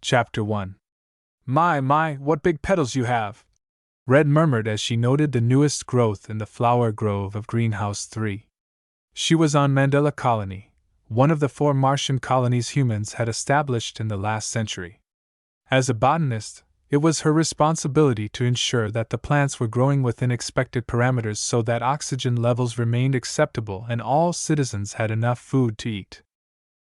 Chapter 1. My, what big petals you have! Red murmured as she noted the newest growth in the flower grove of Greenhouse 3. She was on Mandela Colony, one of the 4 Martian colonies humans had established in the last century. As a botanist, it was her responsibility to ensure that the plants were growing within expected parameters so that oxygen levels remained acceptable and all citizens had enough food to eat.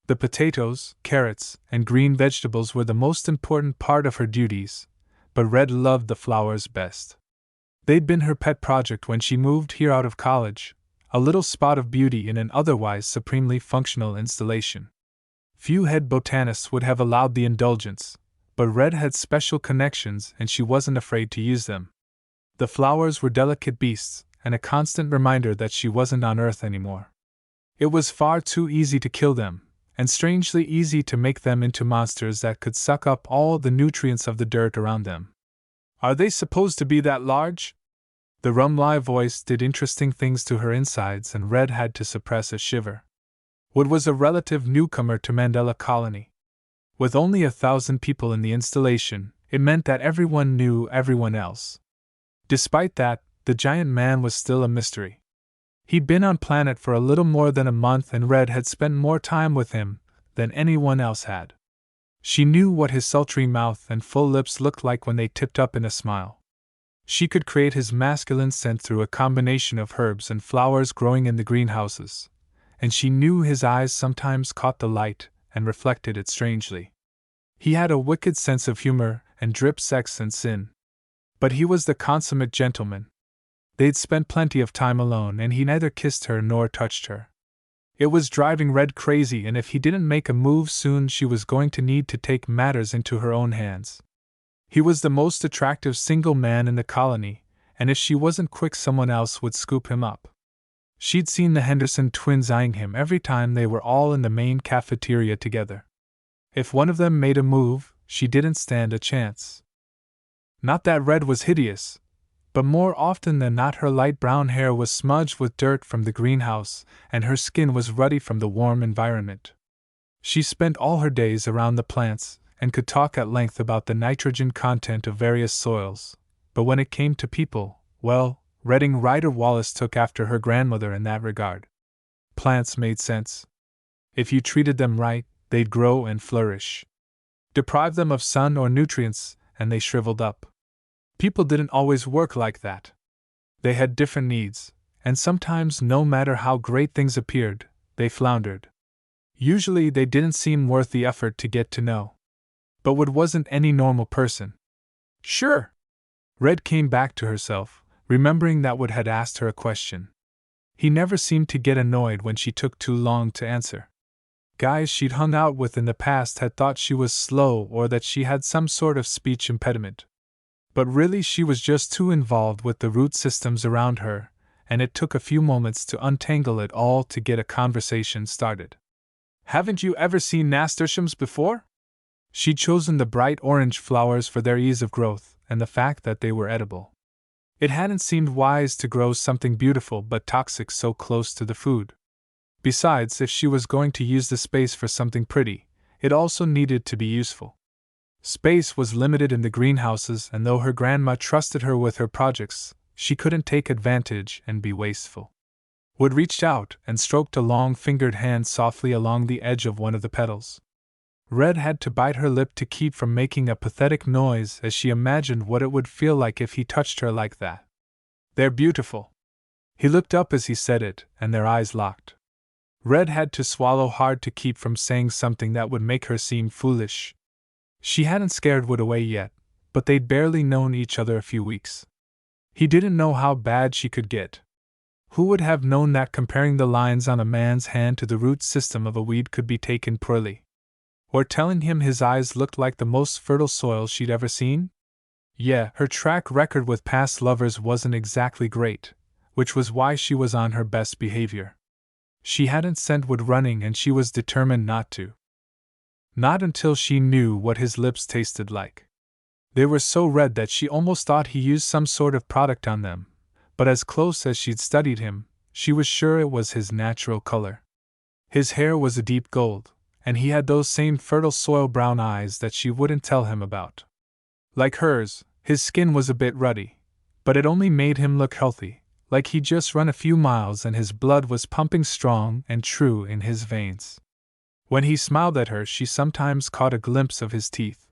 The potatoes, carrots, and green vegetables were the most important part of her duties, but Red loved the flowers best. They'd been her pet project when she moved here out of college, a little spot of beauty in an otherwise supremely functional installation. Few head botanists would have allowed the indulgence, but Red had special connections and she wasn't afraid to use them. The flowers were delicate beasts, and a constant reminder that she wasn't on Earth anymore. It was far too easy to kill them, and strangely easy to make them into monsters that could suck up all the nutrients of the dirt around them. Are they supposed to be that large? The rum-live voice did interesting things to her insides and Red had to suppress a shiver. Wood was a relative newcomer to Mandela Colony. With only 1,000 people in the installation, it meant that everyone knew everyone else. Despite that, the giant man was still a mystery. He'd been on planet for a little more than a month and Red had spent more time with him than anyone else had. She knew what his sultry mouth and full lips looked like when they tipped up in a smile. She could create his masculine scent through a combination of herbs and flowers growing in the greenhouses, and she knew his eyes sometimes caught the light and reflected it strangely. He had a wicked sense of humor and dripped sex and sin. But he was the consummate gentleman. They'd spent plenty of time alone and he neither kissed her nor touched her. It was driving Red crazy, and if he didn't make a move soon she was going to need to take matters into her own hands. He was the most attractive single man in the colony, and if she wasn't quick someone else would scoop him up. She'd seen the Henderson twins eyeing him every time they were all in the main cafeteria together. If one of them made a move, she didn't stand a chance. Not that Red was hideous, but more often than not her light brown hair was smudged with dirt from the greenhouse, and her skin was ruddy from the warm environment. She spent all her days around the plants, and could talk at length about the nitrogen content of various soils, but when it came to people, well, Reading writer Wallace took after her grandmother in that regard. Plants made sense. If you treated them right, they'd grow and flourish. Deprive them of sun or nutrients, and they shriveled up. People didn't always work like that. They had different needs, and sometimes, no matter how great things appeared, they floundered. Usually they didn't seem worth the effort to get to know. But Wood wasn't any normal person. Sure. Red came back to herself, remembering that Wood had asked her a question. He never seemed to get annoyed when she took too long to answer. Guys she'd hung out with in the past had thought she was slow or that she had some sort of speech impediment. But really she was just too involved with the root systems around her, and it took a few moments to untangle it all to get a conversation started. Haven't you ever seen nasturtiums before? She'd chosen the bright orange flowers for their ease of growth and the fact that they were edible. It hadn't seemed wise to grow something beautiful but toxic so close to the food. Besides, if she was going to use the space for something pretty, it also needed to be useful. Space was limited in the greenhouses, and though her grandma trusted her with her projects, she couldn't take advantage and be wasteful. Wood reached out and stroked a long-fingered hand softly along the edge of one of the petals. Red had to bite her lip to keep from making a pathetic noise as she imagined what it would feel like if he touched her like that. They're beautiful. He looked up as he said it, and their eyes locked. Red had to swallow hard to keep from saying something that would make her seem foolish. She hadn't scared Wood away yet, but they'd barely known each other a few weeks. He didn't know how bad she could get. Who would have known that comparing the lines on a man's hand to the root system of a weed could be taken poorly? Or telling him his eyes looked like the most fertile soil she'd ever seen? Yeah, her track record with past lovers wasn't exactly great, which was why she was on her best behavior. She hadn't sent Wood running and she was determined not to. Not until she knew what his lips tasted like. They were so red that she almost thought he used some sort of product on them, but as close as she'd studied him, she was sure it was his natural color. His hair was a deep gold, and he had those same fertile soil brown eyes that she wouldn't tell him about. Like hers, his skin was a bit ruddy, but it only made him look healthy, like he'd just run a few miles and his blood was pumping strong and true in his veins. When he smiled at her, she sometimes caught a glimpse of his teeth.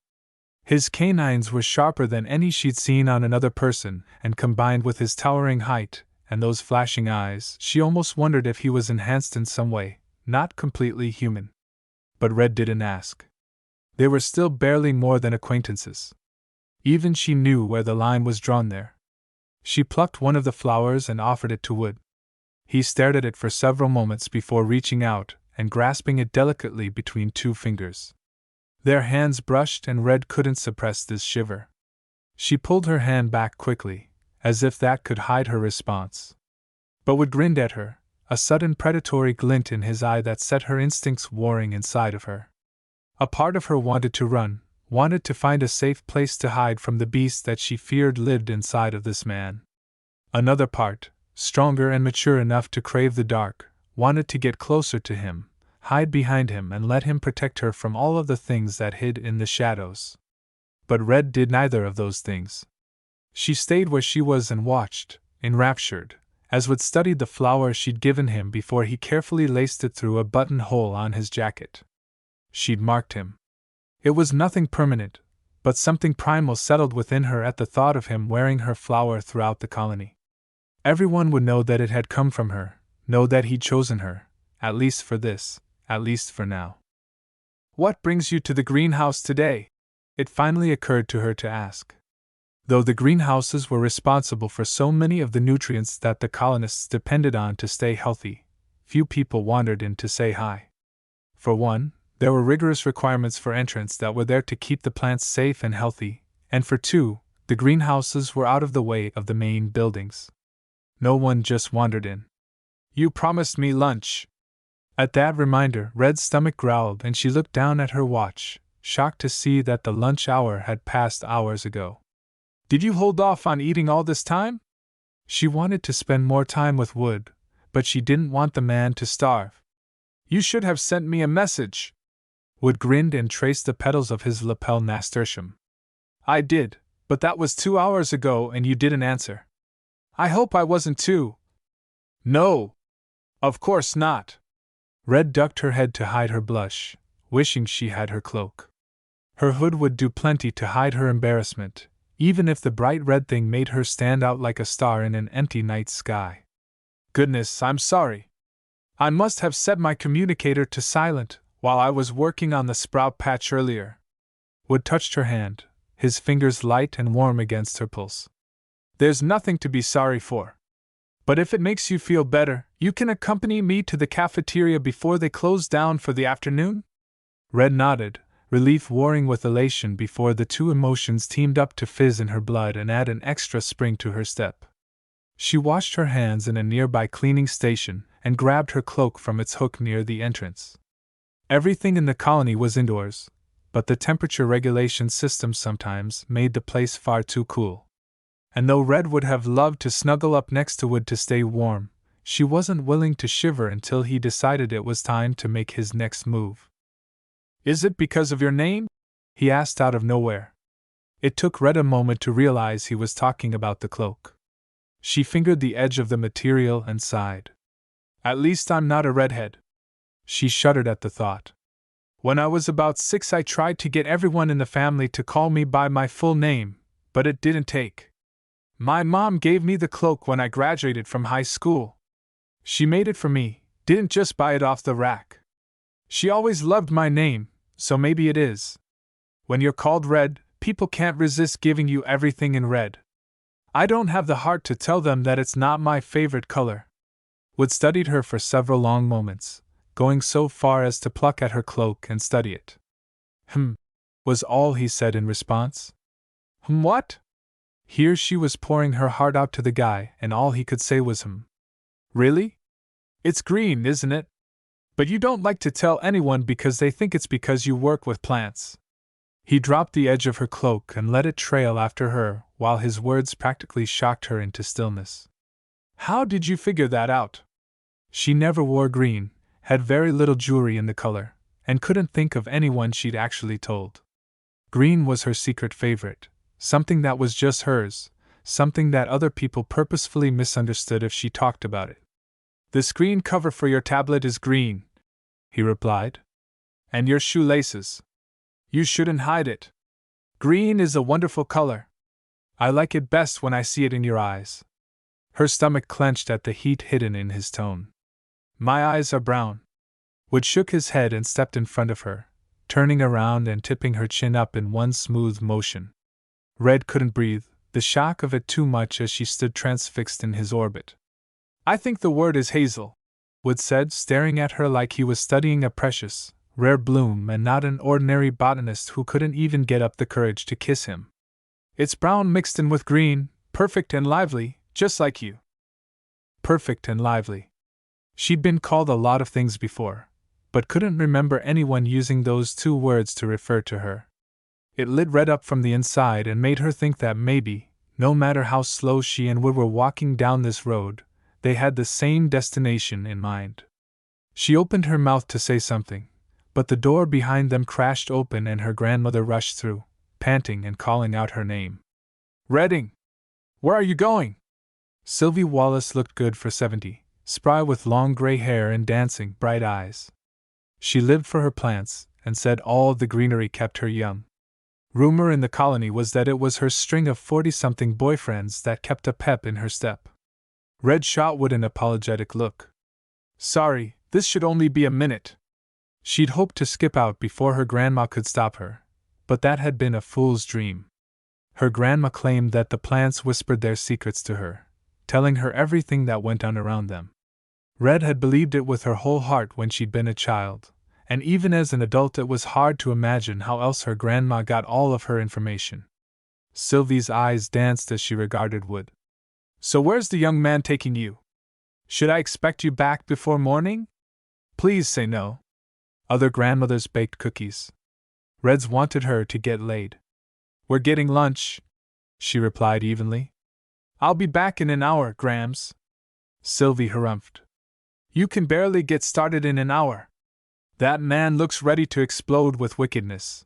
His canines were sharper than any she'd seen on another person, and combined with his towering height and those flashing eyes, she almost wondered if he was enhanced in some way, not completely human. But Red didn't ask. They were still barely more than acquaintances. Even she knew where the line was drawn there. She plucked one of the flowers and offered it to Wood. He stared at it for several moments before reaching out and grasping it delicately between two fingers. Their hands brushed and Red couldn't suppress this shiver. She pulled her hand back quickly, as if that could hide her response. But Wood grinned at her, a sudden predatory glint in his eye that set her instincts warring inside of her. A part of her wanted to run, wanted to find a safe place to hide from the beast that she feared lived inside of this man. Another part, stronger and mature enough to crave the dark, wanted to get closer to him, hide behind him and let him protect her from all of the things that hid in the shadows. But Red did neither of those things. She stayed where she was and watched, enraptured, as Wood studied the flower she'd given him before he carefully laced it through a buttonhole on his jacket. She'd marked him. It was nothing permanent, but something primal settled within her at the thought of him wearing her flower throughout the colony. Everyone would know that it had come from her, know that he'd chosen her, at least for this, at least for now. "What brings you to the greenhouse today?" it finally occurred to her to ask. Though the greenhouses were responsible for so many of the nutrients that the colonists depended on to stay healthy, few people wandered in to say hi. For one, there were rigorous requirements for entrance that were there to keep the plants safe and healthy, and for two, the greenhouses were out of the way of the main buildings. No one just wandered in. "You promised me lunch." At that reminder, Red's stomach growled and she looked down at her watch, shocked to see that the lunch hour had passed hours ago. "Did you hold off on eating all this time?" She wanted to spend more time with Wood, but she didn't want the man to starve. "You should have sent me a message." Wood grinned and traced the petals of his lapel nasturtium. "I did, but that was 2 hours ago and you didn't answer." "I hope I wasn't too." "No. Of course not." Red ducked her head to hide her blush, wishing she had her cloak. Her hood would do plenty to hide her embarrassment, even if the bright red thing made her stand out like a star in an empty night sky. "Goodness, I'm sorry. I must have set my communicator to silent while I was working on the sprout patch earlier." Wood touched her hand, his fingers light and warm against her pulse. "There's nothing to be sorry for. But if it makes you feel better, you can accompany me to the cafeteria before they close down for the afternoon?" Red nodded, relief warring with elation before the two emotions teamed up to fizz in her blood and add an extra spring to her step. She washed her hands in a nearby cleaning station and grabbed her cloak from its hook near the entrance. Everything in the colony was indoors, but the temperature regulation system sometimes made the place far too cool. And though Red would have loved to snuggle up next to Wood to stay warm, she wasn't willing to shiver until he decided it was time to make his next move. "Is it because of your name?" he asked out of nowhere. It took Red a moment to realize he was talking about the cloak. She fingered the edge of the material and sighed. "At least I'm not a redhead." She shuddered at the thought. "When I was about 6, I tried to get everyone in the family to call me by my full name, but it didn't take. My mom gave me the cloak when I graduated from high school. She made it for me, didn't just buy it off the rack. She always loved my name, so maybe it is. When you're called Red, people can't resist giving you everything in red. I don't have the heart to tell them that it's not my favorite color." Wood studied her for several long moments, going so far as to pluck at her cloak and study it. Was all he said in response. What?" Here she was pouring her heart out to the guy, and all he could say was "Really? It's green, isn't it? But you don't like to tell anyone because they think it's because you work with plants." He dropped the edge of her cloak and let it trail after her, while his words practically shocked her into stillness. "How did you figure that out?" She never wore green, had very little jewelry in the color, and couldn't think of anyone she'd actually told. Green was her secret favorite, something that was just hers, something that other people purposefully misunderstood if she talked about it. "The screen cover for your tablet is green," he replied. "And your shoelaces. You shouldn't hide it. Green is a wonderful color. I like it best when I see it in your eyes." Her stomach clenched at the heat hidden in his tone. "My eyes are brown." Wood shook his head and stepped in front of her, turning around and tipping her chin up in one smooth motion. Red couldn't breathe, the shock of it too much as she stood transfixed in his orbit. "I think the word is hazel," Wood said, staring at her like he was studying a precious, rare bloom and not an ordinary botanist who couldn't even get up the courage to kiss him. "It's brown mixed in with green, perfect and lively, just like you." Perfect and lively. She'd been called a lot of things before, but couldn't remember anyone using those two words to refer to her. It lit Red up from the inside and made her think that maybe, no matter how slow she and Wood were walking down this road, they had the same destination in mind. She opened her mouth to say something, but the door behind them crashed open and her grandmother rushed through, panting and calling out her name. "Redding! Where are you going?" Sylvie Wallace looked good for 70, spry with long gray hair and dancing, bright eyes. She lived for her plants, and said all the greenery kept her young. Rumor in the colony was that it was her string of 40-something boyfriends that kept a pep in her step. Red shot Wood an apologetic look. "Sorry, this should only be a minute." She'd hoped to skip out before her grandma could stop her, but that had been a fool's dream. Her grandma claimed that the plants whispered their secrets to her, telling her everything that went on around them. Red had believed it with her whole heart when she'd been a child, and even as an adult it was hard to imagine how else her grandma got all of her information. Sylvie's eyes danced as she regarded Wood. "So where's the young man taking you? Should I expect you back before morning? Please say no." Other grandmothers baked cookies. Red's wanted her to get laid. "We're getting lunch," she replied evenly. "I'll be back in an hour, Grams." Sylvie harumphed. "You can barely get started in an hour. That man looks ready to explode with wickedness.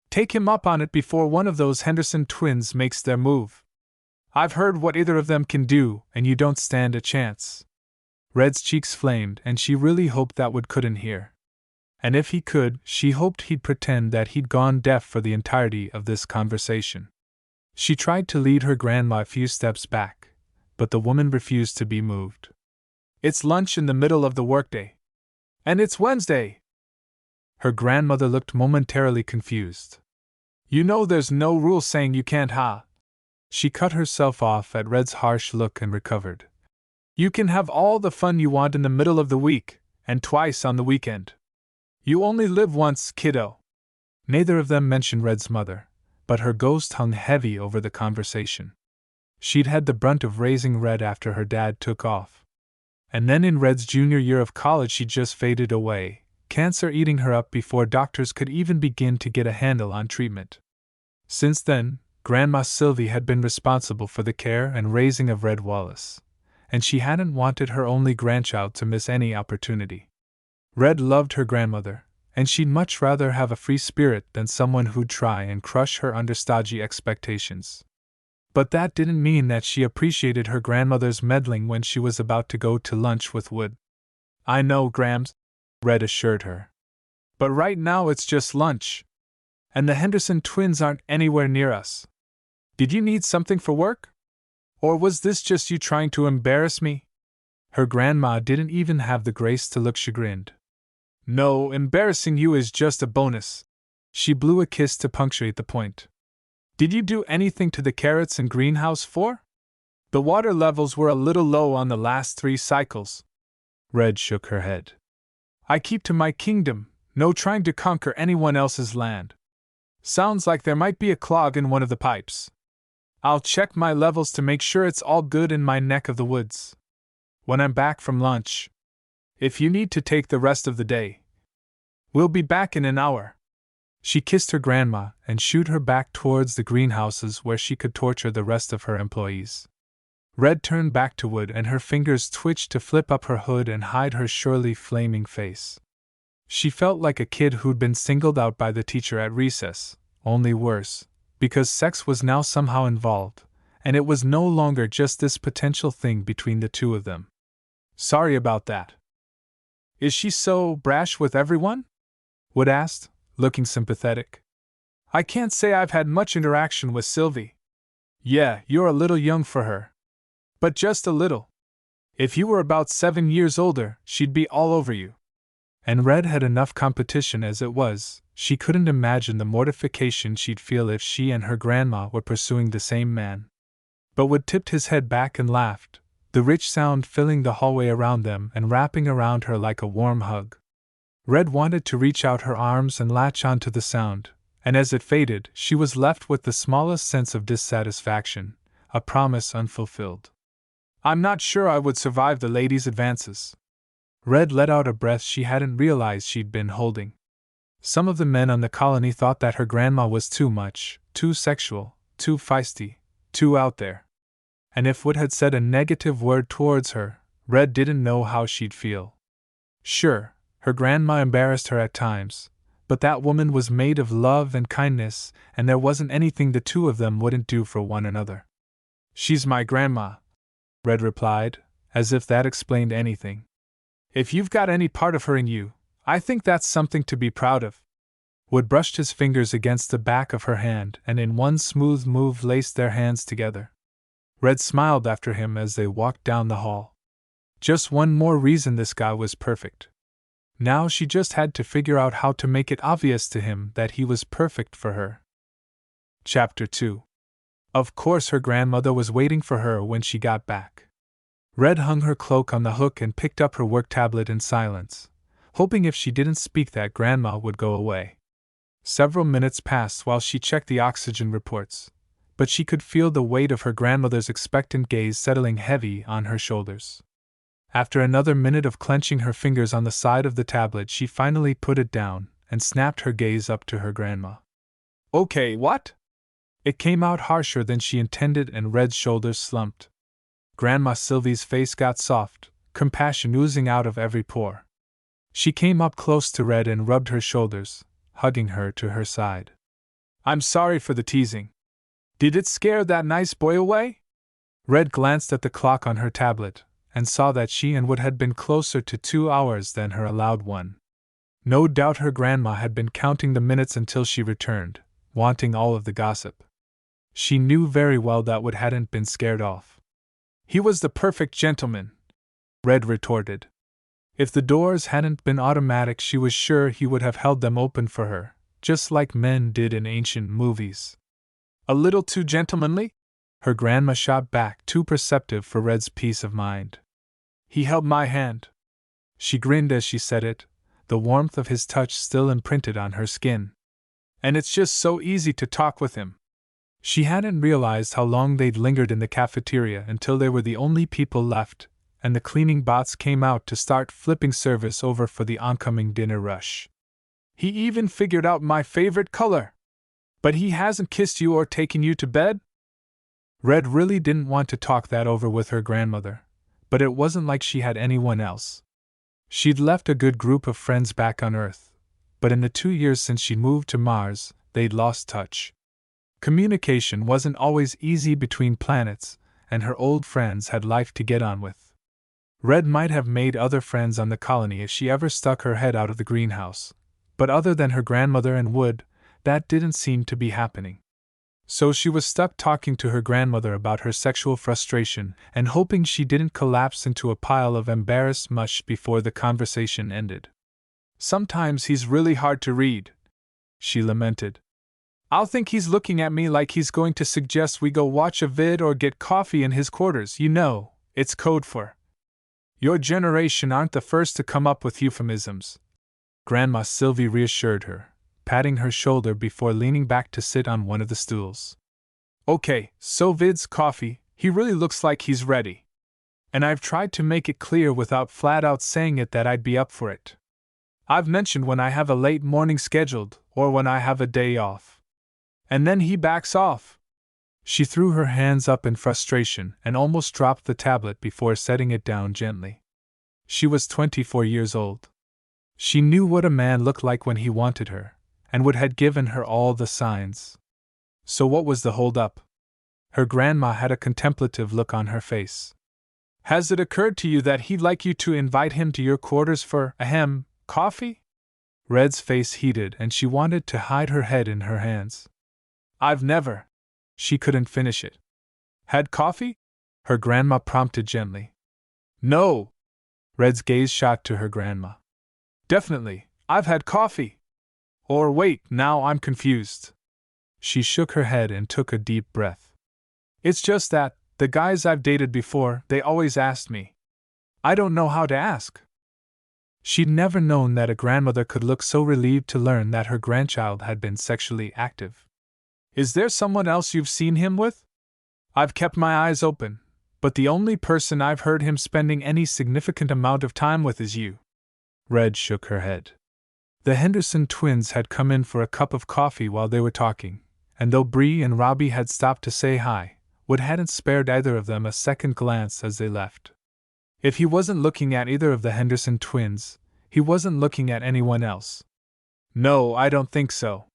Take him up on it before one of those Henderson twins makes their move. I've heard what either of them can do, and you don't stand a chance." Red's cheeks flamed, and she really hoped that Wood couldn't hear. And if he could, she hoped he'd pretend that he'd gone deaf for the entirety of this conversation. She tried to lead her grandma a few steps back, but the woman refused to be moved. "It's lunch in the middle of the workday. And it's Wednesday." Her grandmother looked momentarily confused. "You know there's no rule saying you can't, huh?" She cut herself off at Red's harsh look and recovered. "You can have all the fun you want in the middle of the week, and twice on the weekend. You only live once, kiddo." Neither of them mentioned Red's mother, but her ghost hung heavy over the conversation. She'd had the brunt of raising Red after her dad took off. And then in Red's junior year of college she just faded away, cancer eating her up before doctors could even begin to get a handle on treatment. Since then, Grandma Sylvie had been responsible for the care and raising of Red Wallace, and she hadn't wanted her only grandchild to miss any opportunity. Red loved her grandmother, and she'd much rather have a free spirit than someone who'd try and crush her under stodgy expectations. But that didn't mean that she appreciated her grandmother's meddling when she was about to go to lunch with Wood. "I know, Grams," Red assured her. "But right now it's just lunch. And the Henderson twins aren't anywhere near us. Did you need something for work? Or was this just you trying to embarrass me?" Her grandma didn't even have the grace to look chagrined. "No, embarrassing you is just a bonus." She blew a kiss to punctuate the point. "Did you do anything to the carrots in greenhouse 4? The water levels were a little low on the last 3 cycles." Red shook her head. "I keep to my kingdom, no trying to conquer anyone else's land. Sounds like there might be a clog in one of the pipes. I'll check my levels to make sure it's all good in my neck of the woods when I'm back from lunch. If you need to take the rest of the day, we'll be back in an hour." She kissed her grandma and shooed her back towards the greenhouses where she could torture the rest of her employees. Red turned back to Wood and her fingers twitched to flip up her hood and hide her surely flaming face. She felt like a kid who'd been singled out by the teacher at recess, only worse, because sex was now somehow involved, and it was no longer just this potential thing between the two of them. Sorry about that. Is she so brash with everyone? Wood asked, looking sympathetic. I can't say I've had much interaction with Sylvie. Yeah, you're a little young for her. But just a little. If you were about 7 years older, she'd be all over you. And Red had enough competition as it was. She couldn't imagine the mortification she'd feel if she and her grandma were pursuing the same man. But Wood tipped his head back and laughed, the rich sound filling the hallway around them and wrapping around her like a warm hug. Red wanted to reach out her arms and latch onto the sound, and as it faded, she was left with the smallest sense of dissatisfaction, a promise unfulfilled. I'm not sure I would survive the lady's advances. Red let out a breath she hadn't realized she'd been holding. Some of the men on the colony thought that her grandma was too much, too sexual, too feisty, too out there. And if Wood had said a negative word towards her, Red didn't know how she'd feel. Sure, her grandma embarrassed her at times, but that woman was made of love and kindness, and there wasn't anything the two of them wouldn't do for one another. She's my grandma, Red replied, as if that explained anything. If you've got any part of her in you, I think that's something to be proud of. Wood brushed his fingers against the back of her hand and in one smooth move laced their hands together. Red smiled after him as they walked down the hall. Just one more reason this guy was perfect. Now she just had to figure out how to make it obvious to him that he was perfect for her. Chapter 2. Of course her grandmother was waiting for her when she got back. Red hung her cloak on the hook and picked up her work tablet in silence, hoping if she didn't speak that grandma would go away. Several minutes passed while she checked the oxygen reports, but she could feel the weight of her grandmother's expectant gaze settling heavy on her shoulders. After another minute of clenching her fingers on the side of the tablet, she finally put it down and snapped her gaze up to her grandma. Okay, what? It came out harsher than she intended and Red's shoulders slumped. Grandma Sylvie's face got soft, compassion oozing out of every pore. She came up close to Red and rubbed her shoulders, hugging her to her side. I'm sorry for the teasing. Did it scare that nice boy away? Red glanced at the clock on her tablet, and saw that she and Wood had been closer to 2 hours than her allowed one. No doubt her grandma had been counting the minutes until she returned, wanting all of the gossip. She knew very well that Wood hadn't been scared off. He was the perfect gentleman, Red retorted. If the doors hadn't been automatic, she was sure he would have held them open for her, just like men did in ancient movies. A little too gentlemanly? Her grandma shot back, too perceptive for Red's peace of mind. He held my hand. She grinned as she said it, the warmth of his touch still imprinted on her skin. And it's just so easy to talk with him. She hadn't realized how long they'd lingered in the cafeteria until they were the only people left, and the cleaning bots came out to start flipping service over for the oncoming dinner rush. He even figured out my favorite color. But he hasn't kissed you or taken you to bed? Red really didn't want to talk that over with her grandmother, but it wasn't like she had anyone else. She'd left a good group of friends back on Earth, but in the 2 years since she moved to Mars, they'd lost touch. Communication wasn't always easy between planets, and her old friends had life to get on with. Red might have made other friends on the colony if she ever stuck her head out of the greenhouse, but other than her grandmother and Wood, that didn't seem to be happening. So she was stuck talking to her grandmother about her sexual frustration and hoping she didn't collapse into a pile of embarrassed mush before the conversation ended. Sometimes he's really hard to read, she lamented. I'll think he's looking at me like he's going to suggest we go watch a vid or get coffee in his quarters. You know, it's code for your generation aren't the first to come up with euphemisms. Grandma Sylvie reassured her, patting her shoulder before leaning back to sit on one of the stools. Okay, so vid's coffee, he really looks like he's ready. And I've tried to make it clear without flat out saying it that I'd be up for it. I've mentioned when I have a late morning scheduled, or when I have a day off. And then he backs off. She threw her hands up in frustration and almost dropped the tablet before setting it down gently. She was 24 years old. She knew what a man looked like when he wanted her, and would had given her all the signs. So what was the hold-up? Her grandma had a contemplative look on her face. Has it occurred to you that he'd like you to invite him to your quarters for, coffee? Red's face heated and she wanted to hide her head in her hands. I've never. She couldn't finish it. Had coffee? Her grandma prompted gently. No. Red's gaze shot to her grandma. Definitely, I've had coffee. Or wait, now I'm confused. She shook her head and took a deep breath. It's just that, the guys I've dated before, they always asked me. I don't know how to ask. She'd never known that a grandmother could look so relieved to learn that her grandchild had been sexually active. Is there someone else you've seen him with? I've kept my eyes open, but the only person I've heard him spending any significant amount of time with is you. Red shook her head. The Henderson twins had come in for a cup of coffee while they were talking, and though Bree and Robbie had stopped to say hi, Wood hadn't spared either of them a second glance as they left. If he wasn't looking at either of the Henderson twins, he wasn't looking at anyone else. No, I don't think so.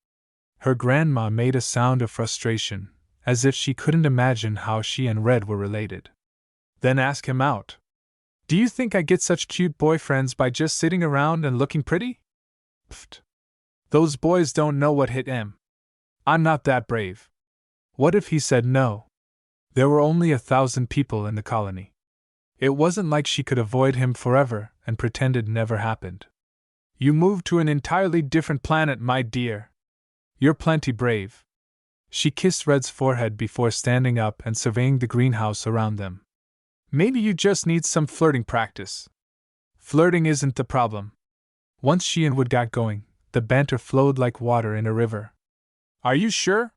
Her grandma made a sound of frustration, as if she couldn't imagine how she and Red were related. Then ask him out. Do you think I get such cute boyfriends by just sitting around and looking pretty? Pfft. Those boys don't know what hit 'em. I'm not that brave. What if he said no? There were only 1,000 people in the colony. It wasn't like she could avoid him forever and pretend it never happened. You moved to an entirely different planet, my dear. You're plenty brave. She kissed Red's forehead before standing up and surveying the greenhouse around them. Maybe you just need some flirting practice. Flirting isn't the problem. Once she and Wood got going, the banter flowed like water in a river. Are you sure?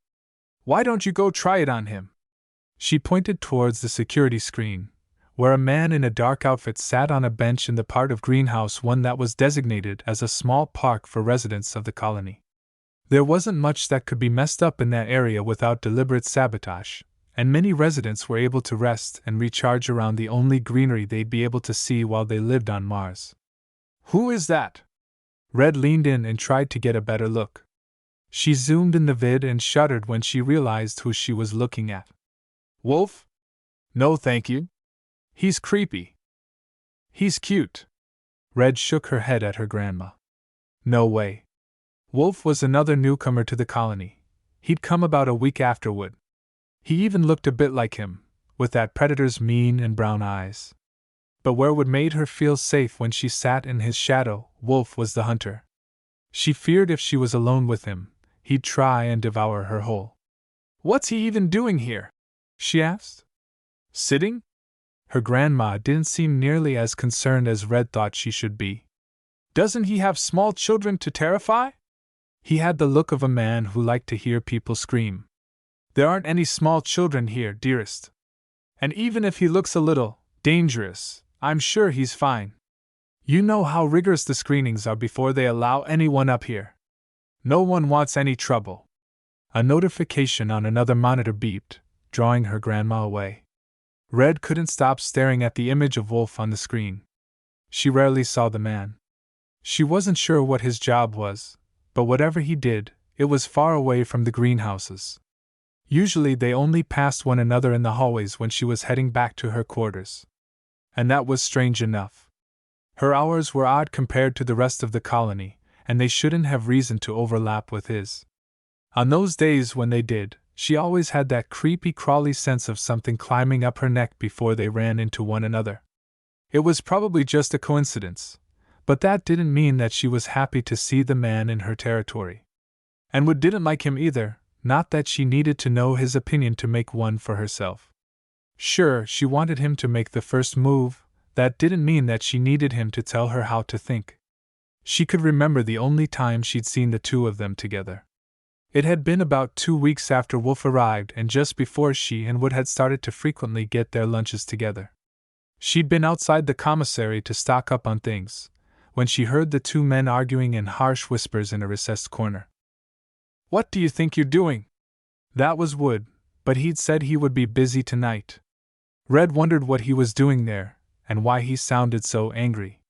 Why don't you go try it on him? She pointed towards the security screen, where a man in a dark outfit sat on a bench in the part of Greenhouse 1 that was designated as a small park for residents of the colony. There wasn't much that could be messed up in that area without deliberate sabotage, and many residents were able to rest and recharge around the only greenery they'd be able to see while they lived on Mars. Who is that? Red leaned in and tried to get a better look. She zoomed in the vid and shuddered when she realized who she was looking at. Wolf? No, thank you. He's creepy. He's cute. Red shook her head at her grandma. No way. Wolf was another newcomer to the colony. He'd come about a week after Wood. He even looked a bit like him, with that predator's mean and brown eyes. But where Wood made her feel safe when she sat in his shadow, Wolf was the hunter. She feared if she was alone with him, he'd try and devour her whole. What's he even doing here? She asked. Sitting? Her grandma didn't seem nearly as concerned as Red thought she should be. Doesn't he have small children to terrify? He had the look of a man who liked to hear people scream. There aren't any small children here, dearest. And even if he looks a little dangerous, I'm sure he's fine. You know how rigorous the screenings are before they allow anyone up here. No one wants any trouble. A notification on another monitor beeped, drawing her grandma away. Red couldn't stop staring at the image of Wolf on the screen. She rarely saw the man. She wasn't sure what his job was, but whatever he did, it was far away from the greenhouses. Usually they only passed one another in the hallways when she was heading back to her quarters. And that was strange enough. Her hours were odd compared to the rest of the colony, and they shouldn't have reason to overlap with his. On those days when they did, she always had that creepy crawly sense of something climbing up her neck before they ran into one another. It was probably just a coincidence, but that didn't mean that she was happy to see the man in her territory. And Wood didn't like him either, not that she needed to know his opinion to make one for herself. Sure, she wanted him to make the first move, that didn't mean that she needed him to tell her how to think. She could remember the only time she'd seen the two of them together. It had been about 2 weeks after Wolf arrived and just before she and Wood had started to frequently get their lunches together. She'd been outside the commissary to stock up on things, when she heard the two men arguing in harsh whispers in a recessed corner. What do you think you're doing? That was Wood, but he'd said he would be busy tonight. Red wondered what he was doing there, and why he sounded so angry.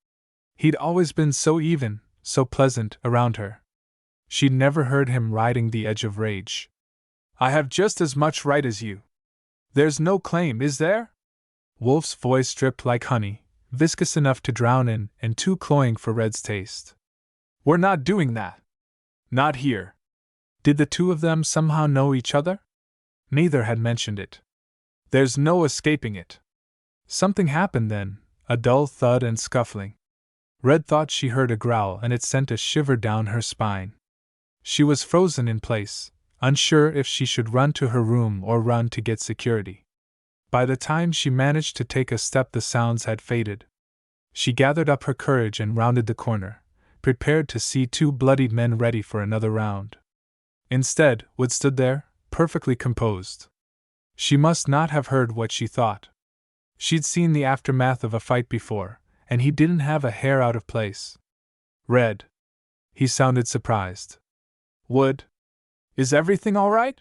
He'd always been so even, so pleasant, around her. She'd never heard him riding the edge of rage. I have just as much right as you. There's no claim, is there? Wolf's voice dripped like honey, viscous enough to drown in and too cloying for Red's taste. We're not doing that. Not here. Did the two of them somehow know each other? Neither had mentioned it. There's no escaping it. Something happened then, a dull thud and scuffling. Red thought she heard a growl and it sent a shiver down her spine. She was frozen in place, unsure if she should run to her room or run to get security. By the time she managed to take a step, the sounds had faded. She gathered up her courage and rounded the corner, prepared to see two bloodied men ready for another round. Instead, Wood stood there, perfectly composed. She must not have heard what she thought. She'd seen the aftermath of a fight before, and he didn't have a hair out of place. Red. He sounded surprised. Wood? Is everything all right?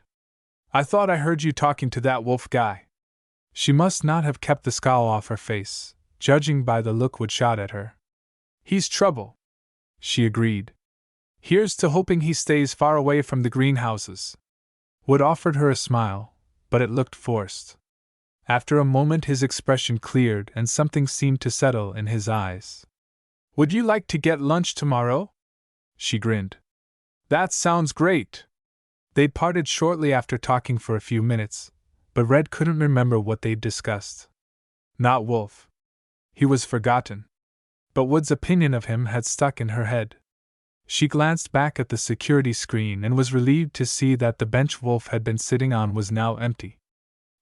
I thought I heard you talking to that wolf guy. She must not have kept the scowl off her face, judging by the look Wood shot at her. He's trouble, she agreed. Here's to hoping he stays far away from the greenhouses. Wood offered her a smile, but it looked forced. After a moment his expression cleared and something seemed to settle in his eyes. Would you like to get lunch tomorrow? She grinned. That sounds great. They'd parted shortly after talking for a few minutes, but Red couldn't remember what they'd discussed. Not Wolf. He was forgotten. But Wood's opinion of him had stuck in her head. She glanced back at the security screen and was relieved to see that the bench Wolf had been sitting on was now empty.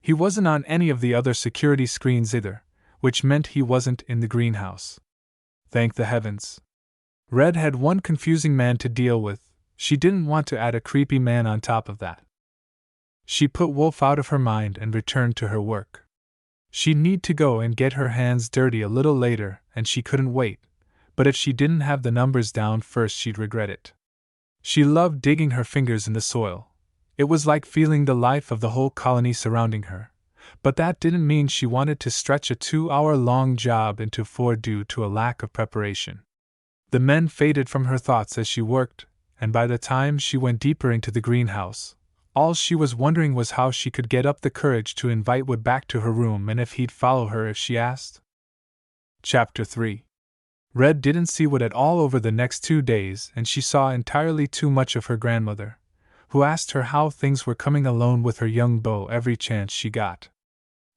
He wasn't on any of the other security screens either, which meant he wasn't in the greenhouse. Thank the heavens. Red had one confusing man to deal with. She didn't want to add a creepy man on top of that. She put Wolf out of her mind and returned to her work. She'd need to go and get her hands dirty a little later, and she couldn't wait, but if she didn't have the numbers down first she'd regret it. She loved digging her fingers in the soil. It was like feeling the life of the whole colony surrounding her, but that didn't mean she wanted to stretch a 2-hour-long job into 4 due to a lack of preparation. The men faded from her thoughts as she worked, and by the time she went deeper into the greenhouse, all she was wondering was how she could get up the courage to invite Wood back to her room and if he'd follow her if she asked. Chapter 3. Red didn't see Wood at all over the next 2 days, and she saw entirely too much of her grandmother, who asked her how things were coming alone with her young beau every chance she got.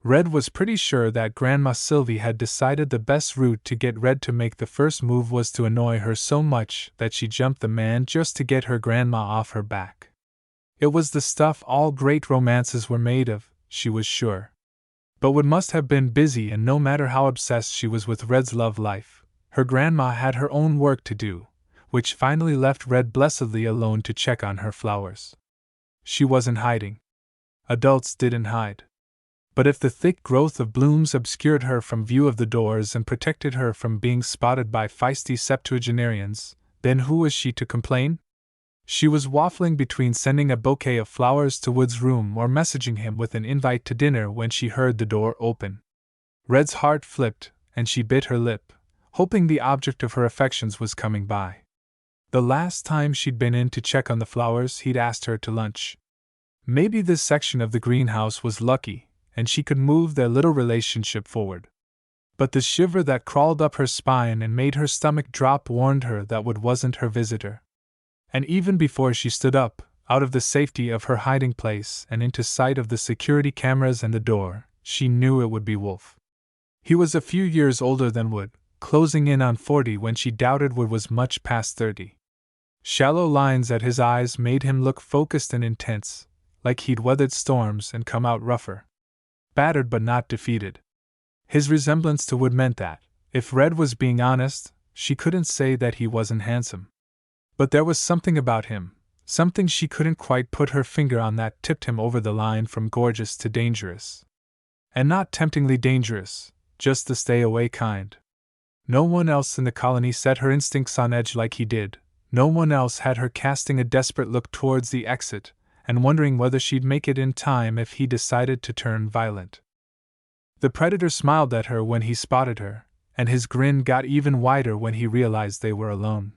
Red was pretty sure that Grandma Sylvie had decided the best route to get Red to make the first move was to annoy her so much that she jumped the man just to get her grandma off her back. It was the stuff all great romances were made of, she was sure. But Wood must have been busy, and no matter how obsessed she was with Red's love life, her grandma had her own work to do, which finally left Red blessedly alone to check on her flowers. She wasn't hiding. Adults didn't hide. But if the thick growth of blooms obscured her from view of the doors and protected her from being spotted by feisty septuagenarians, then who was she to complain? She was waffling between sending a bouquet of flowers to Wood's room or messaging him with an invite to dinner when she heard the door open. Red's heart flipped, and she bit her lip, hoping the object of her affections was coming by. The last time she'd been in to check on the flowers, he'd asked her to lunch. Maybe this section of the greenhouse was lucky, and she could move their little relationship forward. But the shiver that crawled up her spine and made her stomach drop warned her that Wood wasn't her visitor. And even before she stood up, out of the safety of her hiding place and into sight of the security cameras and the door, she knew it would be Wolf. He was a few years older than Wood, closing in on 40 when she doubted Wood was much past 30. Shallow lines at his eyes made him look focused and intense, like he'd weathered storms and come out rougher. Battered but not defeated. His resemblance to Wood meant that, if Red was being honest, she couldn't say that he wasn't handsome. But there was something about him, something she couldn't quite put her finger on, that tipped him over the line from gorgeous to dangerous. And not temptingly dangerous, just the stay-away kind. No one else in the colony set her instincts on edge like he did. No one else had her casting a desperate look towards the exit, and wondering whether she'd make it in time if he decided to turn violent. The predator smiled at her when he spotted her, and his grin got even wider when he realized they were alone.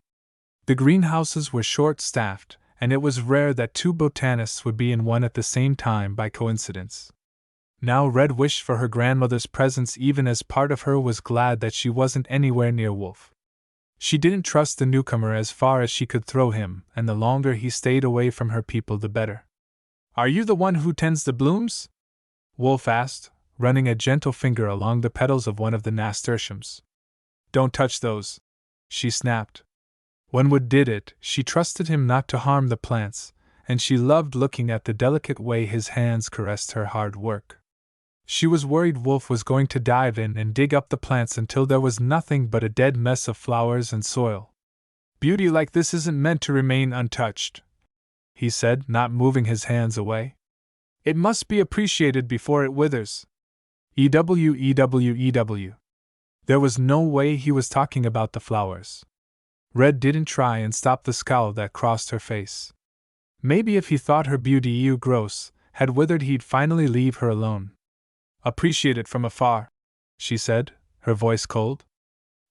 The greenhouses were short-staffed, and it was rare that two botanists would be in one at the same time by coincidence. Now Red wished for her grandmother's presence even as part of her was glad that she wasn't anywhere near Wolf. She didn't trust the newcomer as far as she could throw him, and the longer he stayed away from her people the better. "Are you the one who tends the blooms?" Wolf asked, running a gentle finger along the petals of one of the nasturtiums. "Don't touch those," she snapped. When Wood did it, she trusted him not to harm the plants, and she loved looking at the delicate way his hands caressed her hard work. She was worried Wolf was going to dive in and dig up the plants until there was nothing but a dead mess of flowers and soil. "Beauty like this isn't meant to remain untouched," he said, not moving his hands away. "It must be appreciated before it withers." EW. There was no way he was talking about the flowers. Red didn't try and stop the scowl that crossed her face. Maybe if he thought her beauty gross had withered, he'd finally leave her alone. "Appreciate it from afar," she said, her voice cold.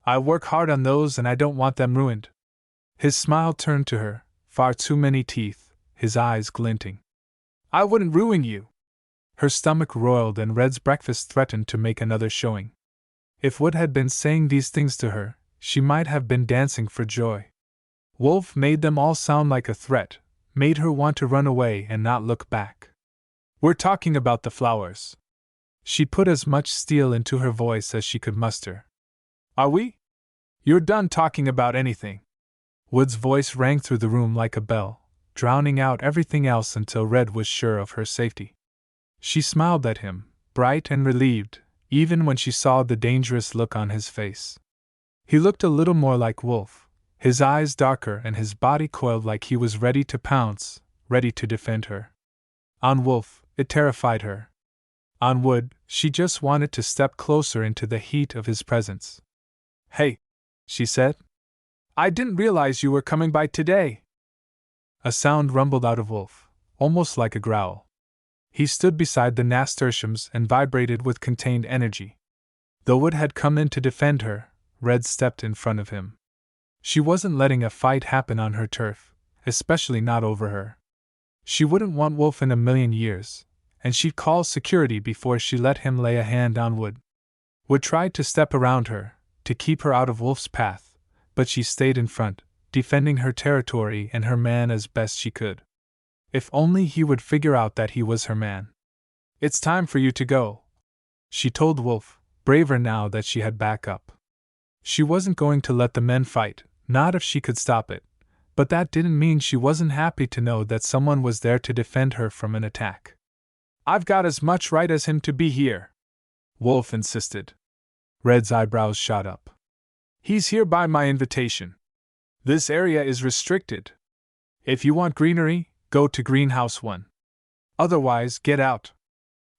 "I work hard on those and I don't want them ruined." His smile turned to her, far too many teeth, his eyes glinting. "I wouldn't ruin you." Her stomach roiled and Red's breakfast threatened to make another showing. If Wood had been saying these things to her, she might have been dancing for joy. Wolf made them all sound like a threat, made her want to run away and not look back. "We're talking about the flowers." She put as much steel into her voice as she could muster. "Are we? You're done talking about anything." Wood's voice rang through the room like a bell, drowning out everything else until Red was sure of her safety. She smiled at him, bright and relieved, even when she saw the dangerous look on his face. He looked a little more like Wolf, his eyes darker and his body coiled like he was ready to pounce, ready to defend her. On Wolf, it terrified her. On Wood, she just wanted to step closer into the heat of his presence. "Hey," she said. "I didn't realize you were coming by today." A sound rumbled out of Wolf, almost like a growl. He stood beside the nasturtiums and vibrated with contained energy. Though Wood had come in to defend her, Red stepped in front of him. She wasn't letting a fight happen on her turf, especially not over her. She wouldn't want Wolf in a million years, and she'd call security before she let him lay a hand on Wood. Wood tried to step around her, to keep her out of Wolf's path, but she stayed in front, defending her territory and her man as best she could. If only he would figure out that he was her man. "It's time for you to go," she told Wolf, braver now that she had backup. She wasn't going to let the men fight, not if she could stop it, but that didn't mean she wasn't happy to know that someone was there to defend her from an attack. "I've got as much right as him to be here," Wolf insisted. Red's eyebrows shot up. "He's here by my invitation. This area is restricted. If you want greenery, go to Greenhouse 1. Otherwise, get out."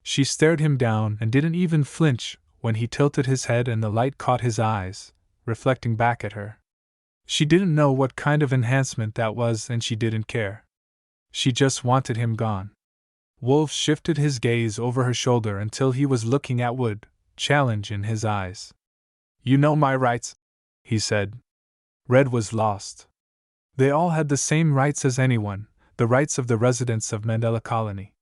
She stared him down and didn't even flinch when he tilted his head and the light caught his eyes, reflecting back at her. She didn't know what kind of enhancement that was and she didn't care. She just wanted him gone. Wolf shifted his gaze over her shoulder until he was looking at Wood, challenge in his eyes. "You know my rights," he said. Red was lost. They all had the same rights as anyone, the rights of the residents of Mandela Colony.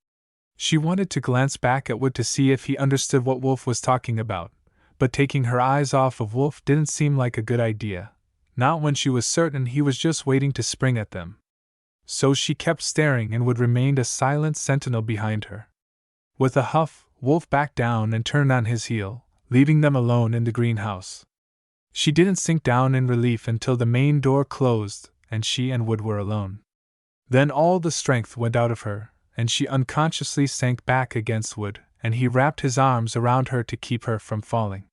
She wanted to glance back at Wood to see if he understood what Wolf was talking about, but taking her eyes off of Wolf didn't seem like a good idea, not when she was certain he was just waiting to spring at them. So she kept staring and Wood remained a silent sentinel behind her. With a huff, Wolf backed down and turned on his heel, leaving them alone in the greenhouse. She didn't sink down in relief until the main door closed and she and Wood were alone. Then all the strength went out of her, and she unconsciously sank back against Wood, and he wrapped his arms around her to keep her from falling.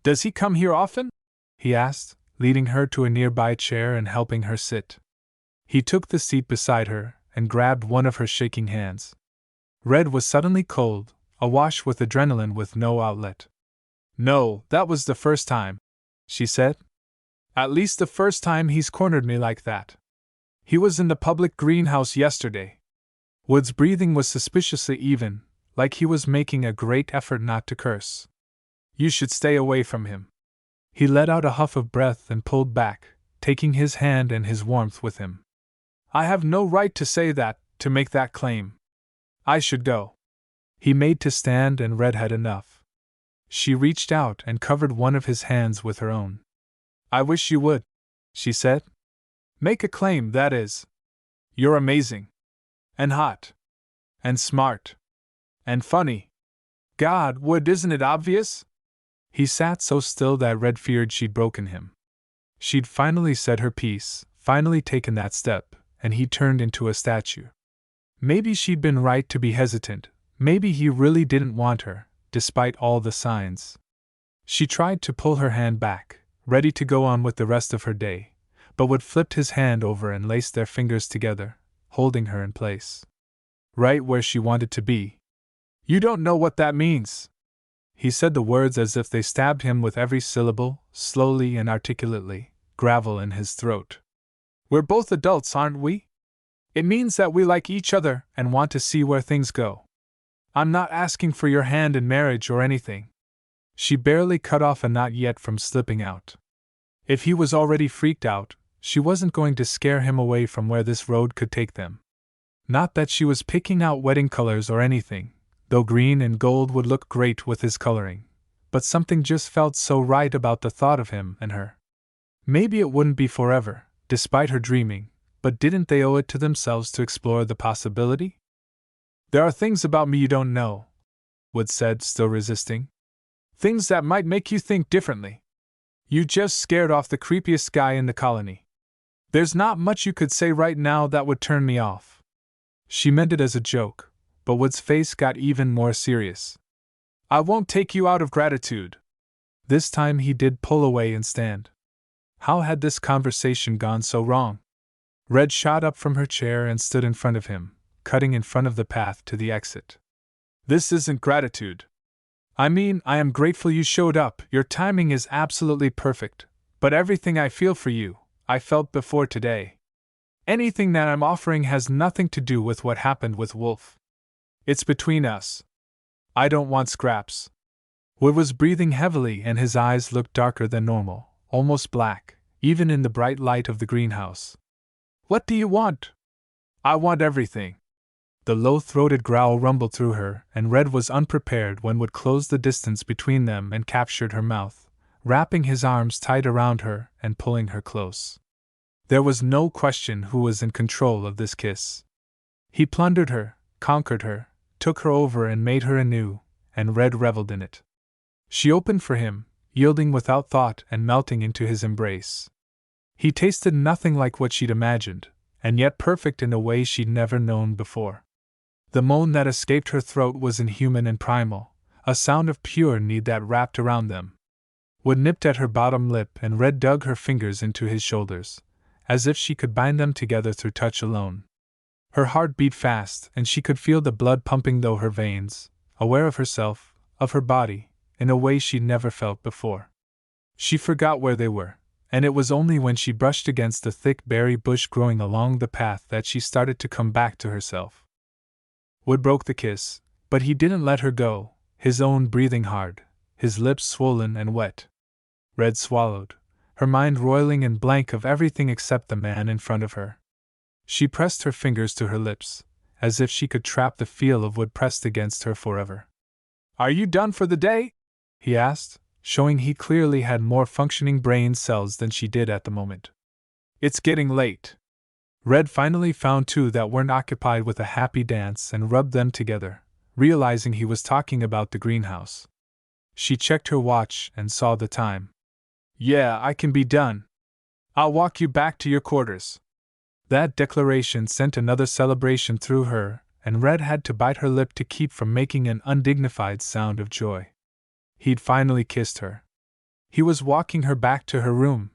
"Does he come here often?" he asked, leading her to a nearby chair and helping her sit. He took the seat beside her and grabbed one of her shaking hands. Red was suddenly cold, awash with adrenaline with no outlet. "No, that was the first time," she said. "At least the first time he's cornered me like that. He was in the public greenhouse yesterday." Wood's breathing was suspiciously even, like he was making a great effort not to curse. "You should stay away from him." He let out a huff of breath and pulled back, taking his hand and his warmth with him. I have no right to say that, to make that claim. I should go. He made to stand, and Red had enough. She reached out and covered one of his hands with her own. I wish you would, she said. Make a claim, that is. You're amazing. And hot. And smart. And funny. God, Wood, isn't it obvious? He sat so still that Red feared she'd broken him. She'd finally said her piece, finally taken that step, and he turned into a statue. Maybe she'd been right to be hesitant, maybe he really didn't want her, despite all the signs. She tried to pull her hand back, ready to go on with the rest of her day, but Wood flipped his hand over and laced their fingers together, holding her in place. Right where she wanted to be. You don't know what that means. He said the words as if they stabbed him with every syllable, slowly and articulately, gravel in his throat. We're both adults, aren't we? It means that we like each other and want to see where things go. I'm not asking for your hand in marriage or anything. She barely cut off a not yet from slipping out. If he was already freaked out, she wasn't going to scare him away from where this road could take them. Not that she was picking out wedding colors or anything, though green and gold would look great with his coloring, but something just felt so right about the thought of him and her. Maybe it wouldn't be forever, despite her dreaming, but didn't they owe it to themselves to explore the possibility? There are things about me you don't know, Wood said, still resisting. Things that might make you think differently. You just scared off the creepiest guy in the colony. There's not much you could say right now that would turn me off. She meant it as a joke, but Wood's face got even more serious. I won't take you out of gratitude. This time he did pull away and stand. How had this conversation gone so wrong? Red shot up from her chair and stood in front of him, cutting in front of the path to the exit. This isn't gratitude. I mean, I am grateful you showed up, your timing is absolutely perfect, but everything I feel for you, I felt before today. Anything that I'm offering has nothing to do with what happened with Wolf. It's between us. I don't want scraps. Wood was breathing heavily and his eyes looked darker than normal, almost black, even in the bright light of the greenhouse. What do you want? I want everything. The low-throated growl rumbled through her, and Red was unprepared when Wood closed the distance between them and captured her mouth, wrapping his arms tight around her and pulling her close. There was no question who was in control of this kiss. He plundered her, conquered her, took her over and made her anew, and Red reveled in it. She opened for him, yielding without thought and melting into his embrace. He tasted nothing like what she'd imagined, and yet perfect in a way she'd never known before. The moan that escaped her throat was inhuman and primal, a sound of pure need that wrapped around them. Wood nipped at her bottom lip and Red dug her fingers into his shoulders, as if she could bind them together through touch alone. Her heart beat fast, and she could feel the blood pumping through her veins, aware of herself, of her body, in a way she'd never felt before. She forgot where they were, and it was only when she brushed against the thick berry bush growing along the path that she started to come back to herself. Wood broke the kiss, but he didn't let her go, his own breathing hard, his lips swollen and wet. Red swallowed, her mind roiling and blank of everything except the man in front of her. She pressed her fingers to her lips, as if she could trap the feel of Wood pressed against her forever. Are you done for the day? He asked, showing he clearly had more functioning brain cells than she did at the moment. It's getting late. Red finally found two that weren't occupied with a happy dance and rubbed them together, realizing he was talking about the greenhouse. She checked her watch and saw the time. Yeah, I can be done. I'll walk you back to your quarters. That declaration sent another celebration through her, and Red had to bite her lip to keep from making an undignified sound of joy. He'd finally kissed her. He was walking her back to her room.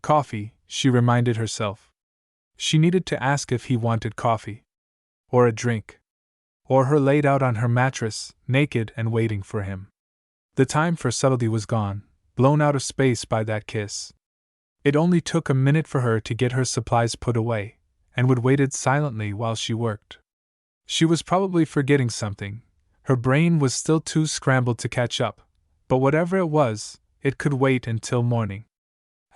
Coffee, she reminded herself. She needed to ask if he wanted coffee. Or a drink. Or her laid out on her mattress, naked and waiting for him. The time for subtlety was gone, blown out of space by that kiss. It only took a minute for her to get her supplies put away, and Wood waited silently while she worked. She was probably forgetting something. Her brain was still too scrambled to catch up, but whatever it was, it could wait until morning.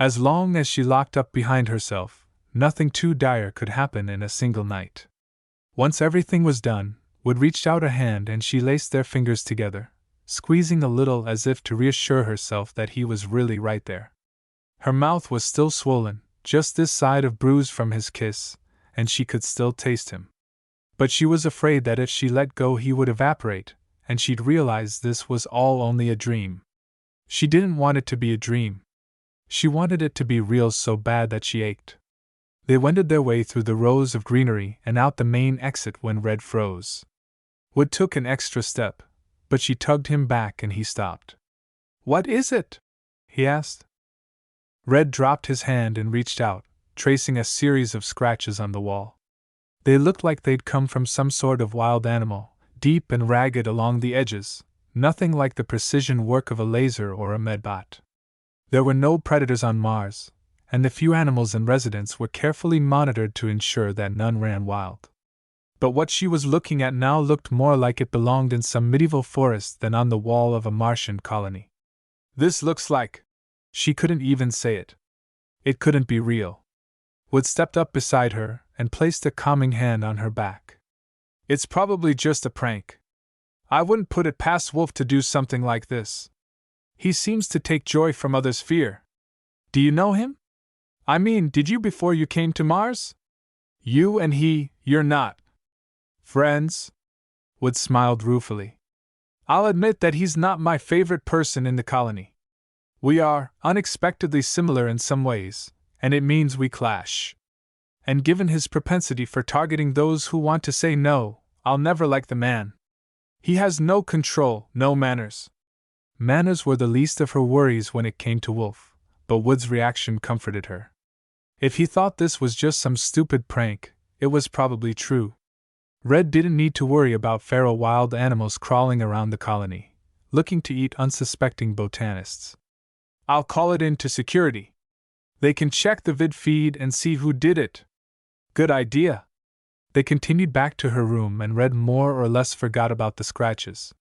As long as she locked up behind herself, nothing too dire could happen in a single night. Once everything was done, Wood reached out a hand and she laced their fingers together, squeezing a little as if to reassure herself that he was really right there. Her mouth was still swollen, just this side of bruise from his kiss, and she could still taste him. But she was afraid that if she let go he would evaporate, and she'd realize this was all only a dream. She didn't want it to be a dream. She wanted it to be real so bad that she ached. They wended their way through the rows of greenery and out the main exit when Red froze. Wood took an extra step, but she tugged him back and he stopped. "What is it?" he asked. Red dropped his hand and reached out, tracing a series of scratches on the wall. They looked like they'd come from some sort of wild animal, deep and ragged along the edges, nothing like the precision work of a laser or a medbot. There were no predators on Mars, and the few animals in residence were carefully monitored to ensure that none ran wild. But what she was looking at now looked more like it belonged in some medieval forest than on the wall of a Martian colony. "This looks like..." She couldn't even say it. It couldn't be real. Wood stepped up beside her and placed a calming hand on her back. "It's probably just a prank. I wouldn't put it past Wolf to do something like this. He seems to take joy from others' fear. Do you know him? I mean, did you before you came to Mars? You and he, you're not friends?" Wood smiled ruefully. "I'll admit that he's not my favorite person in the colony. We are unexpectedly similar in some ways, and it means we clash. And given his propensity for targeting those who want to say no, I'll never like the man. He has no control, no manners." Manners were the least of her worries when it came to Wolf, but Wood's reaction comforted her. If he thought this was just some stupid prank, it was probably true. Red didn't need to worry about feral wild animals crawling around the colony, looking to eat unsuspecting botanists. "I'll call it in to security. They can check the vid feed and see who did it." "Good idea." They continued back to her room and Red more or less forgot about the scratches.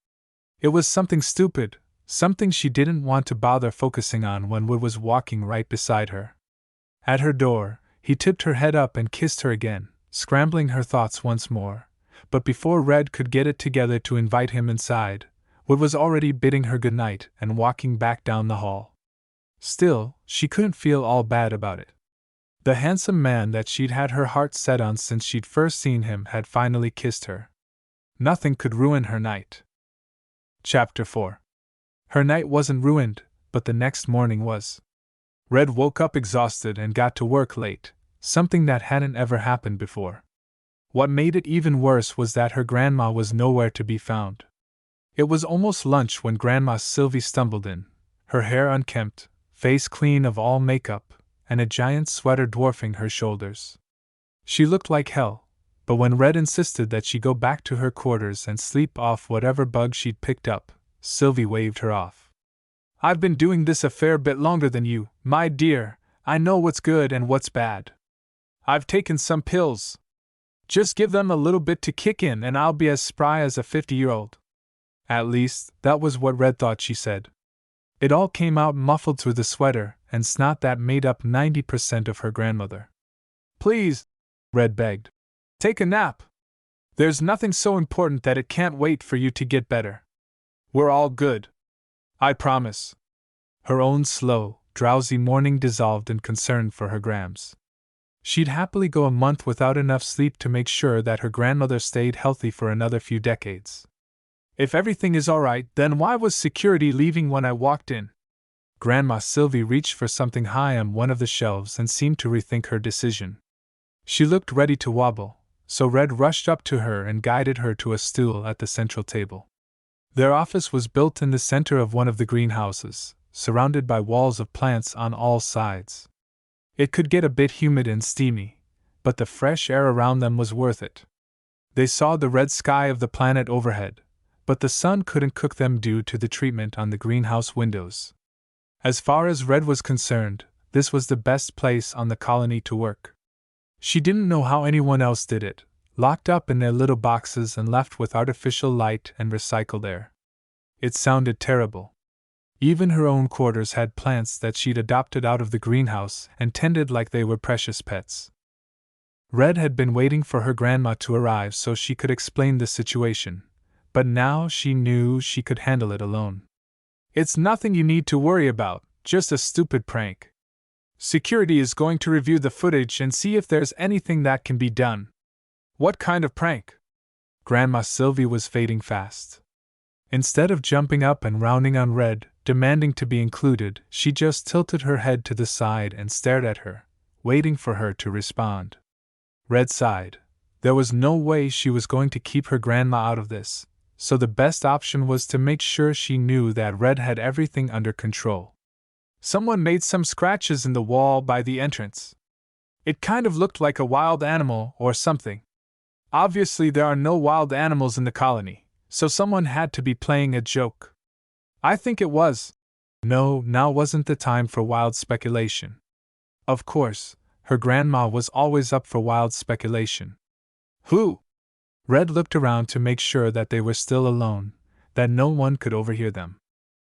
It was something stupid, something she didn't want to bother focusing on when Wood was walking right beside her. At her door, he tipped her head up and kissed her again, scrambling her thoughts once more. But before Red could get it together to invite him inside, Wood was already bidding her goodnight and walking back down the hall. Still, she couldn't feel all bad about it. The handsome man that she'd had her heart set on since she'd first seen him had finally kissed her. Nothing could ruin her night. Chapter 4. Her night wasn't ruined, but the next morning was. Red woke up exhausted and got to work late, something that hadn't ever happened before. What made it even worse was that her grandma was nowhere to be found. It was almost lunch when Grandma Sylvie stumbled in, her hair unkempt, face clean of all makeup, and a giant sweater dwarfing her shoulders. She looked like hell, but when Red insisted that she go back to her quarters and sleep off whatever bug she'd picked up, Sylvie waved her off. "I've been doing this a fair bit longer than you, my dear. I know what's good and what's bad. I've taken some pills. Just give them a little bit to kick in and I'll be as spry as a 50-year-old. At least, that was what Red thought she said. It all came out muffled through the sweater and snot that made up 90% of her grandmother. "Please," Red begged, "take a nap. There's nothing so important that it can't wait for you to get better. We're all good. I promise." Her own slow, drowsy morning dissolved in concern for her Grams. She'd happily go a month without enough sleep to make sure that her grandmother stayed healthy for another few decades. "If everything is all right, then why was security leaving when I walked in?" Grandma Sylvie reached for something high on one of the shelves and seemed to rethink her decision. She looked ready to wobble, so Red rushed up to her and guided her to a stool at the central table. Their office was built in the center of one of the greenhouses, surrounded by walls of plants on all sides. It could get a bit humid and steamy, but the fresh air around them was worth it. They saw the red sky of the planet overhead, but the sun couldn't cook them due to the treatment on the greenhouse windows. As far as Red was concerned, this was the best place on the colony to work. She didn't know how anyone else did it, locked up in their little boxes and left with artificial light and recycled air. It sounded terrible. Even her own quarters had plants that she'd adopted out of the greenhouse and tended like they were precious pets. Red had been waiting for her grandma to arrive so she could explain the situation, but now she knew she could handle it alone. It's nothing you need to worry about, just a stupid prank. Security is going to review the footage and see if there's anything that can be done. What kind of prank? Grandma Sylvie was fading fast. Instead of jumping up and rounding on Red, demanding to be included, she just tilted her head to the side and stared at her, waiting for her to respond. Red sighed. There was no way she was going to keep her grandma out of this, so the best option was to make sure she knew that Red had everything under control. Someone made some scratches in the wall by the entrance. It kind of looked like a wild animal or something. Obviously, there are no wild animals in the colony, so someone had to be playing a joke. I think it was. No, now wasn't the time for wild speculation. Of course, her grandma was always up for wild speculation. Who? Red looked around to make sure that they were still alone, that no one could overhear them.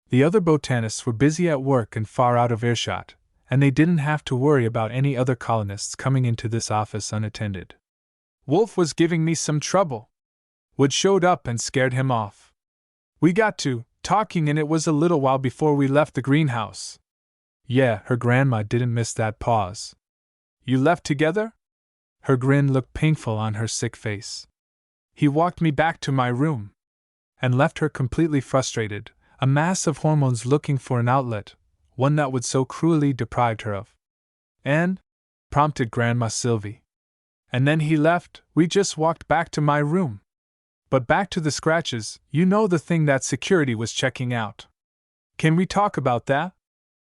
The other botanists were busy at work and far out of earshot, and they didn't have to worry about any other colonists coming into this office unattended. Wolf was giving me some trouble. Wood showed up and scared him off. We got to talking and it was a little while before we left the greenhouse. Yeah, her grandma didn't miss that pause. You left together? Her grin looked painful on her sick face. He walked me back to my room and left her completely frustrated, a mass of hormones looking for an outlet, one that would so cruelly deprived her of. And? Prompted Grandma Sylvie. And then he left, we just walked back to my room. But back to the scratches, you know, the thing that security was checking out. Can we talk about that?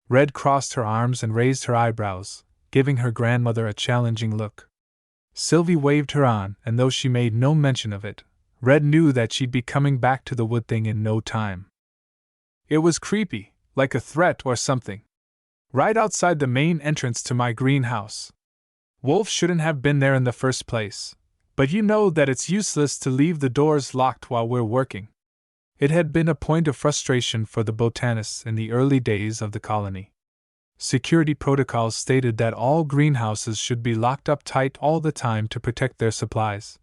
Red crossed her arms and raised her eyebrows, giving her grandmother a challenging look. Sylvie waved her on, and though she made no mention of it, Red knew that she'd be coming back to the wood thing in no time. It was creepy, like a threat or something. Right outside the main entrance to my greenhouse. Wolf shouldn't have been there in the first place, but you know that it's useless to leave the doors locked while we're working. It had been a point of frustration for the botanists in the early days of the colony. Security protocols stated that all greenhouses should be locked up tight all the time to protect their supplies,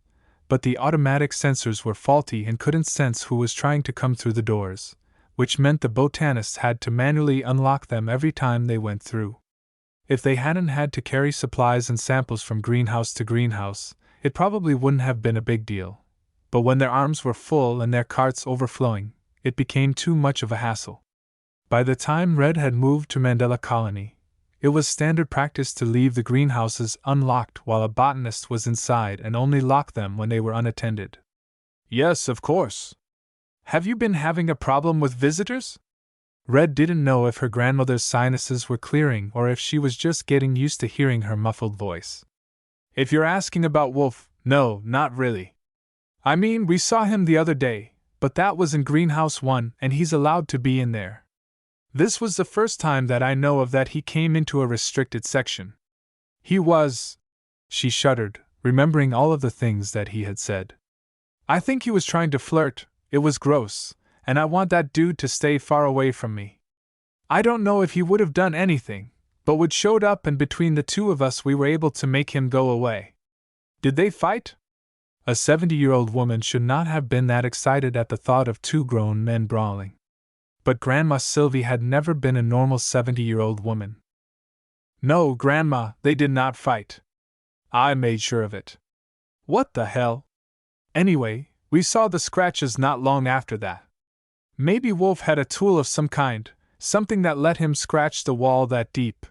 but the automatic sensors were faulty and couldn't sense who was trying to come through the doors, which meant the botanists had to manually unlock them every time they went through. If they hadn't had to carry supplies and samples from greenhouse to greenhouse, it probably wouldn't have been a big deal. But when their arms were full and their carts overflowing, it became too much of a hassle. By the time Red had moved to Mandela Colony, it was standard practice to leave the greenhouses unlocked while a botanist was inside and only lock them when they were unattended. Yes, of course. Have you been having a problem with visitors? Red didn't know if her grandmother's sinuses were clearing or if she was just getting used to hearing her muffled voice. If you're asking about Wolf, no, not really. I mean, we saw him the other day, but that was in Greenhouse 1 and he's allowed to be in there. This was the first time that I know of that he came into a restricted section. He was... She shuddered, remembering all of the things that he had said. I think he was trying to flirt, it was gross, and I want that dude to stay far away from me. I don't know if he would have done anything, but Wood showed up and between the two of us we were able to make him go away. Did they fight? A 70-year-old woman should not have been that excited at the thought of two grown men brawling. But Grandma Sylvie had never been a normal 70-year-old woman. No, Grandma, they did not fight. I made sure of it. What the hell? Anyway, we saw the scratches not long after that. Maybe Wolf had a tool of some kind, something that let him scratch the wall that deep.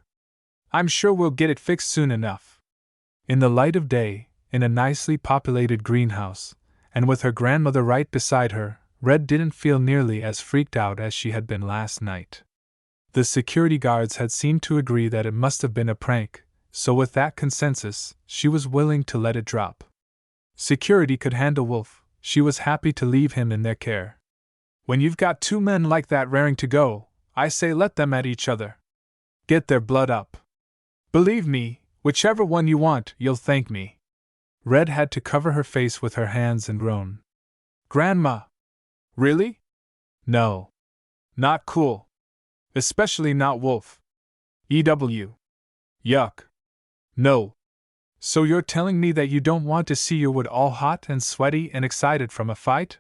I'm sure we'll get it fixed soon enough. In the light of day, in a nicely populated greenhouse, and with her grandmother right beside her, Red didn't feel nearly as freaked out as she had been last night. The security guards had seemed to agree that it must have been a prank, so with that consensus, she was willing to let it drop. Security could handle Wolf, she was happy to leave him in their care. When you've got two men like that raring to go, I say let them at each other. Get their blood up. Believe me, whichever one you want, you'll thank me. Red had to cover her face with her hands and groan. Grandma! Really? No. Not cool. Especially not Wolf. EW. Yuck. No. So you're telling me that you don't want to see your wood all hot and sweaty and excited from a fight?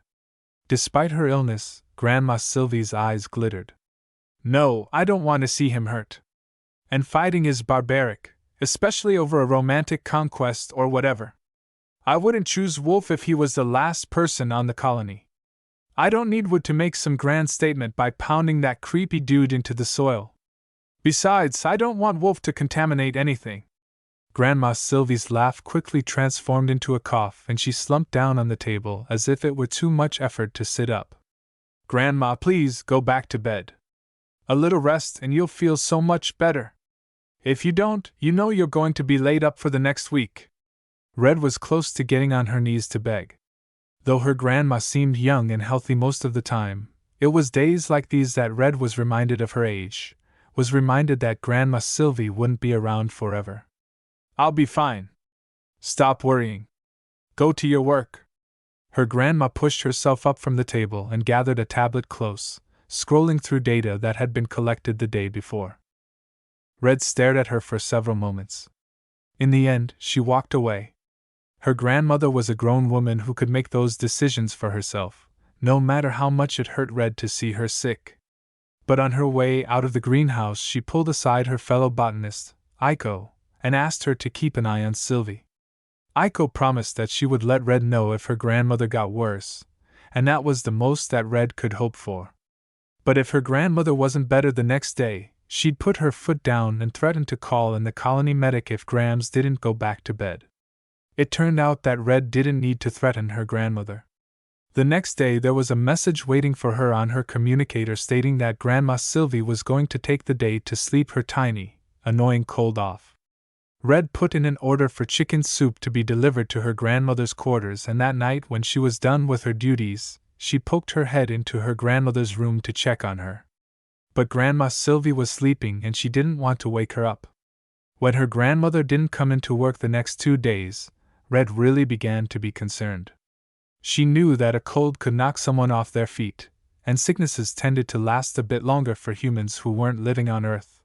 Despite her illness, Grandma Sylvie's eyes glittered. No, I don't want to see him hurt. And fighting is barbaric, especially over a romantic conquest or whatever. I wouldn't choose Wolf if he was the last person on the colony. I don't need wood to make some grand statement by pounding that creepy dude into the soil. Besides, I don't want Wolf to contaminate anything. Grandma Sylvie's laugh quickly transformed into a cough, and she slumped down on the table as if it were too much effort to sit up. Grandma, please go back to bed. A little rest and you'll feel so much better. If you don't, you know you're going to be laid up for the next week. Red was close to getting on her knees to beg. Though her grandma seemed young and healthy most of the time, it was days like these that Red was reminded of her age, was reminded that Grandma Sylvie wouldn't be around forever. I'll be fine. Stop worrying. Go to your work. Her grandma pushed herself up from the table and gathered a tablet close, scrolling through data that had been collected the day before. Red stared at her for several moments. In the end, she walked away. Her grandmother was a grown woman who could make those decisions for herself, no matter how much it hurt Red to see her sick. But on her way out of the greenhouse, she pulled aside her fellow botanist, Aiko, and asked her to keep an eye on Sylvie. Aiko promised that she would let Red know if her grandmother got worse, and that was the most that Red could hope for. But if her grandmother wasn't better the next day, she'd put her foot down and threaten to call in the colony medic if Grams didn't go back to bed. It turned out that Red didn't need to threaten her grandmother. The next day there was a message waiting for her on her communicator stating that Grandma Sylvie was going to take the day to sleep her tiny, annoying cold off. Red put in an order for chicken soup to be delivered to her grandmother's quarters, and that night when she was done with her duties, she poked her head into her grandmother's room to check on her. But Grandma Sylvie was sleeping and she didn't want to wake her up. When her grandmother didn't come into work the next 2 days, Red really began to be concerned. She knew that a cold could knock someone off their feet, and sicknesses tended to last a bit longer for humans who weren't living on Earth.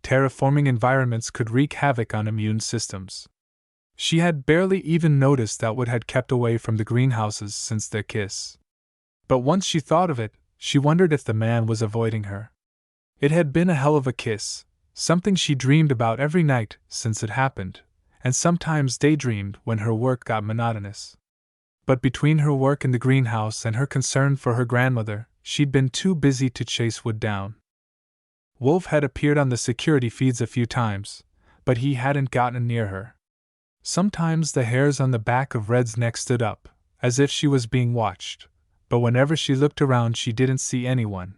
Terraforming environments could wreak havoc on immune systems. She had barely even noticed that Wood had kept away from the greenhouses since their kiss. But once she thought of it, she wondered if the man was avoiding her. It had been a hell of a kiss, something she dreamed about every night since it happened, and sometimes daydreamed when her work got monotonous. But between her work in the greenhouse and her concern for her grandmother, she'd been too busy to chase Wood down. Wolf had appeared on the security feeds a few times, but he hadn't gotten near her. Sometimes the hairs on the back of Red's neck stood up, as if she was being watched, but whenever she looked around she didn't see anyone.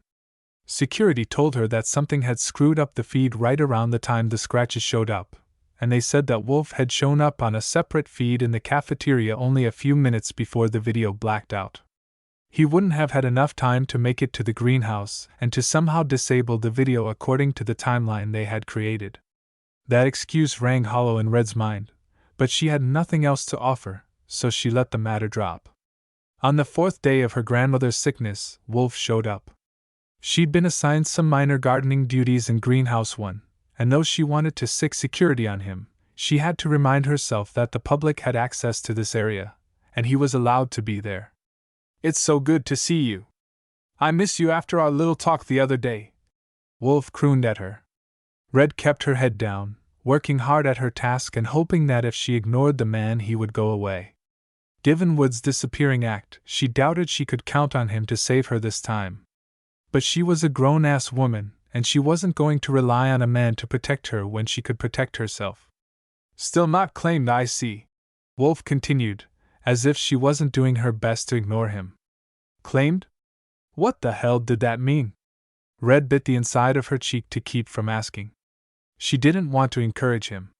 Security told her that something had screwed up the feed right around the time the scratches showed up, and they said that Wolf had shown up on a separate feed in the cafeteria only a few minutes before the video blacked out. He wouldn't have had enough time to make it to the greenhouse and to somehow disable the video according to the timeline they had created. That excuse rang hollow in Red's mind, but she had nothing else to offer, so she let the matter drop. On the 4th day of her grandmother's sickness, Wolf showed up. She'd been assigned some minor gardening duties in Greenhouse 1, and though she wanted to stick security on him, she had to remind herself that the public had access to this area, and he was allowed to be there. "It's so good to see you. I miss you after our little talk the other day," Wolf crooned at her. Red kept her head down, working hard at her task and hoping that if she ignored the man he would go away. Given Wood's disappearing act, she doubted she could count on him to save her this time. But she was a grown-ass woman, and she wasn't going to rely on a man to protect her when she could protect herself. "Still not claimed, I see," Wolf continued, as if she wasn't doing her best to ignore him. "Claimed? What the hell did that mean?" Red bit the inside of her cheek to keep from asking. She didn't want to encourage him.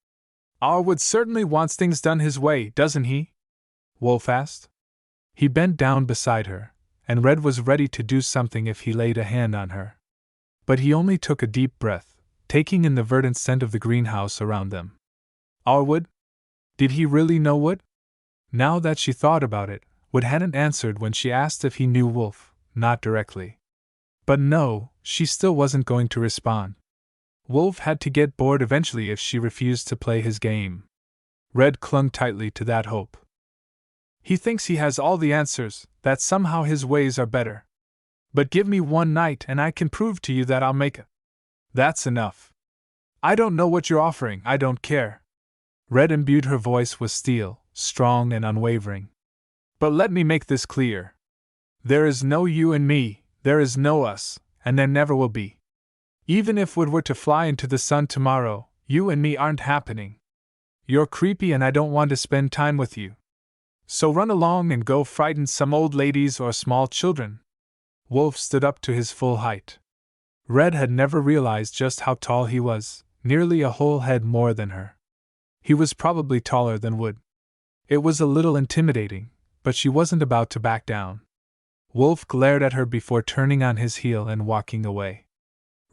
"Our Wood certainly wants things done his way, doesn't he?" Wolf asked. He bent down beside her, and Red was ready to do something if he laid a hand on her. But he only took a deep breath, taking in the verdant scent of the greenhouse around them. "Our Wood? Did he really know Wood?" Now that she thought about it, Wood hadn't answered when she asked if he knew Wolf, not directly. But no, she still wasn't going to respond. Wolf had to get bored eventually if she refused to play his game. Red clung tightly to that hope. He thinks he has all the answers, that somehow his ways are better. But give me one night and I can prove to you that I'll make it. That's enough. I don't know what you're offering, I don't care. Red imbued her voice with steel, strong and unwavering. But let me make this clear. There is no you and me, there is no us, and there never will be. Even if Wood were to fly into the sun tomorrow, you and me aren't happening. You're creepy and I don't want to spend time with you. So run along and go frighten some old ladies or small children. Wolf stood up to his full height. Red had never realized just how tall he was, nearly a whole head more than her. He was probably taller than Wood. It was a little intimidating, but she wasn't about to back down. Wolf glared at her before turning on his heel and walking away.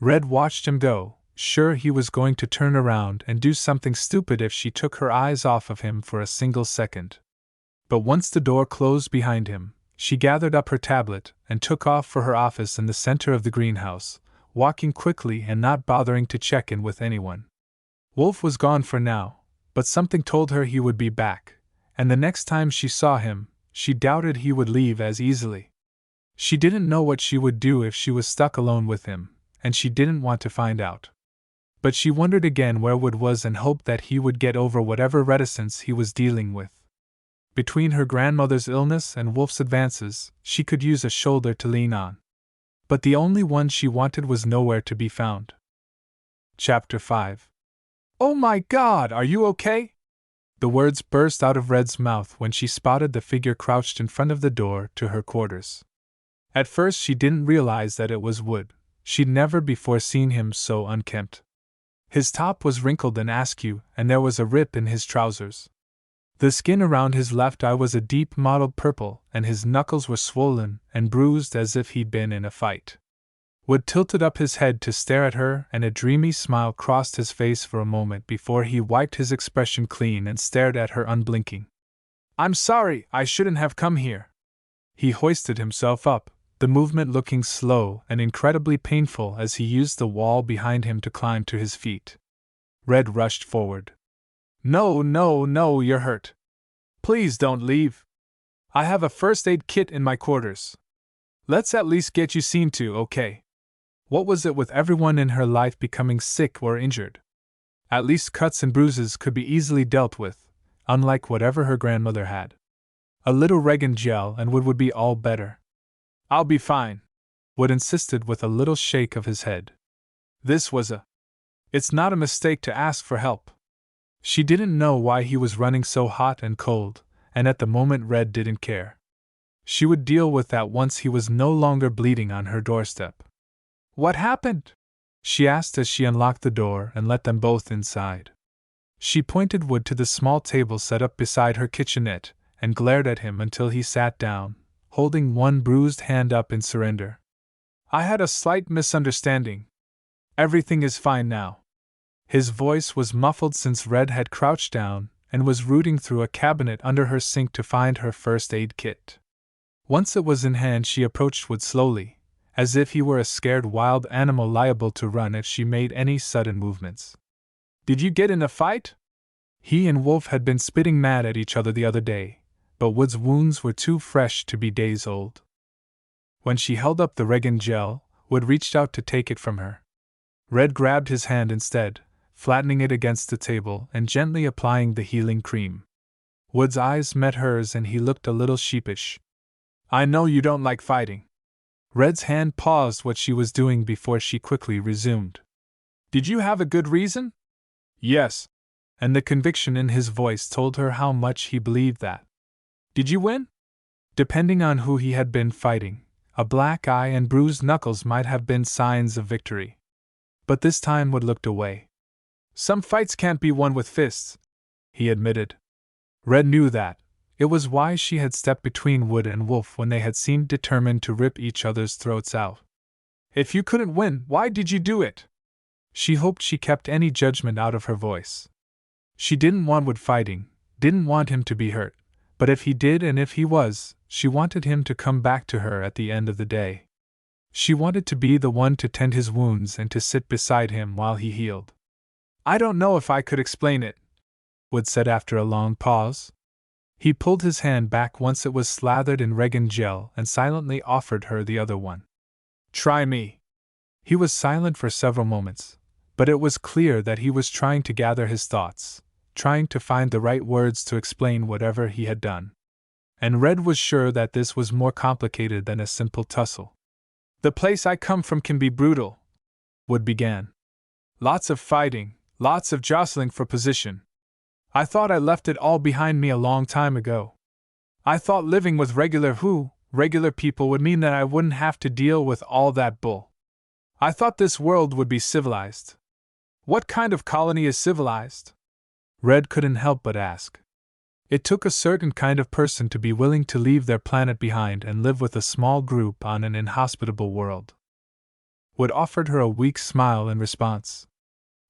Red watched him go, sure he was going to turn around and do something stupid if she took her eyes off of him for a single second. But once the door closed behind him, she gathered up her tablet and took off for her office in the center of the greenhouse, walking quickly and not bothering to check in with anyone. Wolf was gone for now, but something told her he would be back, and the next time she saw him, she doubted he would leave as easily. She didn't know what she would do if she was stuck alone with him, and she didn't want to find out. But she wondered again where Wood was and hoped that he would get over whatever reticence he was dealing with. Between her grandmother's illness and Wolf's advances, she could use a shoulder to lean on. But the only one she wanted was nowhere to be found. Chapter 5. Oh my God, are you okay? The words burst out of Red's mouth when she spotted the figure crouched in front of the door to her quarters. At first she didn't realize that it was Wood. She'd never before seen him so unkempt. His top was wrinkled and askew, and there was a rip in his trousers. The skin around his left eye was a deep mottled purple, and his knuckles were swollen and bruised as if he'd been in a fight. Wood tilted up his head to stare at her, and a dreamy smile crossed his face for a moment before he wiped his expression clean and stared at her unblinking. I'm sorry, I shouldn't have come here. He hoisted himself up, the movement looking slow and incredibly painful as he used the wall behind him to climb to his feet. Red rushed forward. No, you're hurt. Please don't leave. I have a first aid kit in my quarters. Let's at least get you seen to, okay? What was it with everyone in her life becoming sick or injured? At least cuts and bruises could be easily dealt with, unlike whatever her grandmother had. A little Regan gel and Wood would be all better. I'll be fine, Wood insisted with a little shake of his head. It's not a mistake to ask for help. She didn't know why he was running so hot and cold, and at the moment Red didn't care. She would deal with that once he was no longer bleeding on her doorstep. What happened? She asked as she unlocked the door and let them both inside. She pointed Wood to the small table set up beside her kitchenette and glared at him until he sat down, holding one bruised hand up in surrender. I had a slight misunderstanding. Everything is fine now. His voice was muffled since Red had crouched down and was rooting through a cabinet under her sink to find her first aid kit. Once it was in hand, she approached Wood slowly, as if he were a scared wild animal liable to run if she made any sudden movements. Did you get in a fight? He and Wolf had been spitting mad at each other the other day, but Wood's wounds were too fresh to be days old. When she held up the Regan gel, Wood reached out to take it from her. Red grabbed his hand instead, flattening it against the table and gently applying the healing cream. Wood's eyes met hers and he looked a little sheepish. I know you don't like fighting. Red's hand paused what she was doing before she quickly resumed. Did you have a good reason? Yes. And the conviction in his voice told her how much he believed that. Did you win? Depending on who he had been fighting, a black eye and bruised knuckles might have been signs of victory. But this time Wood looked away. Some fights can't be won with fists, he admitted. Red knew that. It was why she had stepped between Wood and Wolf when they had seemed determined to rip each other's throats out. If you couldn't win, why did you do it? She hoped she kept any judgment out of her voice. She didn't want Wood fighting, didn't want him to be hurt, but if he did and if he was, she wanted him to come back to her at the end of the day. She wanted to be the one to tend his wounds and to sit beside him while he healed. I don't know if I could explain it, Wood said after a long pause. He pulled his hand back once it was slathered in Regan gel and silently offered her the other one. Try me. He was silent for several moments, but it was clear that he was trying to gather his thoughts, trying to find the right words to explain whatever he had done. And Red was sure that this was more complicated than a simple tussle. The place I come from can be brutal, Wood began. Lots of fighting, lots of jostling for position. I thought I left it all behind me a long time ago. I thought living with regular people would mean that I wouldn't have to deal with all that bull. I thought this world would be civilized. What kind of colony is civilized? Red couldn't help but ask. It took a certain kind of person to be willing to leave their planet behind and live with a small group on an inhospitable world. Wood offered her a weak smile in response.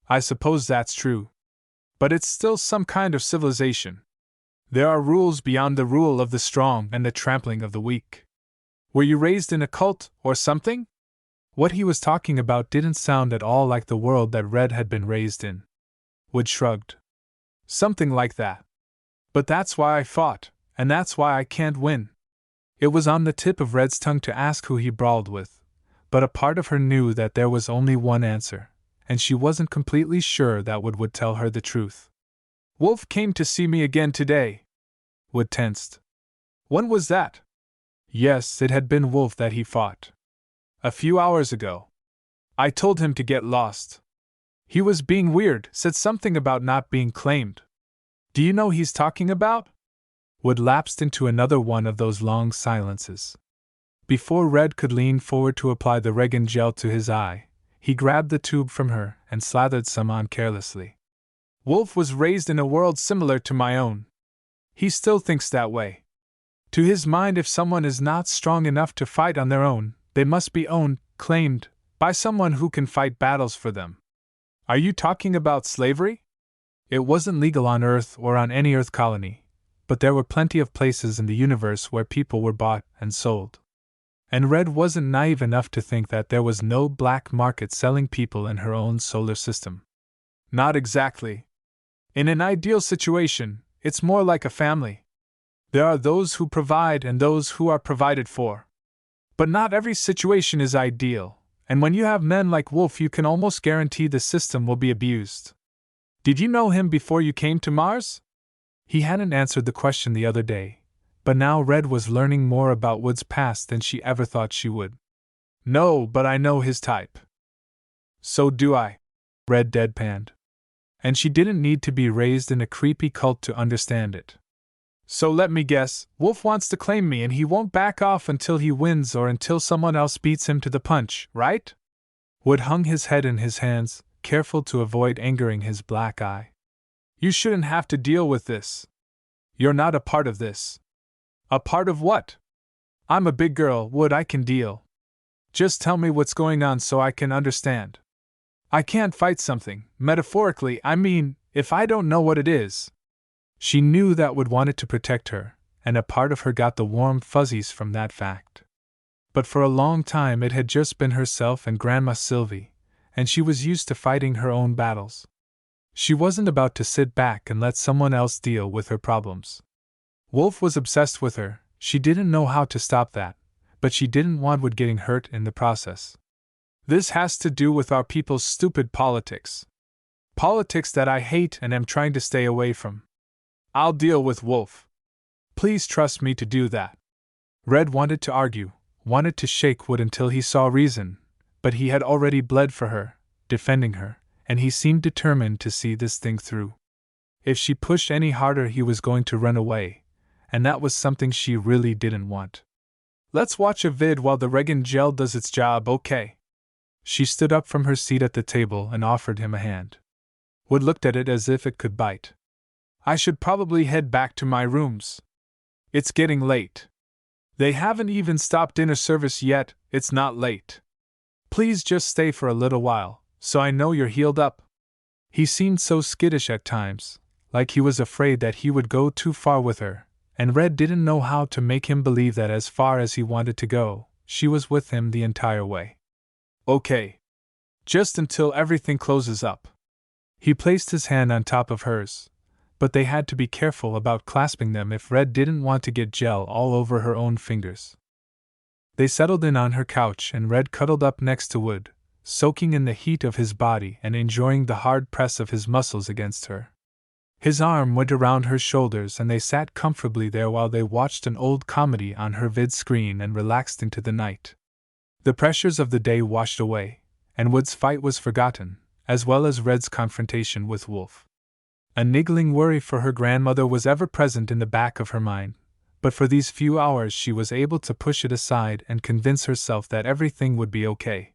I suppose that's true. But it's still some kind of civilization. There are rules beyond the rule of the strong and the trampling of the weak. Were you raised in a cult or something? What he was talking about didn't sound at all like the world that Red had been raised in. Wood shrugged. Something like that. But that's why I fought, and that's why I can't win. It was on the tip of Red's tongue to ask who he brawled with, but a part of her knew that there was only one answer, and she wasn't completely sure that Wood would tell her the truth. Wolf came to see me again today. Wood tensed. When was that? Yes, it had been Wolf that he fought. A few hours ago. I told him to get lost. He was being weird, said something about not being claimed. Do you know he's talking about? Wood lapsed into another one of those long silences. Before Red could lean forward to apply the Regan gel to his eye, he grabbed the tube from her and slathered some on carelessly. Wolf was raised in a world similar to my own. He still thinks that way. To his mind, if someone is not strong enough to fight on their own, they must be owned, claimed, by someone who can fight battles for them. Are you talking about slavery? It wasn't legal on Earth or on any Earth colony, but there were plenty of places in the universe where people were bought and sold. And Red wasn't naive enough to think that there was no black market selling people in her own solar system. Not exactly. In an ideal situation, it's more like a family. There are those who provide and those who are provided for. But not every situation is ideal, and when you have men like Wolf, you can almost guarantee the system will be abused. Did you know him before you came to Mars? He hadn't answered the question the other day, but now Red was learning more about Wood's past than she ever thought she would. No, but I know his type. So do I, Red deadpanned. And she didn't need to be raised in a creepy cult to understand it. So let me guess, Wolf wants to claim me and he won't back off until he wins or until someone else beats him to the punch, right? Wood hung his head in his hands, careful to avoid angering his black eye. You shouldn't have to deal with this. You're not a part of this. A part of what? I'm a big girl, Wood, I can deal. Just tell me what's going on so I can understand. I can't fight something, metaphorically, I mean, if I don't know what it is. She knew that Wood wanted to protect her, and a part of her got the warm fuzzies from that fact. But for a long time it had just been herself and Grandma Sylvie, and she was used to fighting her own battles. She wasn't about to sit back and let someone else deal with her problems. Wolf was obsessed with her, she didn't know how to stop that, but she didn't want Wood getting hurt in the process. This has to do with our people's stupid politics. Politics that I hate and am trying to stay away from. I'll deal with Wolf. Please trust me to do that. Red wanted to argue, wanted to shake Wood until he saw reason, but he had already bled for her, defending her, and he seemed determined to see this thing through. If she pushed any harder, he was going to run away, and that was something she really didn't want. Let's watch a vid while the Regan gel does its job, okay? She stood up from her seat at the table and offered him a hand. Wood looked at it as if it could bite. I should probably head back to my rooms. It's getting late. They haven't even stopped dinner service yet, it's not late. Please just stay for a little while, so I know you're healed up. He seemed so skittish at times, like he was afraid that he would go too far with her, and Red didn't know how to make him believe that as far as he wanted to go, she was with him the entire way. Okay. Just until everything closes up. He placed his hand on top of hers, but they had to be careful about clasping them if Red didn't want to get gel all over her own fingers. They settled in on her couch and Red cuddled up next to Wood, soaking in the heat of his body and enjoying the hard press of his muscles against her. His arm went around her shoulders and they sat comfortably there while they watched an old comedy on her vid screen and relaxed into the night. The pressures of the day washed away, and Wood's fight was forgotten, as well as Red's confrontation with Wolf. A niggling worry for her grandmother was ever present in the back of her mind, but for these few hours she was able to push it aside and convince herself that everything would be okay.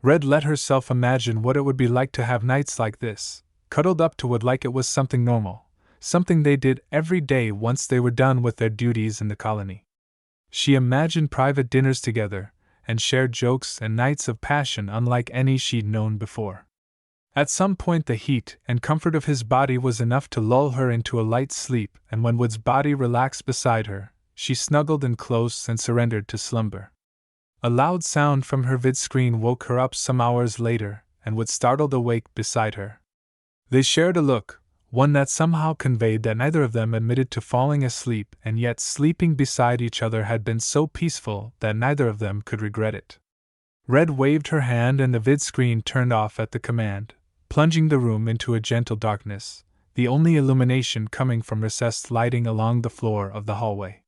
Red let herself imagine what it would be like to have nights like this, cuddled up to Wood like it was something normal, something they did every day once they were done with their duties in the colony. She imagined private dinners together, and shared jokes and nights of passion unlike any she'd known before. At some point the heat and comfort of his body was enough to lull her into a light sleep, and when Wood's body relaxed beside her, she snuggled in close and surrendered to slumber. A loud sound from her vid screen woke her up some hours later, and Wood startled awake beside her. They shared a look, one that somehow conveyed that neither of them admitted to falling asleep, and yet sleeping beside each other had been so peaceful that neither of them could regret it. Red waved her hand and the vid screen turned off at the command, plunging the room into a gentle darkness, the only illumination coming from recessed lighting along the floor of the hallway.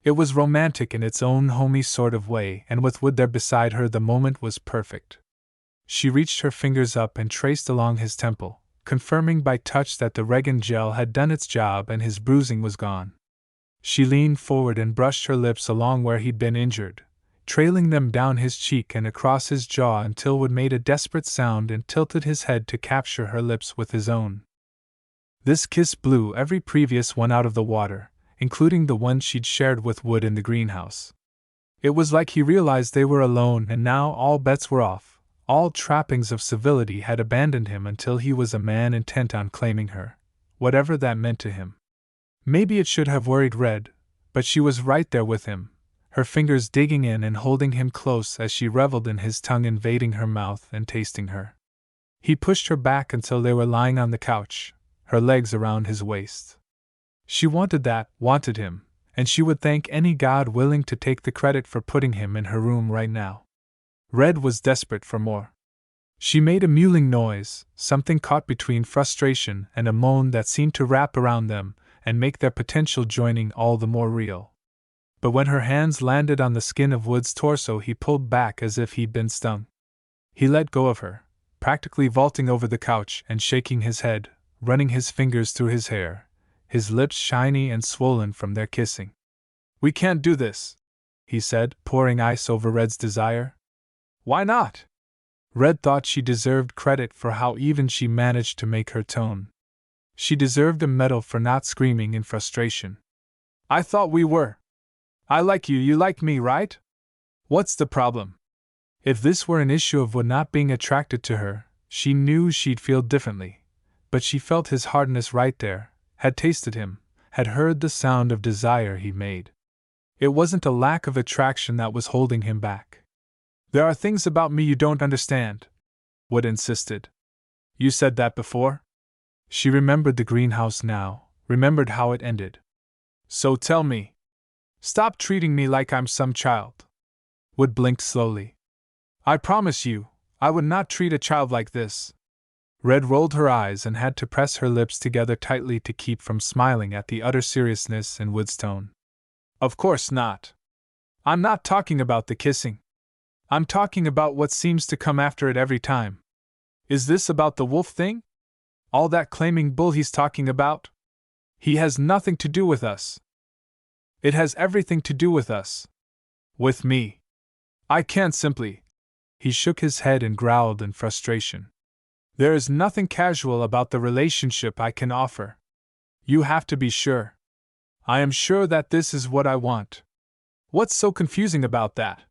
It was romantic in its own homey sort of way, and with Wood there beside her the moment was perfect. She reached her fingers up and traced along his temple, confirming by touch that the Regan gel had done its job and his bruising was gone. She leaned forward and brushed her lips along where he'd been injured, trailing them down his cheek and across his jaw until Wood made a desperate sound and tilted his head to capture her lips with his own. This kiss blew every previous one out of the water, including the one she'd shared with Wood in the greenhouse. It was like he realized they were alone and now all bets were off. All trappings of civility had abandoned him until he was a man intent on claiming her, whatever that meant to him. Maybe it should have worried Red, but she was right there with him, her fingers digging in and holding him close as she reveled in his tongue invading her mouth and tasting her. He pushed her back until they were lying on the couch, her legs around his waist. She wanted that, wanted him, and she would thank any god willing to take the credit for putting him in her room right now. Red was desperate for more. She made a mewling noise, something caught between frustration and a moan that seemed to wrap around them and make their potential joining all the more real. But when her hands landed on the skin of Wood's torso, he pulled back as if he'd been stung. He let go of her, practically vaulting over the couch and shaking his head, running his fingers through his hair, his lips shiny and swollen from their kissing. "We can't do this," he said, pouring ice over Red's desire. "Why not?" Red thought she deserved credit for how even she managed to make her tone. She deserved a medal for not screaming in frustration. "I thought we were. I like you, you like me, right? What's the problem?" If this were an issue of Wood not being attracted to her, she knew she'd feel differently, but she felt his hardness right there, had tasted him, had heard the sound of desire he made. It wasn't a lack of attraction that was holding him back. "There are things about me you don't understand," Wood insisted. "You said that before?" She remembered the greenhouse now, remembered how it ended. "So tell me. Stop treating me like I'm some child." Wood blinked slowly. "I promise you, I would not treat a child like this." Red rolled her eyes and had to press her lips together tightly to keep from smiling at the utter seriousness in Wood's tone. "Of course not. I'm not talking about the kissing. I'm talking about what seems to come after it every time. Is this about the wolf thing? All that claiming bull he's talking about? He has nothing to do with us." "It has everything to do with us. With me. I can't simply." He shook his head and growled in frustration. "There is nothing casual about the relationship I can offer. You have to be sure. I am sure that this is what I want. What's so confusing about that?"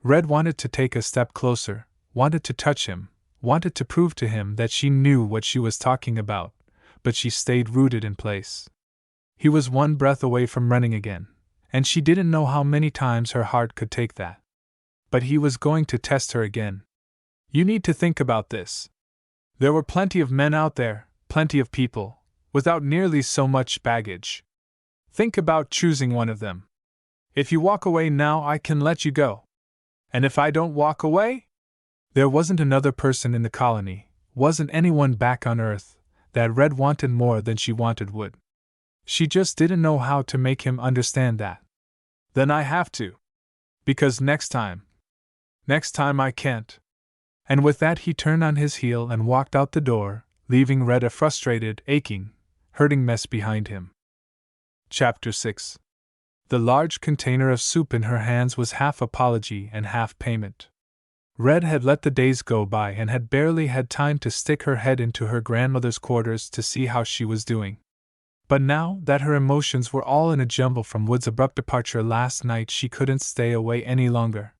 Red wanted to take a step closer, wanted to touch him, wanted to prove to him that she knew what she was talking about, but she stayed rooted in place. He was one breath away from running again, and she didn't know how many times her heart could take that. But he was going to test her again. You need to think about this. There were plenty of men out there, plenty of people, without nearly so much baggage. Think about choosing one of them. If you walk away now, I can let you go. And if I don't walk away? There wasn't another person in the colony, wasn't anyone back on Earth, that Red wanted more than she wanted Wood. She just didn't know how to make him understand that. Then I have to. Because next time I can't. And with that he turned on his heel and walked out the door, leaving Red a frustrated, aching, hurting mess behind him. Chapter 6. The large container of soup in her hands was half apology and half payment. Red had let the days go by and had barely had time to stick her head into her grandmother's quarters to see how she was doing. But now that her emotions were all in a jumble from Wood's abrupt departure last night, she couldn't stay away any longer.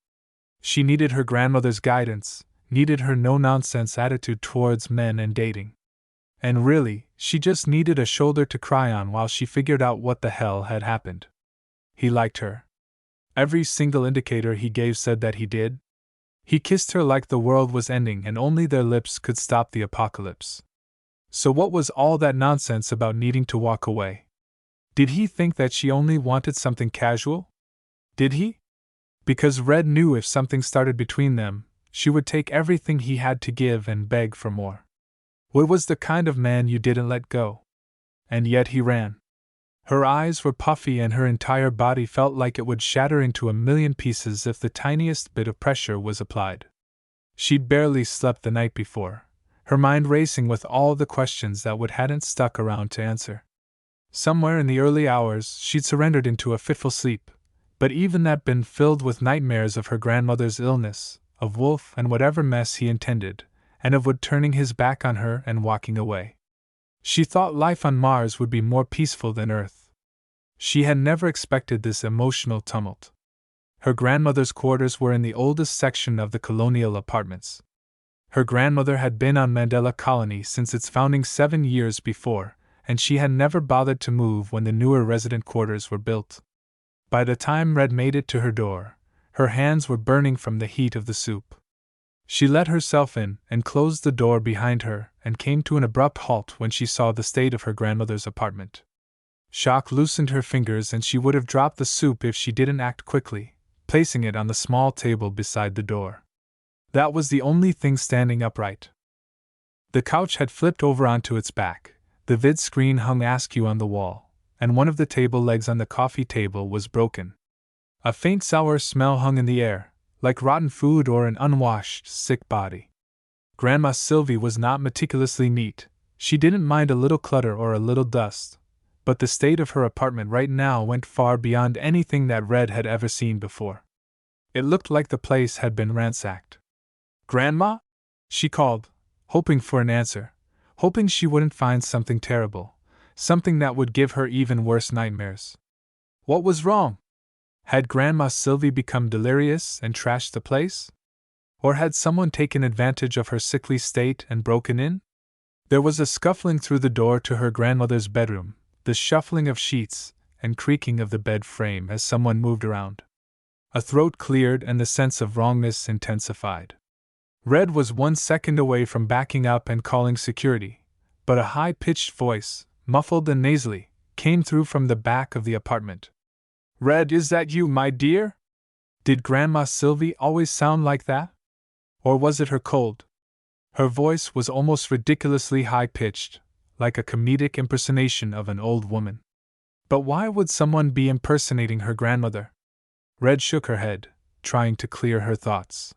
She needed her grandmother's guidance, needed her no-nonsense attitude towards men and dating. And really, she just needed a shoulder to cry on while she figured out what the hell had happened. He liked her. Every single indicator he gave said that he did. He kissed her like the world was ending and only their lips could stop the apocalypse. So what was all that nonsense about needing to walk away? Did he think that she only wanted something casual? Did he? Because Red knew if something started between them, she would take everything he had to give and beg for more. Wood was the kind of man you didn't let go. And yet he ran. Her eyes were puffy and her entire body felt like it would shatter into a million pieces if the tiniest bit of pressure was applied. She'd barely slept the night before, her mind racing with all the questions that Wood hadn't stuck around to answer. Somewhere in the early hours she'd surrendered into a fitful sleep, but even that been filled with nightmares of her grandmother's illness, of Wolf and whatever mess he intended, and of Wood turning his back on her and walking away. She thought life on Mars would be more peaceful than Earth. She had never expected this emotional tumult. Her grandmother's quarters were in the oldest section of the colonial apartments. Her grandmother had been on Mandela Colony since its founding 7 years before, and she had never bothered to move when the newer resident quarters were built. By the time Red made it to her door, her hands were burning from the heat of the soup. She let herself in and closed the door behind her and came to an abrupt halt when she saw the state of her grandmother's apartment. Shock loosened her fingers and she would have dropped the soup if she didn't act quickly, placing it on the small table beside the door. That was the only thing standing upright. The couch had flipped over onto its back, the vid screen hung askew on the wall, and one of the table legs on the coffee table was broken. A faint sour smell hung in the air, like rotten food or an unwashed, sick body. Grandma Sylvie was not meticulously neat. She didn't mind a little clutter or a little dust, but the state of her apartment right now went far beyond anything that Red had ever seen before. It looked like the place had been ransacked. "Grandma?" she called, hoping for an answer, hoping she wouldn't find something terrible, something that would give her even worse nightmares. What was wrong? Had Grandma Sylvie become delirious and trashed the place? Or had someone taken advantage of her sickly state and broken in? There was a scuffling through the door to her grandmother's bedroom, the shuffling of sheets and creaking of the bed frame as someone moved around. A throat cleared and the sense of wrongness intensified. Red was 1 second away from backing up and calling security, but a high-pitched voice, muffled and nasally, came through from the back of the apartment. "Red, is that you, my dear?" Did Grandma Sylvie always sound like that? Or was it her cold? Her voice was almost ridiculously high-pitched, like a comedic impersonation of an old woman. But why would someone be impersonating her grandmother? Red shook her head, trying to clear her thoughts.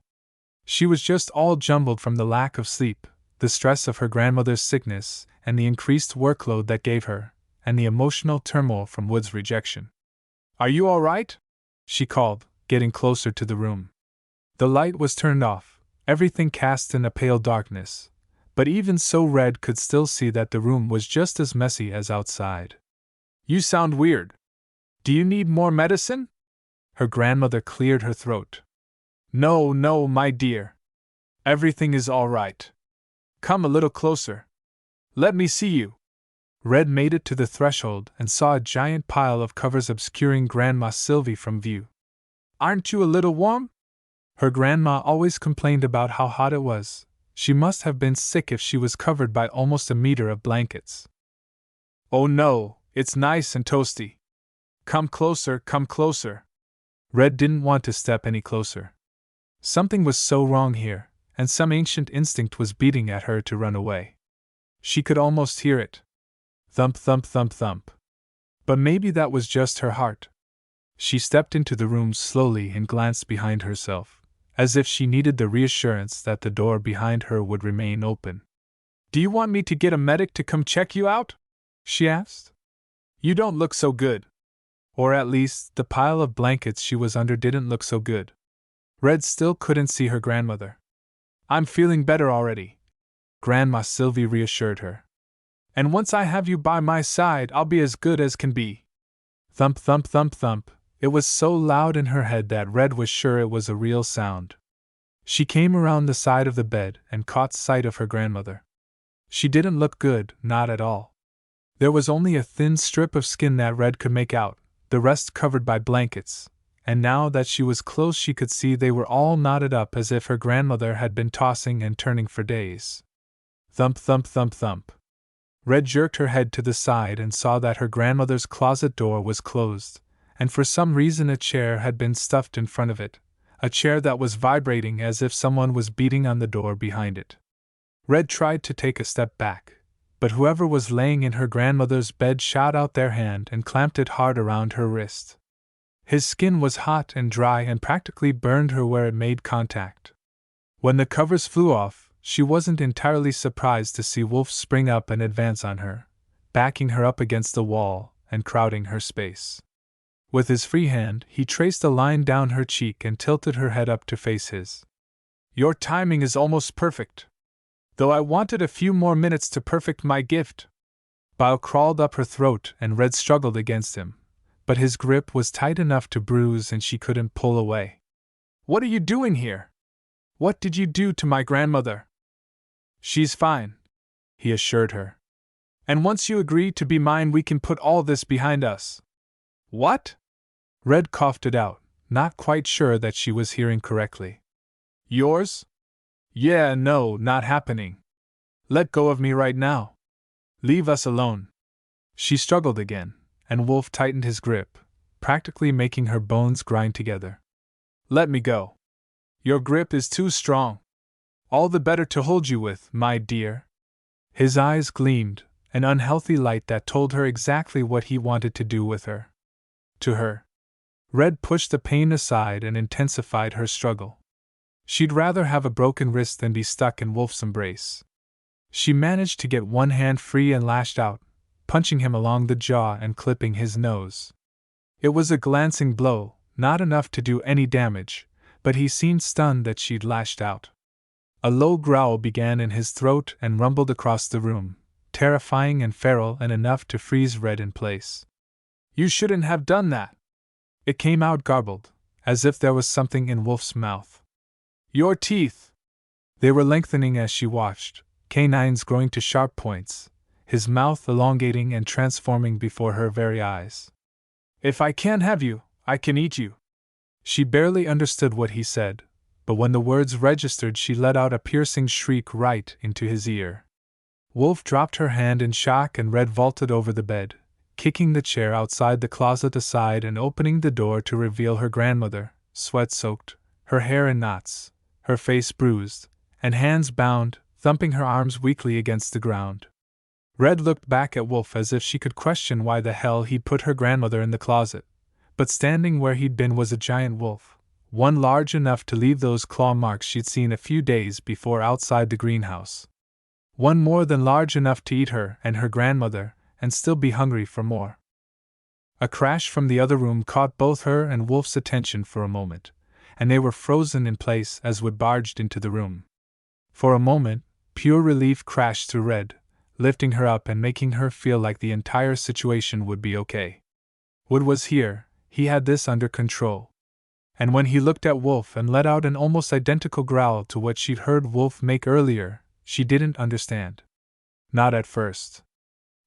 She was just all jumbled from the lack of sleep, the stress of her grandmother's sickness, and the increased workload that gave her, and the emotional turmoil from Wood's rejection. "Are you all right?" she called, getting closer to the room. The light was turned off, everything cast in a pale darkness, but even so Red could still see that the room was just as messy as outside. "You sound weird. Do you need more medicine?" Her grandmother cleared her throat. "No, no, my dear. Everything is all right. Come a little closer. Let me see you." Red made it to the threshold and saw a giant pile of covers obscuring Grandma Sylvie from view. "Aren't you a little warm?" Her grandma always complained about how hot it was. She must have been sick if she was covered by almost a meter of blankets. Oh no, it's nice and toasty. Come closer, come closer. Red didn't want to step any closer. Something was so wrong here, and some ancient instinct was beating at her to run away. She could almost hear it. Thump, thump, thump, thump. But maybe that was just her heart. She stepped into the room slowly and glanced behind herself, as if she needed the reassurance that the door behind her would remain open. Do you want me to get a medic to come check you out? She asked. You don't look so good. Or at least, the pile of blankets she was under didn't look so good. Red still couldn't see her grandmother. I'm feeling better already, Grandma Sylvie reassured her. And once I have you by my side, I'll be as good as can be. Thump, thump, thump, thump. It was so loud in her head that Red was sure it was a real sound. She came around the side of the bed and caught sight of her grandmother. She didn't look good, not at all. There was only a thin strip of skin that Red could make out, the rest covered by blankets, and now that she was close she could see they were all knotted up as if her grandmother had been tossing and turning for days. Thump, thump, thump, thump. Red jerked her head to the side and saw that her grandmother's closet door was closed, and for some reason a chair had been stuffed in front of it, a chair that was vibrating as if someone was beating on the door behind it. Red tried to take a step back, but whoever was laying in her grandmother's bed shot out their hand and clamped it hard around her wrist. His skin was hot and dry and practically burned her where it made contact. When the covers flew off, she wasn't entirely surprised to see Wolf spring up and advance on her, backing her up against the wall and crowding her space. With his free hand, he traced a line down her cheek and tilted her head up to face his. Your timing is almost perfect. Though I wanted a few more minutes to perfect my gift. Bile crawled up her throat and Red struggled against him, but his grip was tight enough to bruise and she couldn't pull away. What are you doing here? What did you do to my grandmother? She's fine, he assured her. And once you agree to be mine, we can put all this behind us. What? Red coughed it out, not quite sure that she was hearing correctly. Yours? Yeah, no, not happening. Let go of me right now. Leave us alone. She struggled again, and Wolf tightened his grip, practically making her bones grind together. Let me go. Your grip is too strong. All the better to hold you with, my dear. His eyes gleamed, an unhealthy light that told her exactly what he wanted to do with her. To her. Red pushed the pain aside and intensified her struggle. She'd rather have a broken wrist than be stuck in Wolf's embrace. She managed to get one hand free and lashed out, punching him along the jaw and clipping his nose. It was a glancing blow, not enough to do any damage, but he seemed stunned that she'd lashed out. A low growl began in his throat and rumbled across the room, terrifying and feral and enough to freeze Red in place. You shouldn't have done that. It came out garbled, as if there was something in Wolf's mouth. Your teeth! They were lengthening as she watched, canines growing to sharp points, his mouth elongating and transforming before her very eyes. If I can't have you, I can eat you. She barely understood what he said, but when the words registered she let out a piercing shriek right into his ear. Wolf dropped her hand in shock and Red vaulted over the bed, kicking the chair outside the closet aside and opening the door to reveal her grandmother, sweat-soaked, her hair in knots, her face bruised, and hands bound, thumping her arms weakly against the ground. Red looked back at Wolf as if she could question why the hell he'd put her grandmother in the closet, but standing where he'd been was a giant wolf, one large enough to leave those claw marks she'd seen a few days before outside the greenhouse. One more than large enough to eat her and her grandmother, and still be hungry for more. A crash from the other room caught both her and Wolf's attention for a moment, and they were frozen in place as Wood barged into the room. For a moment, pure relief crashed through Red, lifting her up and making her feel like the entire situation would be okay. Wood was here, he had this under control. And when he looked at Wolf and let out an almost identical growl to what she'd heard Wolf make earlier, she didn't understand. Not at first.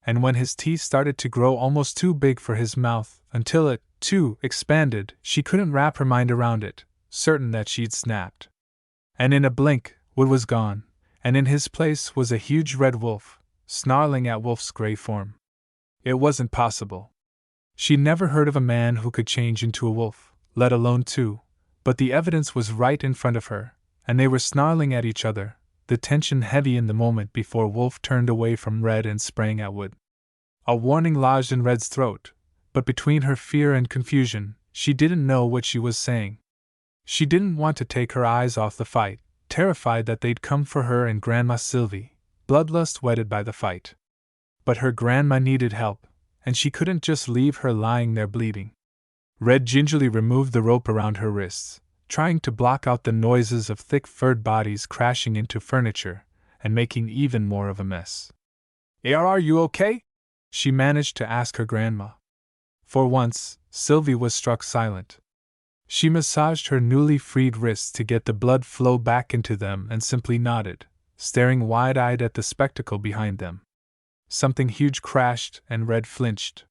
And when his teeth started to grow almost too big for his mouth, until it, too, expanded, she couldn't wrap her mind around it, certain that she'd snapped. And in a blink, Wood was gone, and in his place was a huge red wolf, snarling at Wolf's gray form. It wasn't possible. She'd never heard of a man who could change into a wolf, let alone two, but the evidence was right in front of her, and they were snarling at each other, the tension heavy in the moment before Wolf turned away from Red and sprang at Wood. A warning lodged in Red's throat, but between her fear and confusion, she didn't know what she was saying. She didn't want to take her eyes off the fight, terrified that they'd come for her and Grandma Sylvie, bloodlust whetted by the fight. But her grandma needed help, and she couldn't just leave her lying there bleeding. Red gingerly removed the rope around her wrists, trying to block out the noises of thick furred bodies crashing into furniture and making even more of a mess. Are you okay?" she managed to ask her grandma. For once, Sylvie was struck silent. She massaged her newly freed wrists to get the blood flow back into them and simply nodded, staring wide-eyed at the spectacle behind them. Something huge crashed and Red flinched.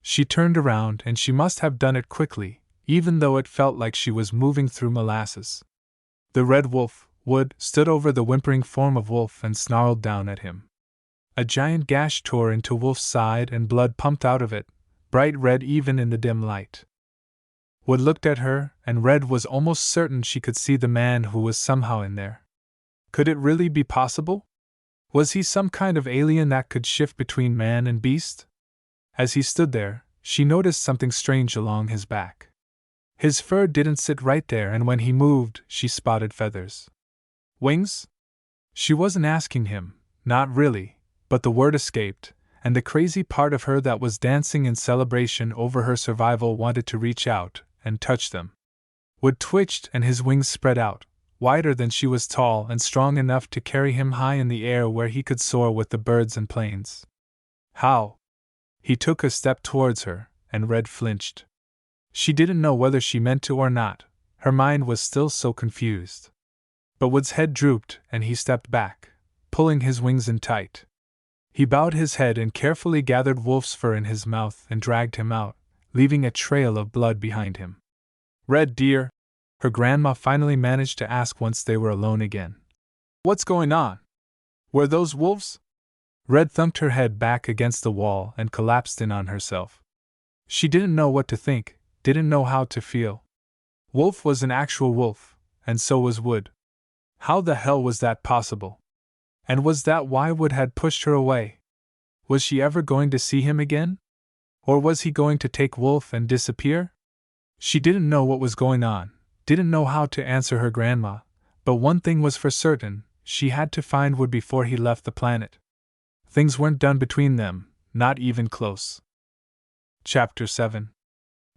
She turned around, and she must have done it quickly, even though it felt like she was moving through molasses. The red wolf, Wood, stood over the whimpering form of Wolf and snarled down at him. A giant gash tore into Wolf's side and blood pumped out of it, bright red even in the dim light. Wood looked at her, and Red was almost certain she could see the man who was somehow in there. Could it really be possible? Was he some kind of alien that could shift between man and beast? As he stood there, she noticed something strange along his back. His fur didn't sit right there, and when he moved, she spotted feathers. Wings? She wasn't asking him, not really, but the word escaped, and the crazy part of her that was dancing in celebration over her survival wanted to reach out and touch them. Wood twitched and his wings spread out, wider than she was tall and strong enough to carry him high in the air where he could soar with the birds and planes. How? He took a step towards her, and Red flinched. She didn't know whether she meant to or not, her mind was still so confused. But Wood's head drooped and he stepped back, pulling his wings in tight. He bowed his head and carefully gathered Wolf's fur in his mouth and dragged him out, leaving a trail of blood behind him. "Red dear," her grandma finally managed to ask once they were alone again. "What's going on? Were those wolves?" Red thumped her head back against the wall and collapsed in on herself. She didn't know what to think, didn't know how to feel. Wolf was an actual wolf, and so was Wood. How the hell was that possible? And was that why Wood had pushed her away? Was she ever going to see him again? Or was he going to take Wolf and disappear? She didn't know what was going on, didn't know how to answer her grandma, but one thing was for certain, she had to find Wood before he left the planet. Things weren't done between them, not even close. Chapter 7.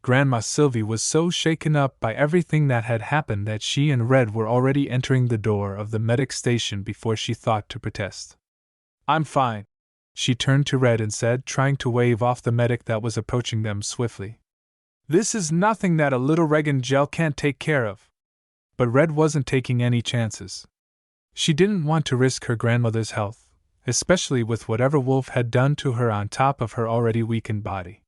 Grandma Sylvie was so shaken up by everything that had happened that she and Red were already entering the door of the medic station before she thought to protest. "I'm fine," she turned to Red and said, trying to wave off the medic that was approaching them swiftly. "This is nothing that a little Regan gel can't take care of." But Red wasn't taking any chances. She didn't want to risk her grandmother's health, especially with whatever Wolf had done to her on top of her already weakened body.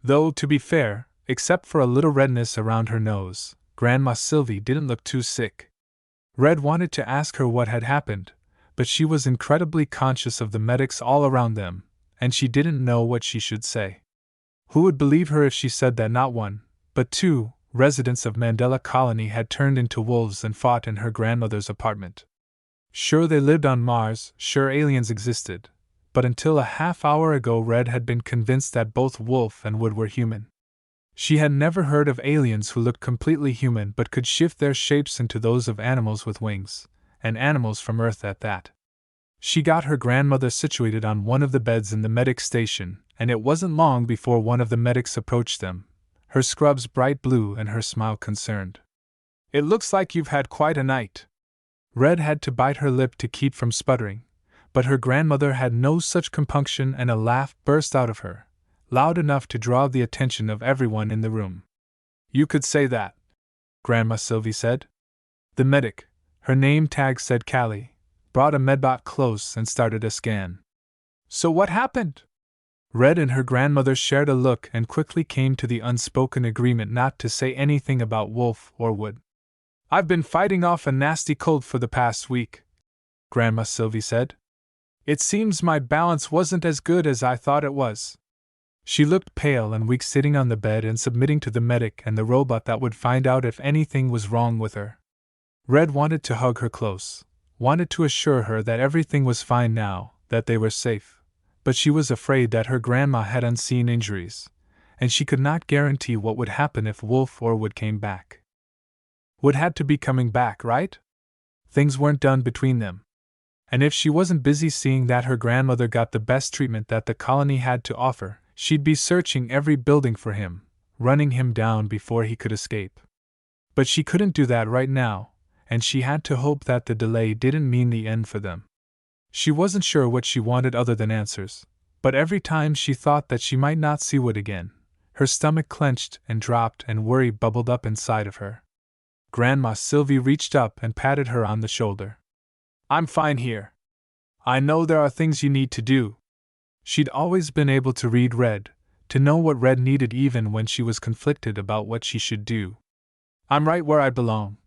Though, to be fair, except for a little redness around her nose, Grandma Sylvie didn't look too sick. Red wanted to ask her what had happened, but she was incredibly conscious of the medics all around them, and she didn't know what she should say. Who would believe her if she said that not one, but two, residents of Mandela Colony had turned into wolves and fought in her grandmother's apartment? Sure, they lived on Mars, sure aliens existed, but until a half hour ago Red had been convinced that both Wolf and Wood were human. She had never heard of aliens who looked completely human but could shift their shapes into those of animals with wings, and animals from Earth at that. She got her grandmother situated on one of the beds in the medic station, and it wasn't long before one of the medics approached them, her scrubs bright blue and her smile concerned. "It looks like you've had quite a night." Red had to bite her lip to keep from sputtering, but her grandmother had no such compunction and a laugh burst out of her, loud enough to draw the attention of everyone in the room. "You could say that," Grandma Sylvie said. The medic, her name tag said Callie, brought a medbot close and started a scan. "So what happened?" Red and her grandmother shared a look and quickly came to the unspoken agreement not to say anything about Wolf or Wood. I've been fighting off a nasty cold for the past week, Grandma Sylvie said. It seems my balance wasn't as good as I thought it was. She looked pale and weak sitting on the bed and submitting to the medic and the robot that would find out if anything was wrong with her. Red wanted to hug her close, wanted to assure her that everything was fine now, that they were safe, but she was afraid that her grandma had unseen injuries, and she could not guarantee what would happen if Wolf or Wood came back. Wood had to be coming back, right? Things weren't done between them. And if she wasn't busy seeing that her grandmother got the best treatment that the colony had to offer, she'd be searching every building for him, running him down before he could escape. But she couldn't do that right now, and she had to hope that the delay didn't mean the end for them. She wasn't sure what she wanted other than answers, but every time she thought that she might not see Wood again, her stomach clenched and dropped and worry bubbled up inside of her. Grandma Sylvie reached up and patted her on the shoulder. I'm fine here. I know there are things you need to do. She'd always been able to read Red, to know what Red needed even when she was conflicted about what she should do. I'm right where I belong,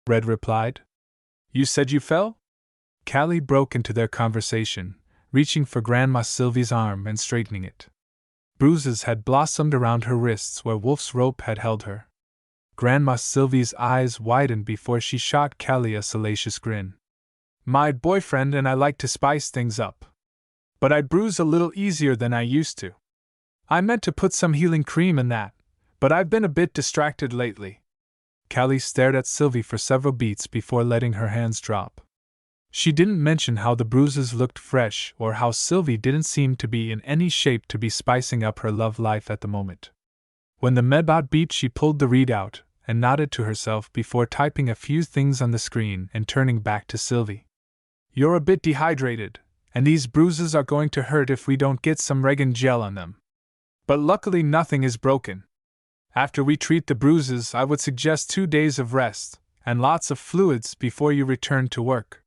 Red replied. You said you fell? Callie broke into their conversation, reaching for Grandma Sylvie's arm and straightening it. Bruises had blossomed around her wrists where Wolf's rope had held her. Grandma Sylvie's eyes widened before she shot Callie a salacious grin. My boyfriend and I like to spice things up. But I'd bruise a little easier than I used to. I meant to put some healing cream in that, but I've been a bit distracted lately. Callie stared at Sylvie for several beats before letting her hands drop. She didn't mention how the bruises looked fresh or how Sylvie didn't seem to be in any shape to be spicing up her love life at the moment. When the medbot beeped, she pulled the readout and nodded to herself before typing a few things on the screen and turning back to Sylvie. You're a bit dehydrated, and these bruises are going to hurt if we don't get some Regan gel on them. But luckily nothing is broken. After we treat the bruises, I would suggest 2 days of rest and lots of fluids before you return to work.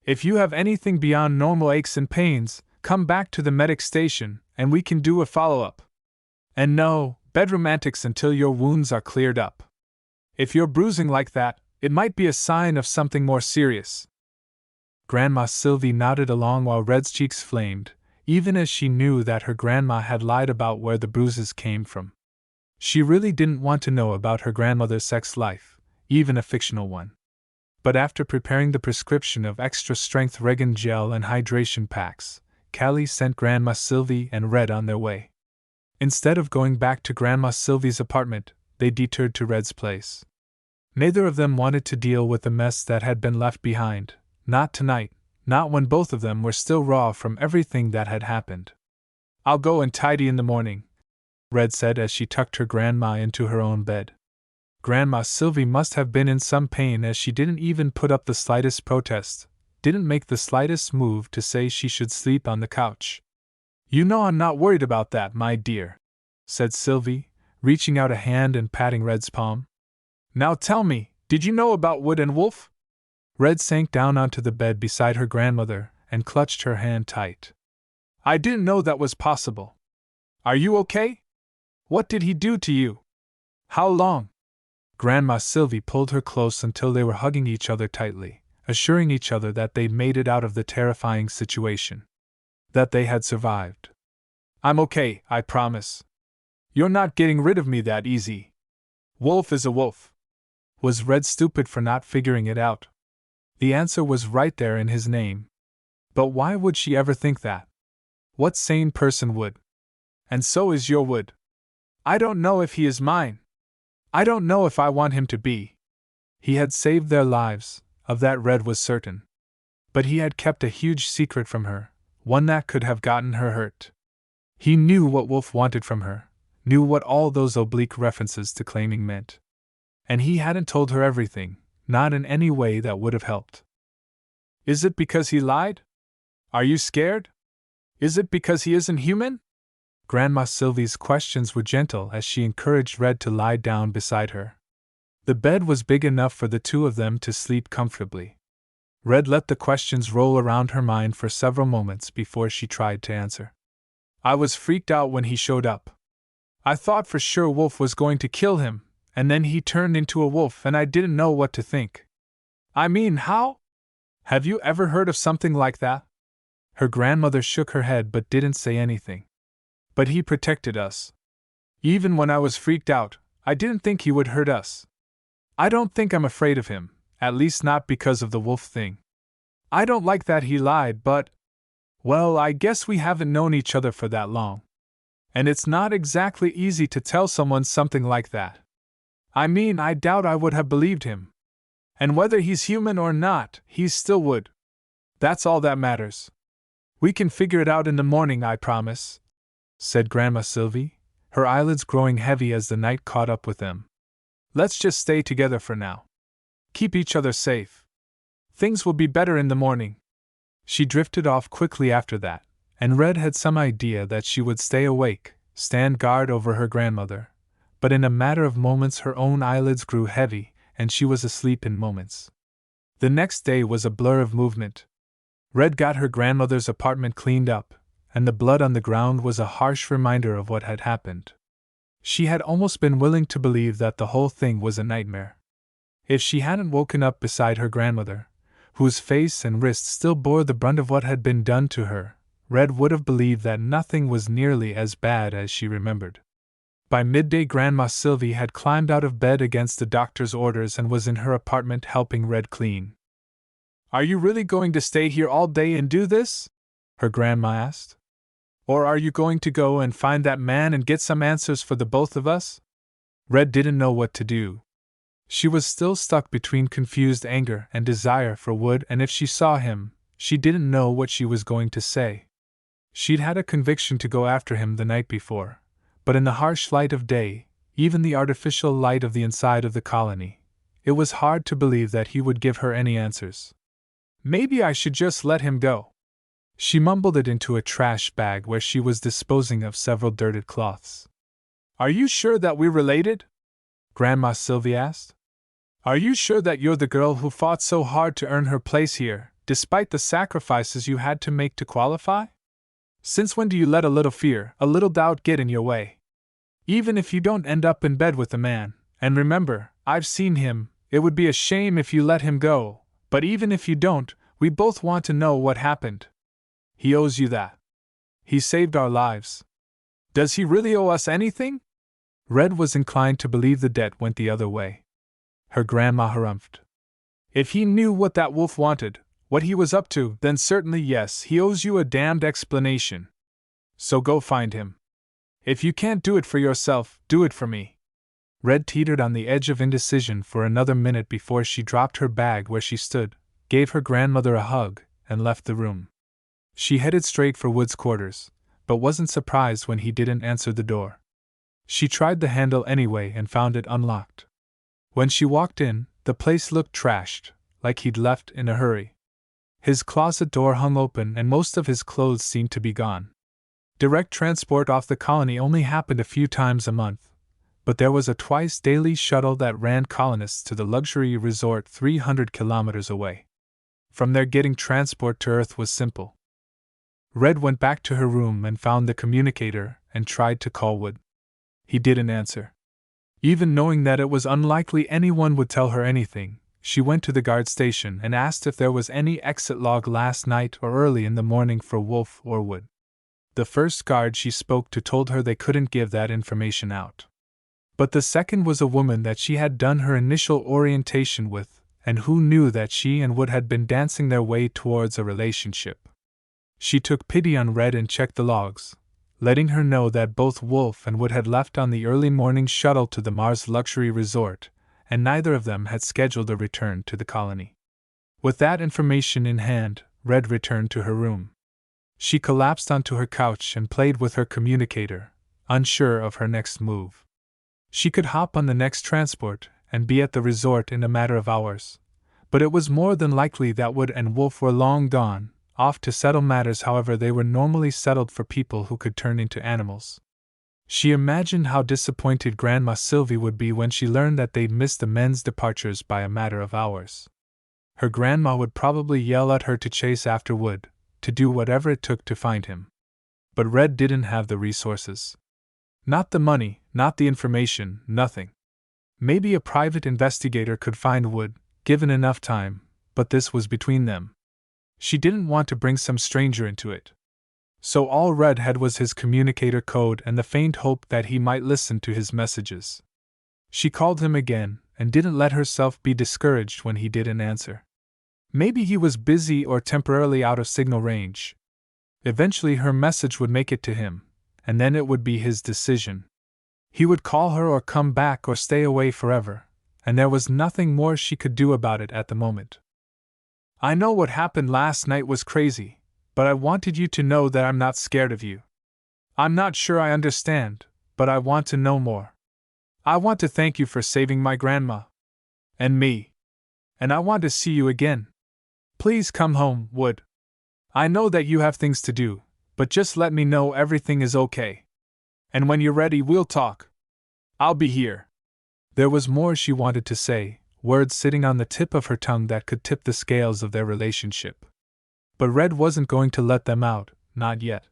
If you have anything beyond normal aches and pains, come back to the medic station and we can do a follow-up. And no, bedroom antics until your wounds are cleared up. If you're bruising like that, it might be a sign of something more serious. Grandma Sylvie nodded along while Red's cheeks flamed, even as she knew that her grandma had lied about where the bruises came from. She really didn't want to know about her grandmother's sex life, even a fictional one. But after preparing the prescription of extra-strength Regan gel and hydration packs, Callie sent Grandma Sylvie and Red on their way. Instead of going back to Grandma Sylvie's apartment, they detoured to Red's place. Neither of them wanted to deal with the mess that had been left behind. Not tonight, not when both of them were still raw from everything that had happened. I'll go and tidy in the morning, Red said as she tucked her grandma into her own bed. Grandma Sylvie must have been in some pain as she didn't even put up the slightest protest, didn't make the slightest move to say she should sleep on the couch. You know I'm not worried about that, my dear, said Sylvie, reaching out a hand and patting Red's palm. Now tell me, did you know about Wood and Wolf? Red sank down onto the bed beside her grandmother and clutched her hand tight. I didn't know that was possible. Are you okay? What did he do to you? How long? Grandma Sylvie pulled her close until they were hugging each other tightly, assuring each other that they'd made it out of the terrifying situation. That they had survived. I'm okay, I promise. You're not getting rid of me that easy. Wolf is a wolf. Was Red stupid for not figuring it out? The answer was right there in his name. But why would she ever think that? What sane person would? And so is your Wood. I don't know if he is mine. I don't know if I want him to be. He had saved their lives, of that Red was certain. But he had kept a huge secret from her, one that could have gotten her hurt. He knew what Wolf wanted from her, knew what all those oblique references to claiming meant. And he hadn't told her everything, not in any way that would have helped. Is it because he lied? Are you scared? Is it because he isn't human? Grandma Sylvie's questions were gentle as she encouraged Red to lie down beside her. The bed was big enough for the two of them to sleep comfortably. Red let the questions roll around her mind for several moments before she tried to answer. I was freaked out when he showed up. I thought for sure Wolf was going to kill him, and then he turned into a wolf and I didn't know what to think. I mean, how? Have you ever heard of something like that? Her grandmother shook her head but didn't say anything. But he protected us. Even when I was freaked out, I didn't think he would hurt us. I don't think I'm afraid of him, at least not because of the wolf thing. I don't like that he lied, but… well, I guess we haven't known each other for that long. And it's not exactly easy to tell someone something like that. I mean, I doubt I would have believed him. And whether he's human or not, he still would. That's all that matters. We can figure it out in the morning, I promise, said Grandma Sylvie, her eyelids growing heavy as the night caught up with them. Let's just stay together for now. Keep each other safe. Things will be better in the morning. She drifted off quickly after that, and Red had some idea that she would stay awake, stand guard over her grandmother, but in a matter of moments her own eyelids grew heavy, and she was asleep in moments. The next day was a blur of movement. Red got her grandmother's apartment cleaned up, and the blood on the ground was a harsh reminder of what had happened. She had almost been willing to believe that the whole thing was a nightmare. If she hadn't woken up beside her grandmother, whose face and wrists still bore the brunt of what had been done to her, Red would have believed that nothing was nearly as bad as she remembered. By midday, Grandma Sylvie had climbed out of bed against the doctor's orders and was in her apartment helping Red clean. Are you really going to stay here all day and do this? Her grandma asked. Or are you going to go and find that man and get some answers for the both of us? Red didn't know what to do. She was still stuck between confused anger and desire for Wood, and if she saw him, she didn't know what she was going to say. She'd had a conviction to go after him the night before, but in the harsh light of day, even the artificial light of the inside of the colony, it was hard to believe that he would give her any answers. Maybe I should just let him go. She mumbled it into a trash bag where she was disposing of several dirted cloths. Are you sure that we're related? Grandma Sylvie asked. Are you sure that you're the girl who fought so hard to earn her place here, despite the sacrifices you had to make to qualify? Since when do you let a little fear, a little doubt get in your way? Even if you don't end up in bed with a man, and remember, I've seen him, it would be a shame if you let him go, but even if you don't, we both want to know what happened. He owes you that. He saved our lives. Does he really owe us anything? Red was inclined to believe the debt went the other way. Her grandma harumphed. If he knew what that wolf wanted, what he was up to, then certainly yes, he owes you a damned explanation. So go find him. If you can't do it for yourself, do it for me. Red teetered on the edge of indecision for another minute before she dropped her bag where she stood, gave her grandmother a hug, and left the room. She headed straight for Wood's quarters, but wasn't surprised when he didn't answer the door. She tried the handle anyway and found it unlocked. When she walked in, the place looked trashed, like he'd left in a hurry. His closet door hung open and most of his clothes seemed to be gone. Direct transport off the colony only happened a few times a month, but there was a twice-daily shuttle that ran colonists to the luxury resort 300 kilometers away. From there, getting transport to Earth was simple. Red went back to her room and found the communicator and tried to call Wood. He didn't answer. Even knowing that it was unlikely anyone would tell her anything, she went to the guard station and asked if there was any exit log last night or early in the morning for Wolf or Wood. The first guard she spoke to told her they couldn't give that information out. But the second was a woman that she had done her initial orientation with, and who knew that she and Wood had been dancing their way towards a relationship. She took pity on Red and checked the logs, letting her know that both Wolf and Wood had left on the early morning shuttle to the Mars luxury resort, and neither of them had scheduled a return to the colony. With that information in hand, Red returned to her room. She collapsed onto her couch and played with her communicator, unsure of her next move. She could hop on the next transport and be at the resort in a matter of hours, but it was more than likely that Wood and Wolf were long gone, off to settle matters however they were normally settled for people who could turn into animals. She imagined how disappointed Grandma Sylvie would be when she learned that they'd missed the men's departures by a matter of hours. Her grandma would probably yell at her to chase after Wood, to do whatever it took to find him. But Red didn't have the resources. Not the money, not the information, nothing. Maybe a private investigator could find Wood, given enough time, but this was between them. She didn't want to bring some stranger into it. So all Red had was his communicator code and the faint hope that he might listen to his messages. She called him again, and didn't let herself be discouraged when he didn't answer. Maybe he was busy or temporarily out of signal range. Eventually her message would make it to him, and then it would be his decision. He would call her or come back or stay away forever, and there was nothing more she could do about it at the moment. I know what happened last night was crazy, but I wanted you to know that I'm not scared of you. I'm not sure I understand, but I want to know more. I want to thank you for saving my grandma. And me. And I want to see you again. Please come home, Wood. I know that you have things to do, but just let me know everything is okay. And when you're ready, we'll talk. I'll be here. There was more she wanted to say, words sitting on the tip of her tongue that could tip the scales of their relationship. But Red wasn't going to let them out, not yet.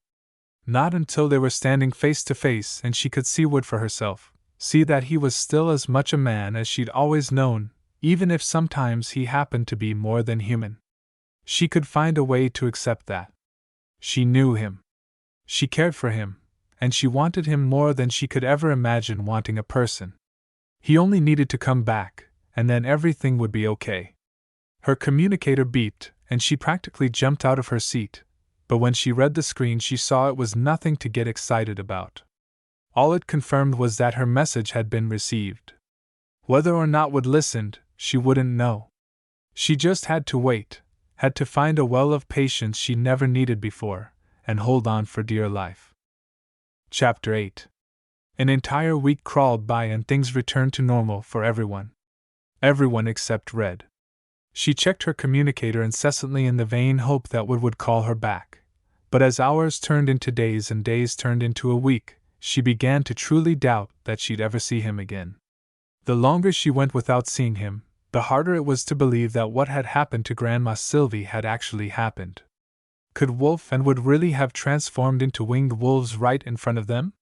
Not until they were standing face to face and she could see Wood for herself, see that he was still as much a man as she'd always known, even if sometimes he happened to be more than human. She could find a way to accept that. She knew him. She cared for him, and she wanted him more than she could ever imagine wanting a person. He only needed to come back, and then everything would be okay. Her communicator beeped, and she practically jumped out of her seat, but when she read the screen she saw it was nothing to get excited about. All it confirmed was that her message had been received. Whether or not Wood listened, she wouldn't know. She just had to wait, had to find a well of patience she never needed before, and hold on for dear life. Chapter 8. An entire week crawled by and things returned to normal for everyone. Everyone except Red. She checked her communicator incessantly in the vain hope that Wood would call her back. But as hours turned into days and days turned into a week, she began to truly doubt that she'd ever see him again. The longer she went without seeing him, the harder it was to believe that what had happened to Grandma Sylvie had actually happened. Could Wolf and Wood really have transformed into winged wolves right in front of them?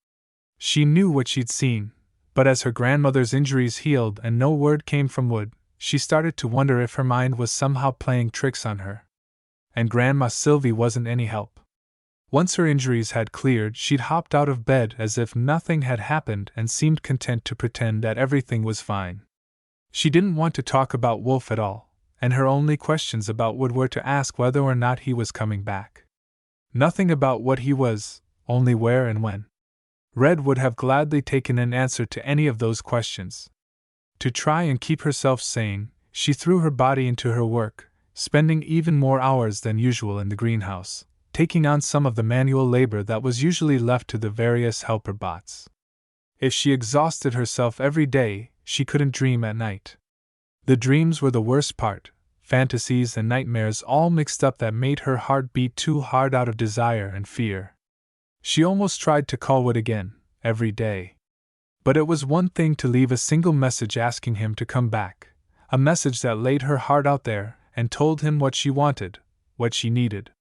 She knew what she'd seen, but as her grandmother's injuries healed and no word came from Wood, she started to wonder if her mind was somehow playing tricks on her. And Grandma Sylvie wasn't any help. Once her injuries had cleared, she'd hopped out of bed as if nothing had happened and seemed content to pretend that everything was fine. She didn't want to talk about Wolf at all, and her only questions about Wood were to ask whether or not he was coming back. Nothing about what he was, only where and when. Red would have gladly taken an answer to any of those questions. To try and keep herself sane, she threw her body into her work, spending even more hours than usual in the greenhouse, taking on some of the manual labor that was usually left to the various helper bots. If she exhausted herself every day, she couldn't dream at night. The dreams were the worst part, fantasies and nightmares all mixed up that made her heart beat too hard out of desire and fear. She almost tried to call Wood again, every day. But it was one thing to leave a single message asking him to come back, a message that laid her heart out there and told him what she wanted, what she needed.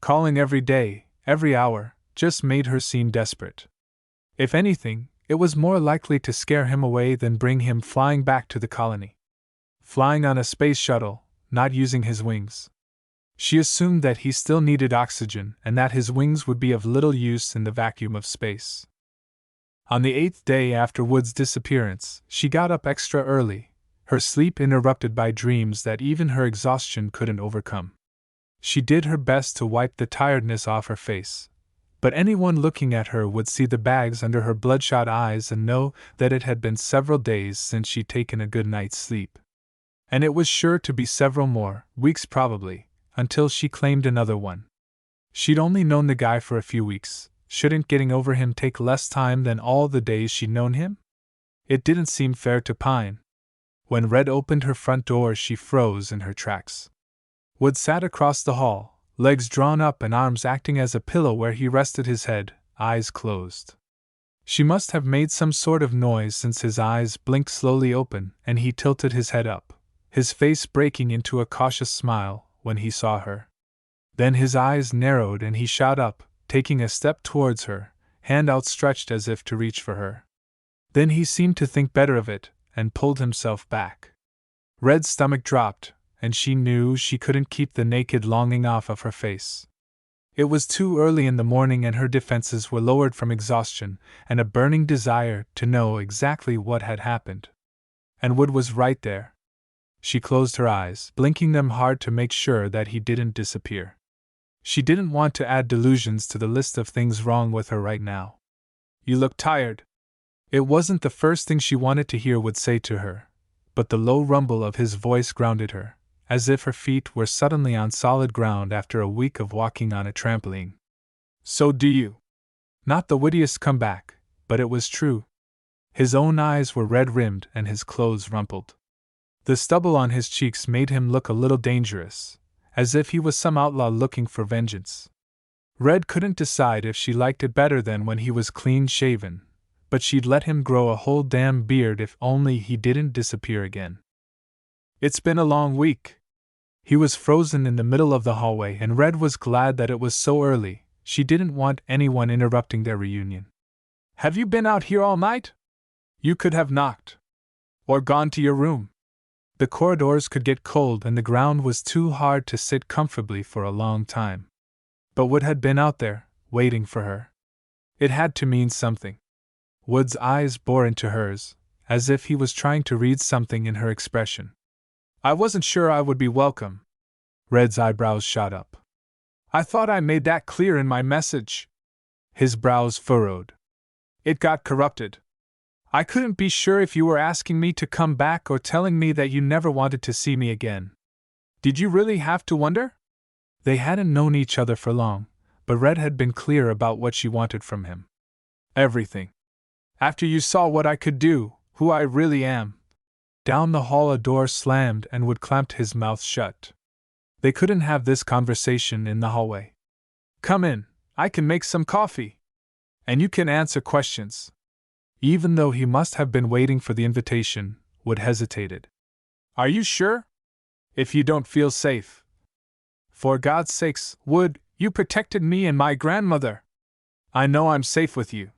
Calling every day, every hour, just made her seem desperate. If anything, it was more likely to scare him away than bring him flying back to the colony. Flying on a space shuttle, not using his wings. She assumed that he still needed oxygen and that his wings would be of little use in the vacuum of space. On the 8th day after Wood's disappearance, she got up extra early, her sleep interrupted by dreams that even her exhaustion couldn't overcome. She did her best to wipe the tiredness off her face, but anyone looking at her would see the bags under her bloodshot eyes and know that it had been several days since she'd taken a good night's sleep. And it was sure to be several more, weeks probably, until she claimed another one. She'd only known the guy for a few weeks. Shouldn't getting over him take less time than all the days she'd known him? It didn't seem fair to Pine. When Red opened her front door, she froze in her tracks. Wood sat across the hall, legs drawn up and arms acting as a pillow where he rested his head, eyes closed. She must have made some sort of noise since his eyes blinked slowly open and he tilted his head up, his face breaking into a cautious smile when he saw her. Then his eyes narrowed and he shot up, taking a step towards her, hand outstretched as if to reach for her. Then he seemed to think better of it, and pulled himself back. Red's stomach dropped, and she knew she couldn't keep the naked longing off of her face. It was too early in the morning and her defenses were lowered from exhaustion and a burning desire to know exactly what had happened. And Wood was right there. She closed her eyes, blinking them hard to make sure that he didn't disappear. She didn't want to add delusions to the list of things wrong with her right now. "You look tired." It wasn't the first thing she wanted to hear Wood say to her, but the low rumble of his voice grounded her, as if her feet were suddenly on solid ground after a week of walking on a trampoline. "So do you." Not the wittiest comeback, but it was true. His own eyes were red-rimmed and his clothes rumpled. The stubble on his cheeks made him look a little dangerous, as if he was some outlaw looking for vengeance. Red couldn't decide if she liked it better than when he was clean-shaven, but she'd let him grow a whole damn beard if only he didn't disappear again. "It's been a long week." He was frozen in the middle of the hallway, and Red was glad that it was so early. She didn't want anyone interrupting their reunion. "Have you been out here all night? You could have knocked. Or gone to your room." The corridors could get cold and the ground was too hard to sit comfortably for a long time. But Wood had been out there, waiting for her. It had to mean something. Wood's eyes bored into hers, as if he was trying to read something in her expression. "I wasn't sure I would be welcome." Red's eyebrows shot up. "I thought I made that clear in my message." His brows furrowed. "It got corrupted. I couldn't be sure if you were asking me to come back or telling me that you never wanted to see me again. Did you really have to wonder?" They hadn't known each other for long, but Red had been clear about what she wanted from him. "Everything. After you saw what I could do, who I really am." Down the hall a door slammed and Wood clamped his mouth shut. They couldn't have this conversation in the hallway. "Come in, I can make some coffee. And you can answer questions." Even though he must have been waiting for the invitation, Wood hesitated. "Are you sure? If you don't feel safe." "For God's sakes, Wood, you protected me and my grandmother. I know I'm safe with you."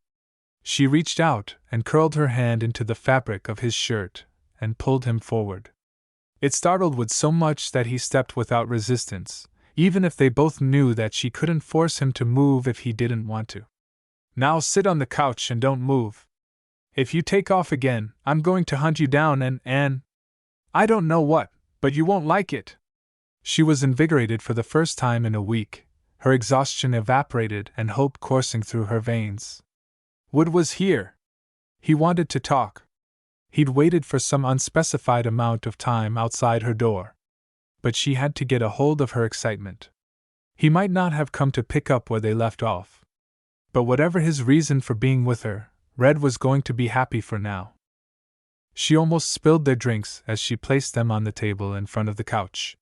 She reached out and curled her hand into the fabric of his shirt and pulled him forward. It startled Wood so much that he stepped without resistance, even if they both knew that she couldn't force him to move if he didn't want to. "Now sit on the couch and don't move. If you take off again, I'm going to hunt you down and I don't know what, but you won't like it." She was invigorated for the first time in a week, her exhaustion evaporated and hope coursing through her veins. Wood was here. He wanted to talk. He'd waited for some unspecified amount of time outside her door. But she had to get a hold of her excitement. He might not have come to pick up where they left off. But whatever his reason for being with her, Red was going to be happy for now. She almost spilled their drinks as she placed them on the table in front of the couch.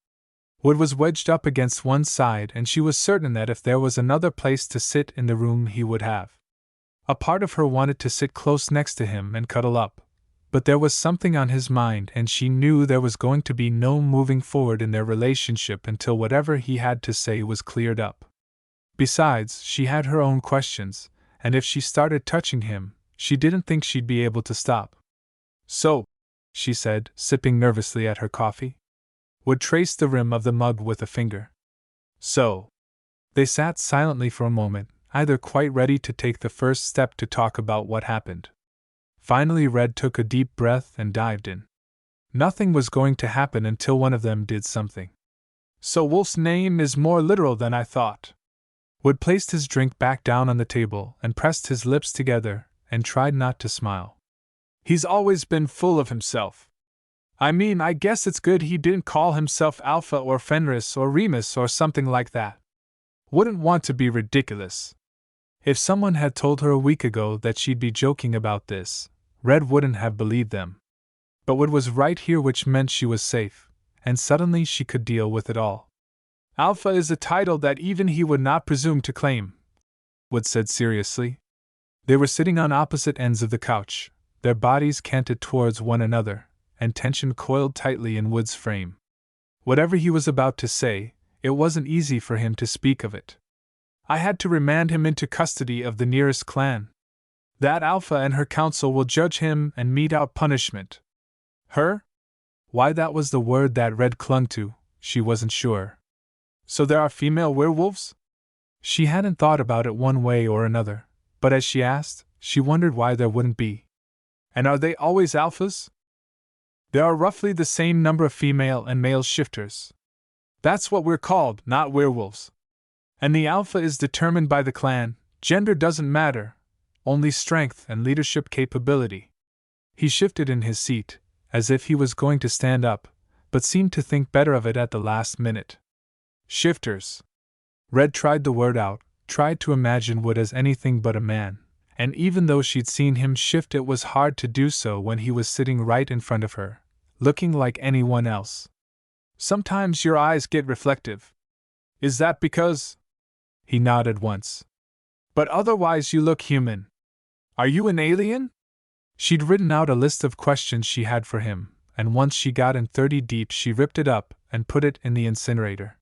Wood was wedged up against one side and she was certain that if there was another place to sit in the room he would have. A part of her wanted to sit close next to him and cuddle up, but there was something on his mind and she knew there was going to be no moving forward in their relationship until whatever he had to say was cleared up. Besides, she had her own questions, and if she started touching him, she didn't think she'd be able to stop. "So," she said, sipping nervously at her coffee. Wood traced the rim of the mug with a finger. "So." They sat silently for a moment, either quite ready to take the first step to talk about what happened. Finally Red took a deep breath and dived in. Nothing was going to happen until one of them did something. "So Wolf's name is more literal than I thought." Wood placed his drink back down on the table and pressed his lips together and tried not to smile. "He's always been full of himself. I mean, I guess it's good he didn't call himself Alpha or Fenris or Remus or something like that. Wouldn't want to be ridiculous." If someone had told her a week ago that she'd be joking about this, Red wouldn't have believed them. But Wood was right here, which meant she was safe, and suddenly she could deal with it all. "Alpha is a title that even he would not presume to claim," Wood said seriously. They were sitting on opposite ends of the couch, their bodies canted towards one another, and tension coiled tightly in Wood's frame. Whatever he was about to say, it wasn't easy for him to speak of it. "I had to remand him into custody of the nearest clan. That Alpha and her council will judge him and mete out punishment. Her? Why, that was the word that Red clung to, she wasn't sure. So there are female werewolves? She hadn't thought about it one way or another, but as she asked, she wondered why there wouldn't be. And are they always alphas? There are roughly the same number of female and male shifters. That's what we're called, not werewolves. And the alpha is determined by the clan, gender doesn't matter, only strength and leadership capability. He shifted in his seat, as if he was going to stand up, but seemed to think better of it at the last minute. Shifters. Red tried the word out, tried to imagine Wood as anything but a man, and even though she'd seen him shift, it was hard to do so when he was sitting right in front of her, looking like anyone else. Sometimes your eyes get reflective. Is that because? He nodded once. But otherwise you look human. Are you an alien? She'd written out a list of questions she had for him, and once she got in 30 deep, she ripped it up and put it in the incinerator.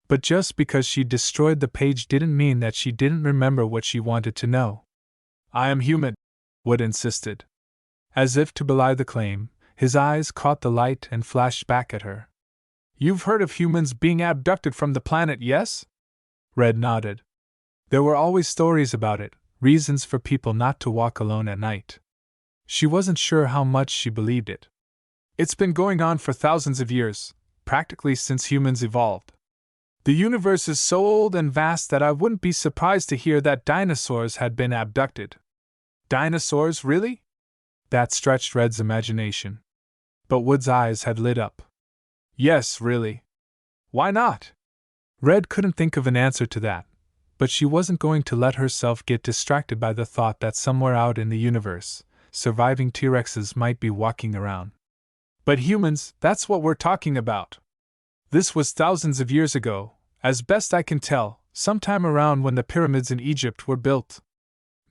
But just because she destroyed the page didn't mean that she didn't remember what she wanted to know. I am human, Wood insisted. As if to belie the claim, his eyes caught the light and flashed back at her. You've heard of humans being abducted from the planet, yes? Red nodded. There were always stories about it, reasons for people not to walk alone at night. She wasn't sure how much she believed it. It's been going on for thousands of years, practically since humans evolved. The universe is so old and vast that I wouldn't be surprised to hear that dinosaurs had been abducted. Dinosaurs, really? That stretched Red's imagination. But Wood's eyes had lit up. Yes, really. Why not? Red couldn't think of an answer to that, but she wasn't going to let herself get distracted by the thought that somewhere out in the universe, surviving T-Rexes might be walking around. But humans, that's what we're talking about. This was thousands of years ago, as best I can tell, sometime around when the pyramids in Egypt were built.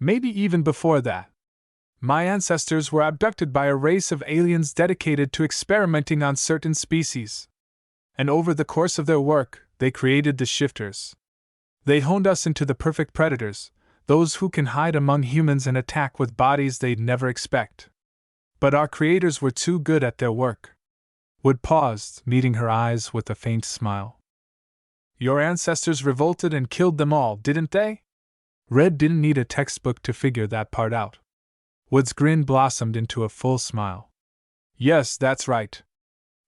Maybe even before that. My ancestors were abducted by a race of aliens dedicated to experimenting on certain species. And over the course of their work, they created the shifters. They honed us into the perfect predators, those who can hide among humans and attack with bodies they'd never expect. But our creators were too good at their work. Wood paused, meeting her eyes with a faint smile. Your ancestors revolted and killed them all, didn't they? Red didn't need a textbook to figure that part out. Wood's grin blossomed into a full smile. Yes, that's right.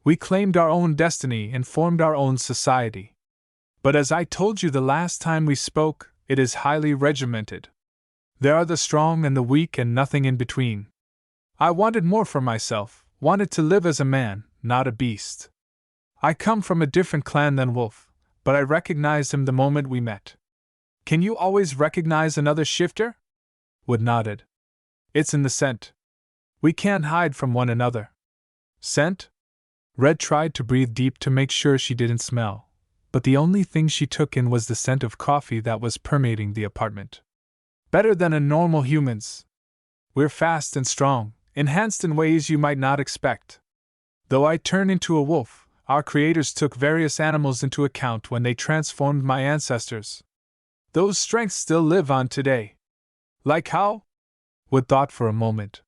We claimed our own destiny and formed our own society. But as I told you the last time we spoke, it is highly regimented. There are the strong and the weak and nothing in between. I wanted more for myself, wanted to live as a man, not a beast. I come from a different clan than Wolf, but I recognized him the moment we met. Can you always recognize another shifter? Wood nodded. It's in the scent. We can't hide from one another. Scent? Red tried to breathe deep to make sure she didn't smell, but the only thing she took in was the scent of coffee that was permeating the apartment. Better than a normal human's. We're fast and strong, enhanced in ways you might not expect. Though I turn into a wolf, our creators took various animals into account when they transformed my ancestors. Those strengths still live on today. Like how? Wood thought for a moment.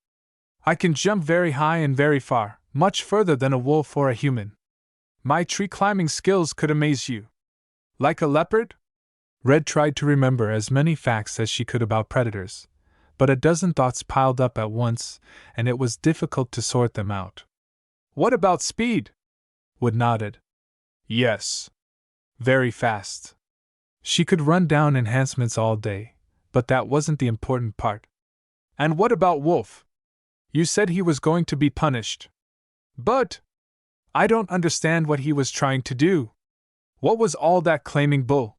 I can jump very high and very far, much further than a wolf or a human. My tree climbing skills could amaze you. Like a leopard? Red tried to remember as many facts as she could about predators, but a dozen thoughts piled up at once, and it was difficult to sort them out. What about speed? Wood nodded. Yes. Very fast. She could run down enhancements all day, but that wasn't the important part. And what about Wolf? You said he was going to be punished. But I don't understand what he was trying to do. What was all that claiming bull?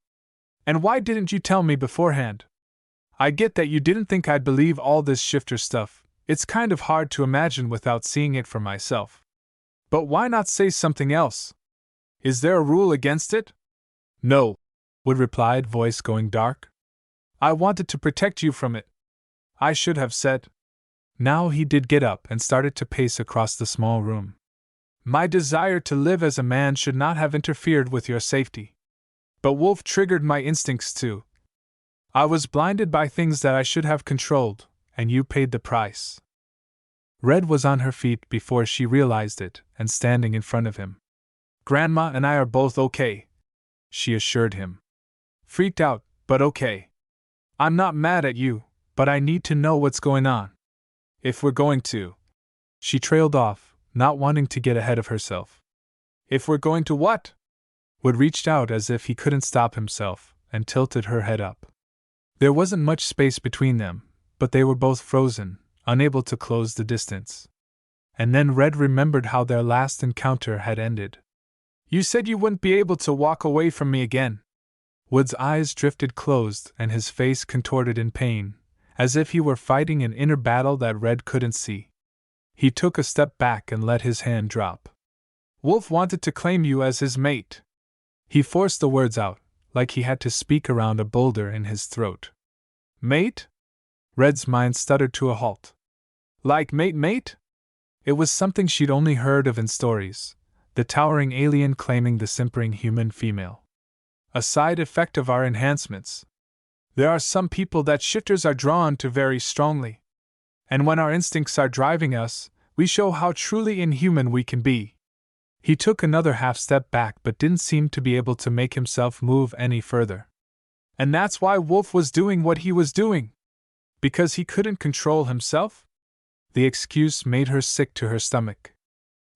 And why didn't you tell me beforehand? I get that you didn't think I'd believe all this shifter stuff. It's kind of hard to imagine without seeing it for myself. But why not say something else? Is there a rule against it? No, Wood replied, voice going dark. I wanted to protect you from it. I should have said. Now he did get up and started to pace across the small room. My desire to live as a man should not have interfered with your safety. But Wolf triggered my instincts too. I was blinded by things that I should have controlled, and you paid the price. Red was on her feet before she realized it and standing in front of him. "Grandma and I are both okay," she assured him. "Freaked out, but okay. I'm not mad at you, but I need to know what's going on. If we're going to..." She trailed off, not wanting to get ahead of herself. "If we're going to what?" Wood reached out as if he couldn't stop himself, and tilted her head up. There wasn't much space between them, but they were both frozen, unable to close the distance. And then Red remembered how their last encounter had ended. "You said you wouldn't be able to walk away from me again." Wood's eyes drifted closed and his face contorted in pain, as if he were fighting an inner battle that Red couldn't see. He took a step back and let his hand drop. "Wolf wanted to claim you as his mate." He forced the words out, like he had to speak around a boulder in his throat. "Mate?" Red's mind stuttered to a halt. "Like mate? It was something she'd only heard of in stories, the towering alien claiming the simpering human female. A side effect of our enhancements. There are some people that shifters are drawn to very strongly. And when our instincts are driving us, we show how truly inhuman we can be." He took another half step back but didn't seem to be able to make himself move any further. "And that's why Wolf was doing what he was doing? Because he couldn't control himself?" The excuse made her sick to her stomach.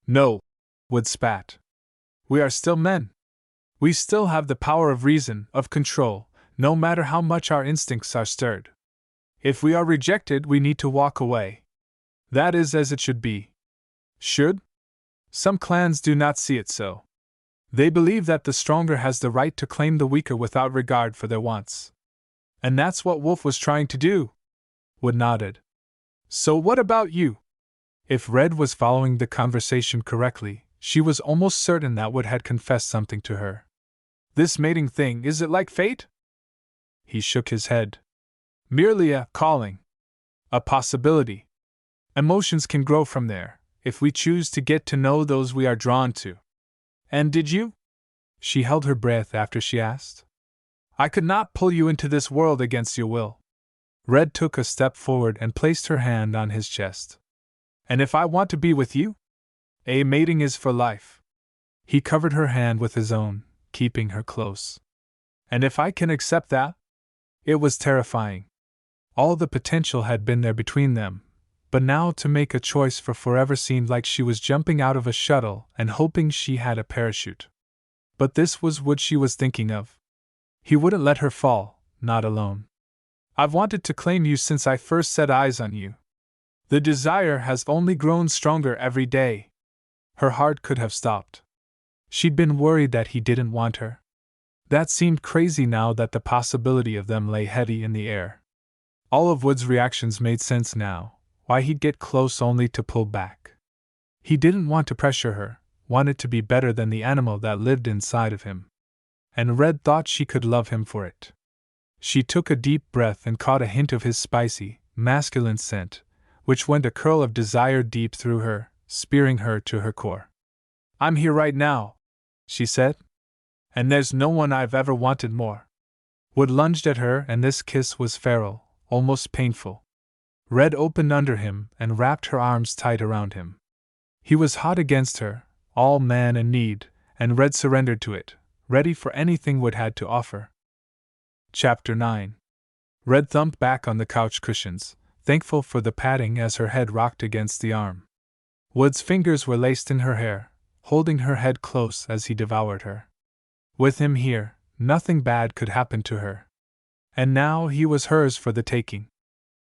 "No," Wood spat. "We are still men. We still have the power of reason, of control, no matter how much our instincts are stirred. If we are rejected, we need to walk away. That is as it should be." "Should?" Some clans do not see it so. They believe that the stronger has the right to claim the weaker without regard for their wants. And that's what Wolf was trying to do. Wood nodded. "So what about you?" If Red was following the conversation correctly, she was almost certain that Wood had confessed something to her. "This mating thing, is it like fate?" He shook his head. "Merely a calling. A possibility. Emotions can grow from there, if we choose to get to know those we are drawn to." "And did you?" She held her breath after she asked. "I could not pull you into this world against your will." Red took a step forward and placed her hand on his chest. "And if I want to be with you? A mating is for life." He covered her hand with his own, keeping her close. "And if I can accept that?" It was terrifying. All the potential had been there between them, but now to make a choice for forever seemed like she was jumping out of a shuttle and hoping she had a parachute. But this was what she was thinking of. He wouldn't let her fall, not alone. "I've wanted to claim you since I first set eyes on you. The desire has only grown stronger every day." Her heart could have stopped. She'd been worried that he didn't want her. That seemed crazy now that the possibility of them lay heavy in the air. All of Wood's reactions made sense now, why he'd get close only to pull back. He didn't want to pressure her, wanted to be better than the animal that lived inside of him. And Red thought she could love him for it. She took a deep breath and caught a hint of his spicy, masculine scent, which went a curl of desire deep through her, spearing her to her core. "I'm here right now," she said. "And there's no one I've ever wanted more." Wood lunged at her and this kiss was feral, almost painful. Red opened under him and wrapped her arms tight around him. He was hot against her, all man and need, and Red surrendered to it, ready for anything Wood had to offer. Chapter 9. Red thumped back on the couch cushions, thankful for the padding as her head rocked against the arm. Wood's fingers were laced in her hair, holding her head close as he devoured her. With him here, nothing bad could happen to her. And now he was hers for the taking.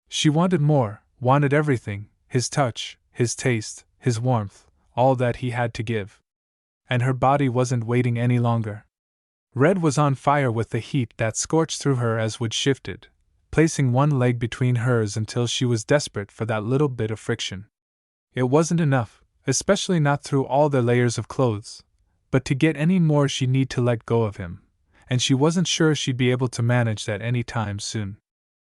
She wanted more, wanted everything, his touch, his taste, his warmth, all that he had to give. And her body wasn't waiting any longer. Red was on fire with the heat that scorched through her as Wood shifted, placing one leg between hers until she was desperate for that little bit of friction. It wasn't enough, especially not through all the layers of clothes, but to get any more she'd need to let go of him, and she wasn't sure she'd be able to manage that any time soon.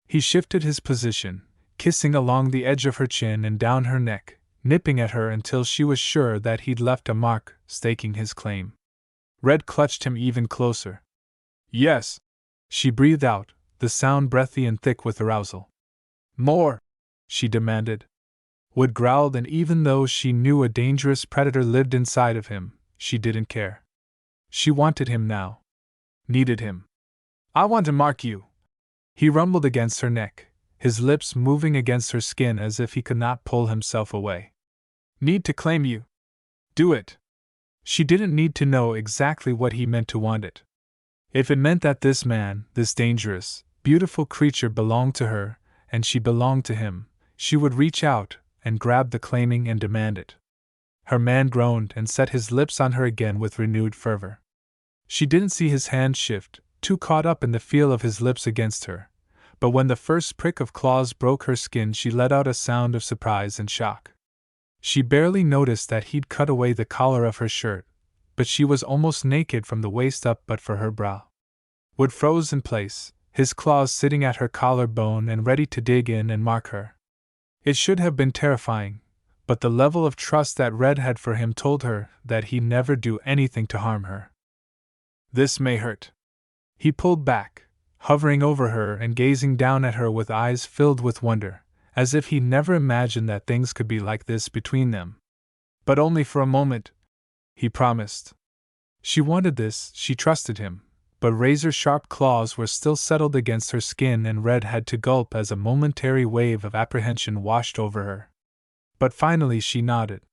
He shifted his position, kissing along the edge of her chin and down her neck, nipping at her until she was sure that he'd left a mark, staking his claim. Red clutched him even closer. "Yes," she breathed out, the sound breathy and thick with arousal. "More," she demanded. Wood growled, and even though she knew a dangerous predator lived inside of him, she didn't care. She wanted him now. Needed him. I want to mark you. He rumbled against her neck, his lips moving against her skin as if he could not pull himself away. Need to claim you. Do it. She didn't need to know exactly what he meant to want it. If it meant that this man, this dangerous, beautiful creature belonged to her, and she belonged to him, she would reach out and grab the claiming and demand it. Her man groaned and set his lips on her again with renewed fervor. She didn't see his hand shift, too caught up in the feel of his lips against her, but when the first prick of claws broke her skin, she let out a sound of surprise and shock. She barely noticed that he'd cut away the collar of her shirt, but she was almost naked from the waist up but for her brow. Wood froze in place, his claws sitting at her collarbone and ready to dig in and mark her. It should have been terrifying, but the level of trust that Red had for him told her that he'd never do anything to harm her. This may hurt. He pulled back, hovering over her and gazing down at her with eyes filled with wonder, as if he'd never imagined that things could be like this between them. But only for a moment, he promised. She wanted this, she trusted him, but razor-sharp claws were still settled against her skin, and Red had to gulp as a momentary wave of apprehension washed over her. But finally she nodded.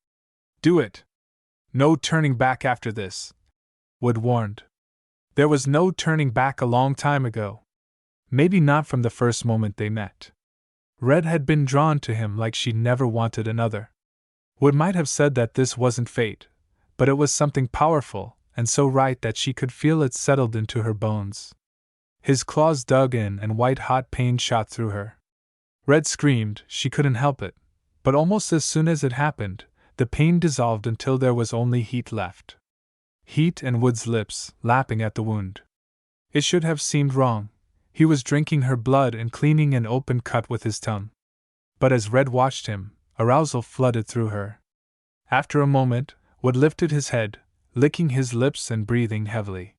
Do it. No turning back after this, Wood warned. There was no turning back a long time ago. Maybe not from the first moment they met. Red had been drawn to him like she never wanted another. Wood might have said that this wasn't fate, but it was something powerful, and so right that she could feel it settled into her bones. His claws dug in and white-hot pain shot through her. Red screamed, she couldn't help it, but almost as soon as it happened, the pain dissolved until there was only heat left. Heat and Wood's lips lapping at the wound. It should have seemed wrong. He was drinking her blood and cleaning an open cut with his tongue. But as Red watched him, arousal flooded through her. After a moment, Wood lifted his head, licking his lips and breathing heavily.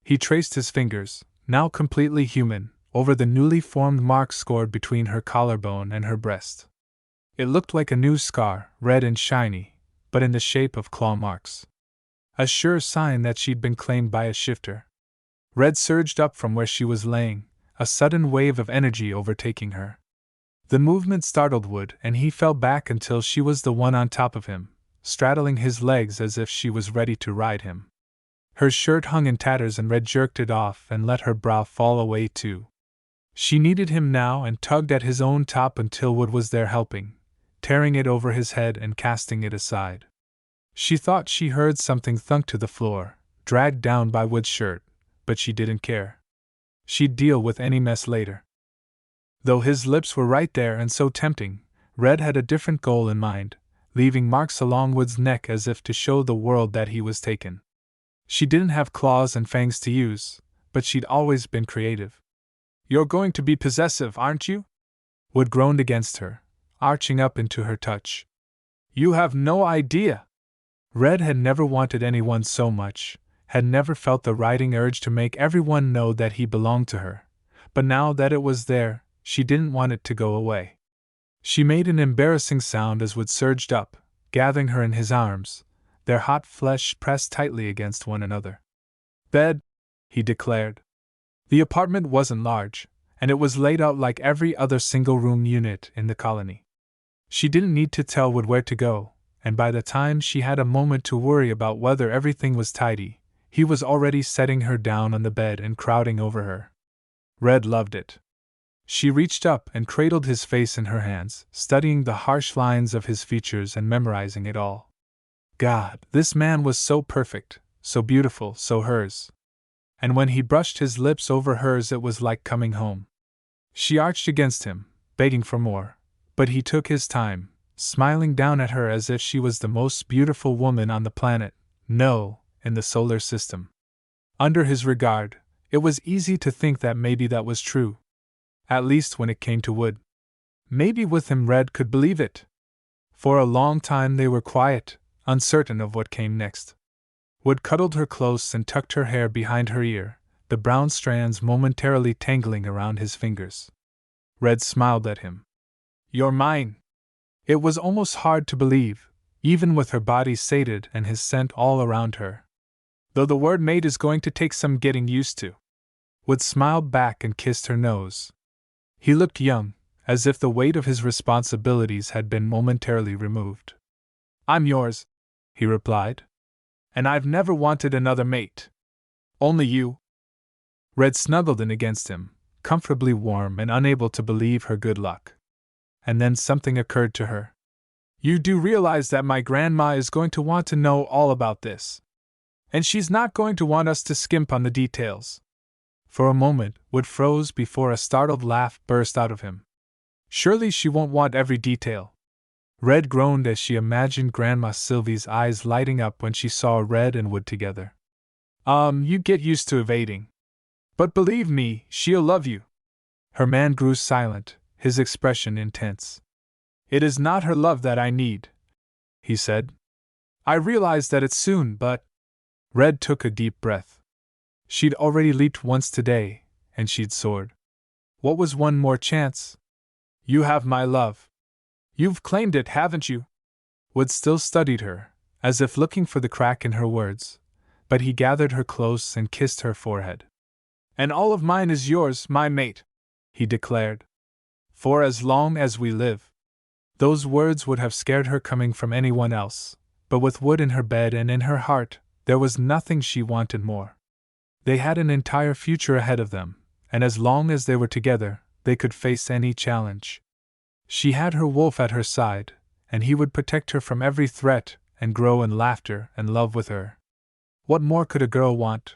He traced his fingers, now completely human, over the newly formed mark scored between her collarbone and her breast. It looked like a new scar, red and shiny, but in the shape of claw marks. A sure sign that she'd been claimed by a shifter. Red surged up from where she was laying, a sudden wave of energy overtaking her. The movement startled Wood, and he fell back until she was the one on top of him, straddling his legs as if she was ready to ride him. Her shirt hung in tatters, and Red jerked it off and let her brow fall away too. She needed him now and tugged at his own top until Wood was there helping, tearing it over his head and casting it aside. She thought she heard something thunk to the floor, dragged down by Wood's shirt, but she didn't care. She'd deal with any mess later. Though his lips were right there and so tempting, Red had a different goal in mind, leaving marks along Wood's neck as if to show the world that he was taken. She didn't have claws and fangs to use, but she'd always been creative. You're going to be possessive, aren't you? Wood groaned against her, arching up into her touch. You have no idea. Red had never wanted anyone so much, had never felt the riding urge to make everyone know that he belonged to her, but now that it was there, she didn't want it to go away. She made an embarrassing sound as Wood surged up, gathering her in his arms, their hot flesh pressed tightly against one another. Bed, he declared. The apartment wasn't large, and it was laid out like every other single-room unit in the colony. She didn't need to tell Wood where to go, and by the time she had a moment to worry about whether everything was tidy, he was already setting her down on the bed and crowding over her. Red loved it. She reached up and cradled his face in her hands, studying the harsh lines of his features and memorizing it all. God, this man was so perfect, so beautiful, so hers. And when he brushed his lips over hers, it was like coming home. She arched against him, begging for more, but he took his time, smiling down at her as if she was the most beautiful woman on the planet, no, in the solar system. Under his regard, it was easy to think that maybe that was true. At least when it came to Wood. Maybe with him Red could believe it. For a long time they were quiet, uncertain of what came next. Wood cuddled her close and tucked her hair behind her ear, the brown strands momentarily tangling around his fingers. Red smiled at him. You're mine. It was almost hard to believe, even with her body sated and his scent all around her. Though the word mate is going to take some getting used to. Wood smiled back and kissed her nose. He looked young, as if the weight of his responsibilities had been momentarily removed. I'm yours, he replied. And I've never wanted another mate. Only you. Red snuggled in against him, comfortably warm and unable to believe her good luck. And then something occurred to her. You do realize that my grandma is going to want to know all about this. And she's not going to want us to skimp on the details. For a moment, Wood froze before a startled laugh burst out of him. Surely she won't want every detail. Red groaned as she imagined Grandma Sylvie's eyes lighting up when she saw Red and Wood together. You get used to evading. But believe me, she'll love you. Her man grew silent, his expression intense. It is not her love that I need, he said. I realize that it's soon, but… Red took a deep breath. She'd already leaped once today, and she'd soared. What was one more chance? You have my love. You've claimed it, haven't you? Wood still studied her, as if looking for the crack in her words, but he gathered her close and kissed her forehead. And all of mine is yours, my mate, he declared. For as long as we live. Those words would have scared her coming from anyone else, but with Wood in her bed and in her heart, there was nothing she wanted more. They had an entire future ahead of them, and as long as they were together, they could face any challenge. She had her wolf at her side, and he would protect her from every threat and grow in laughter and love with her. What more could a girl want?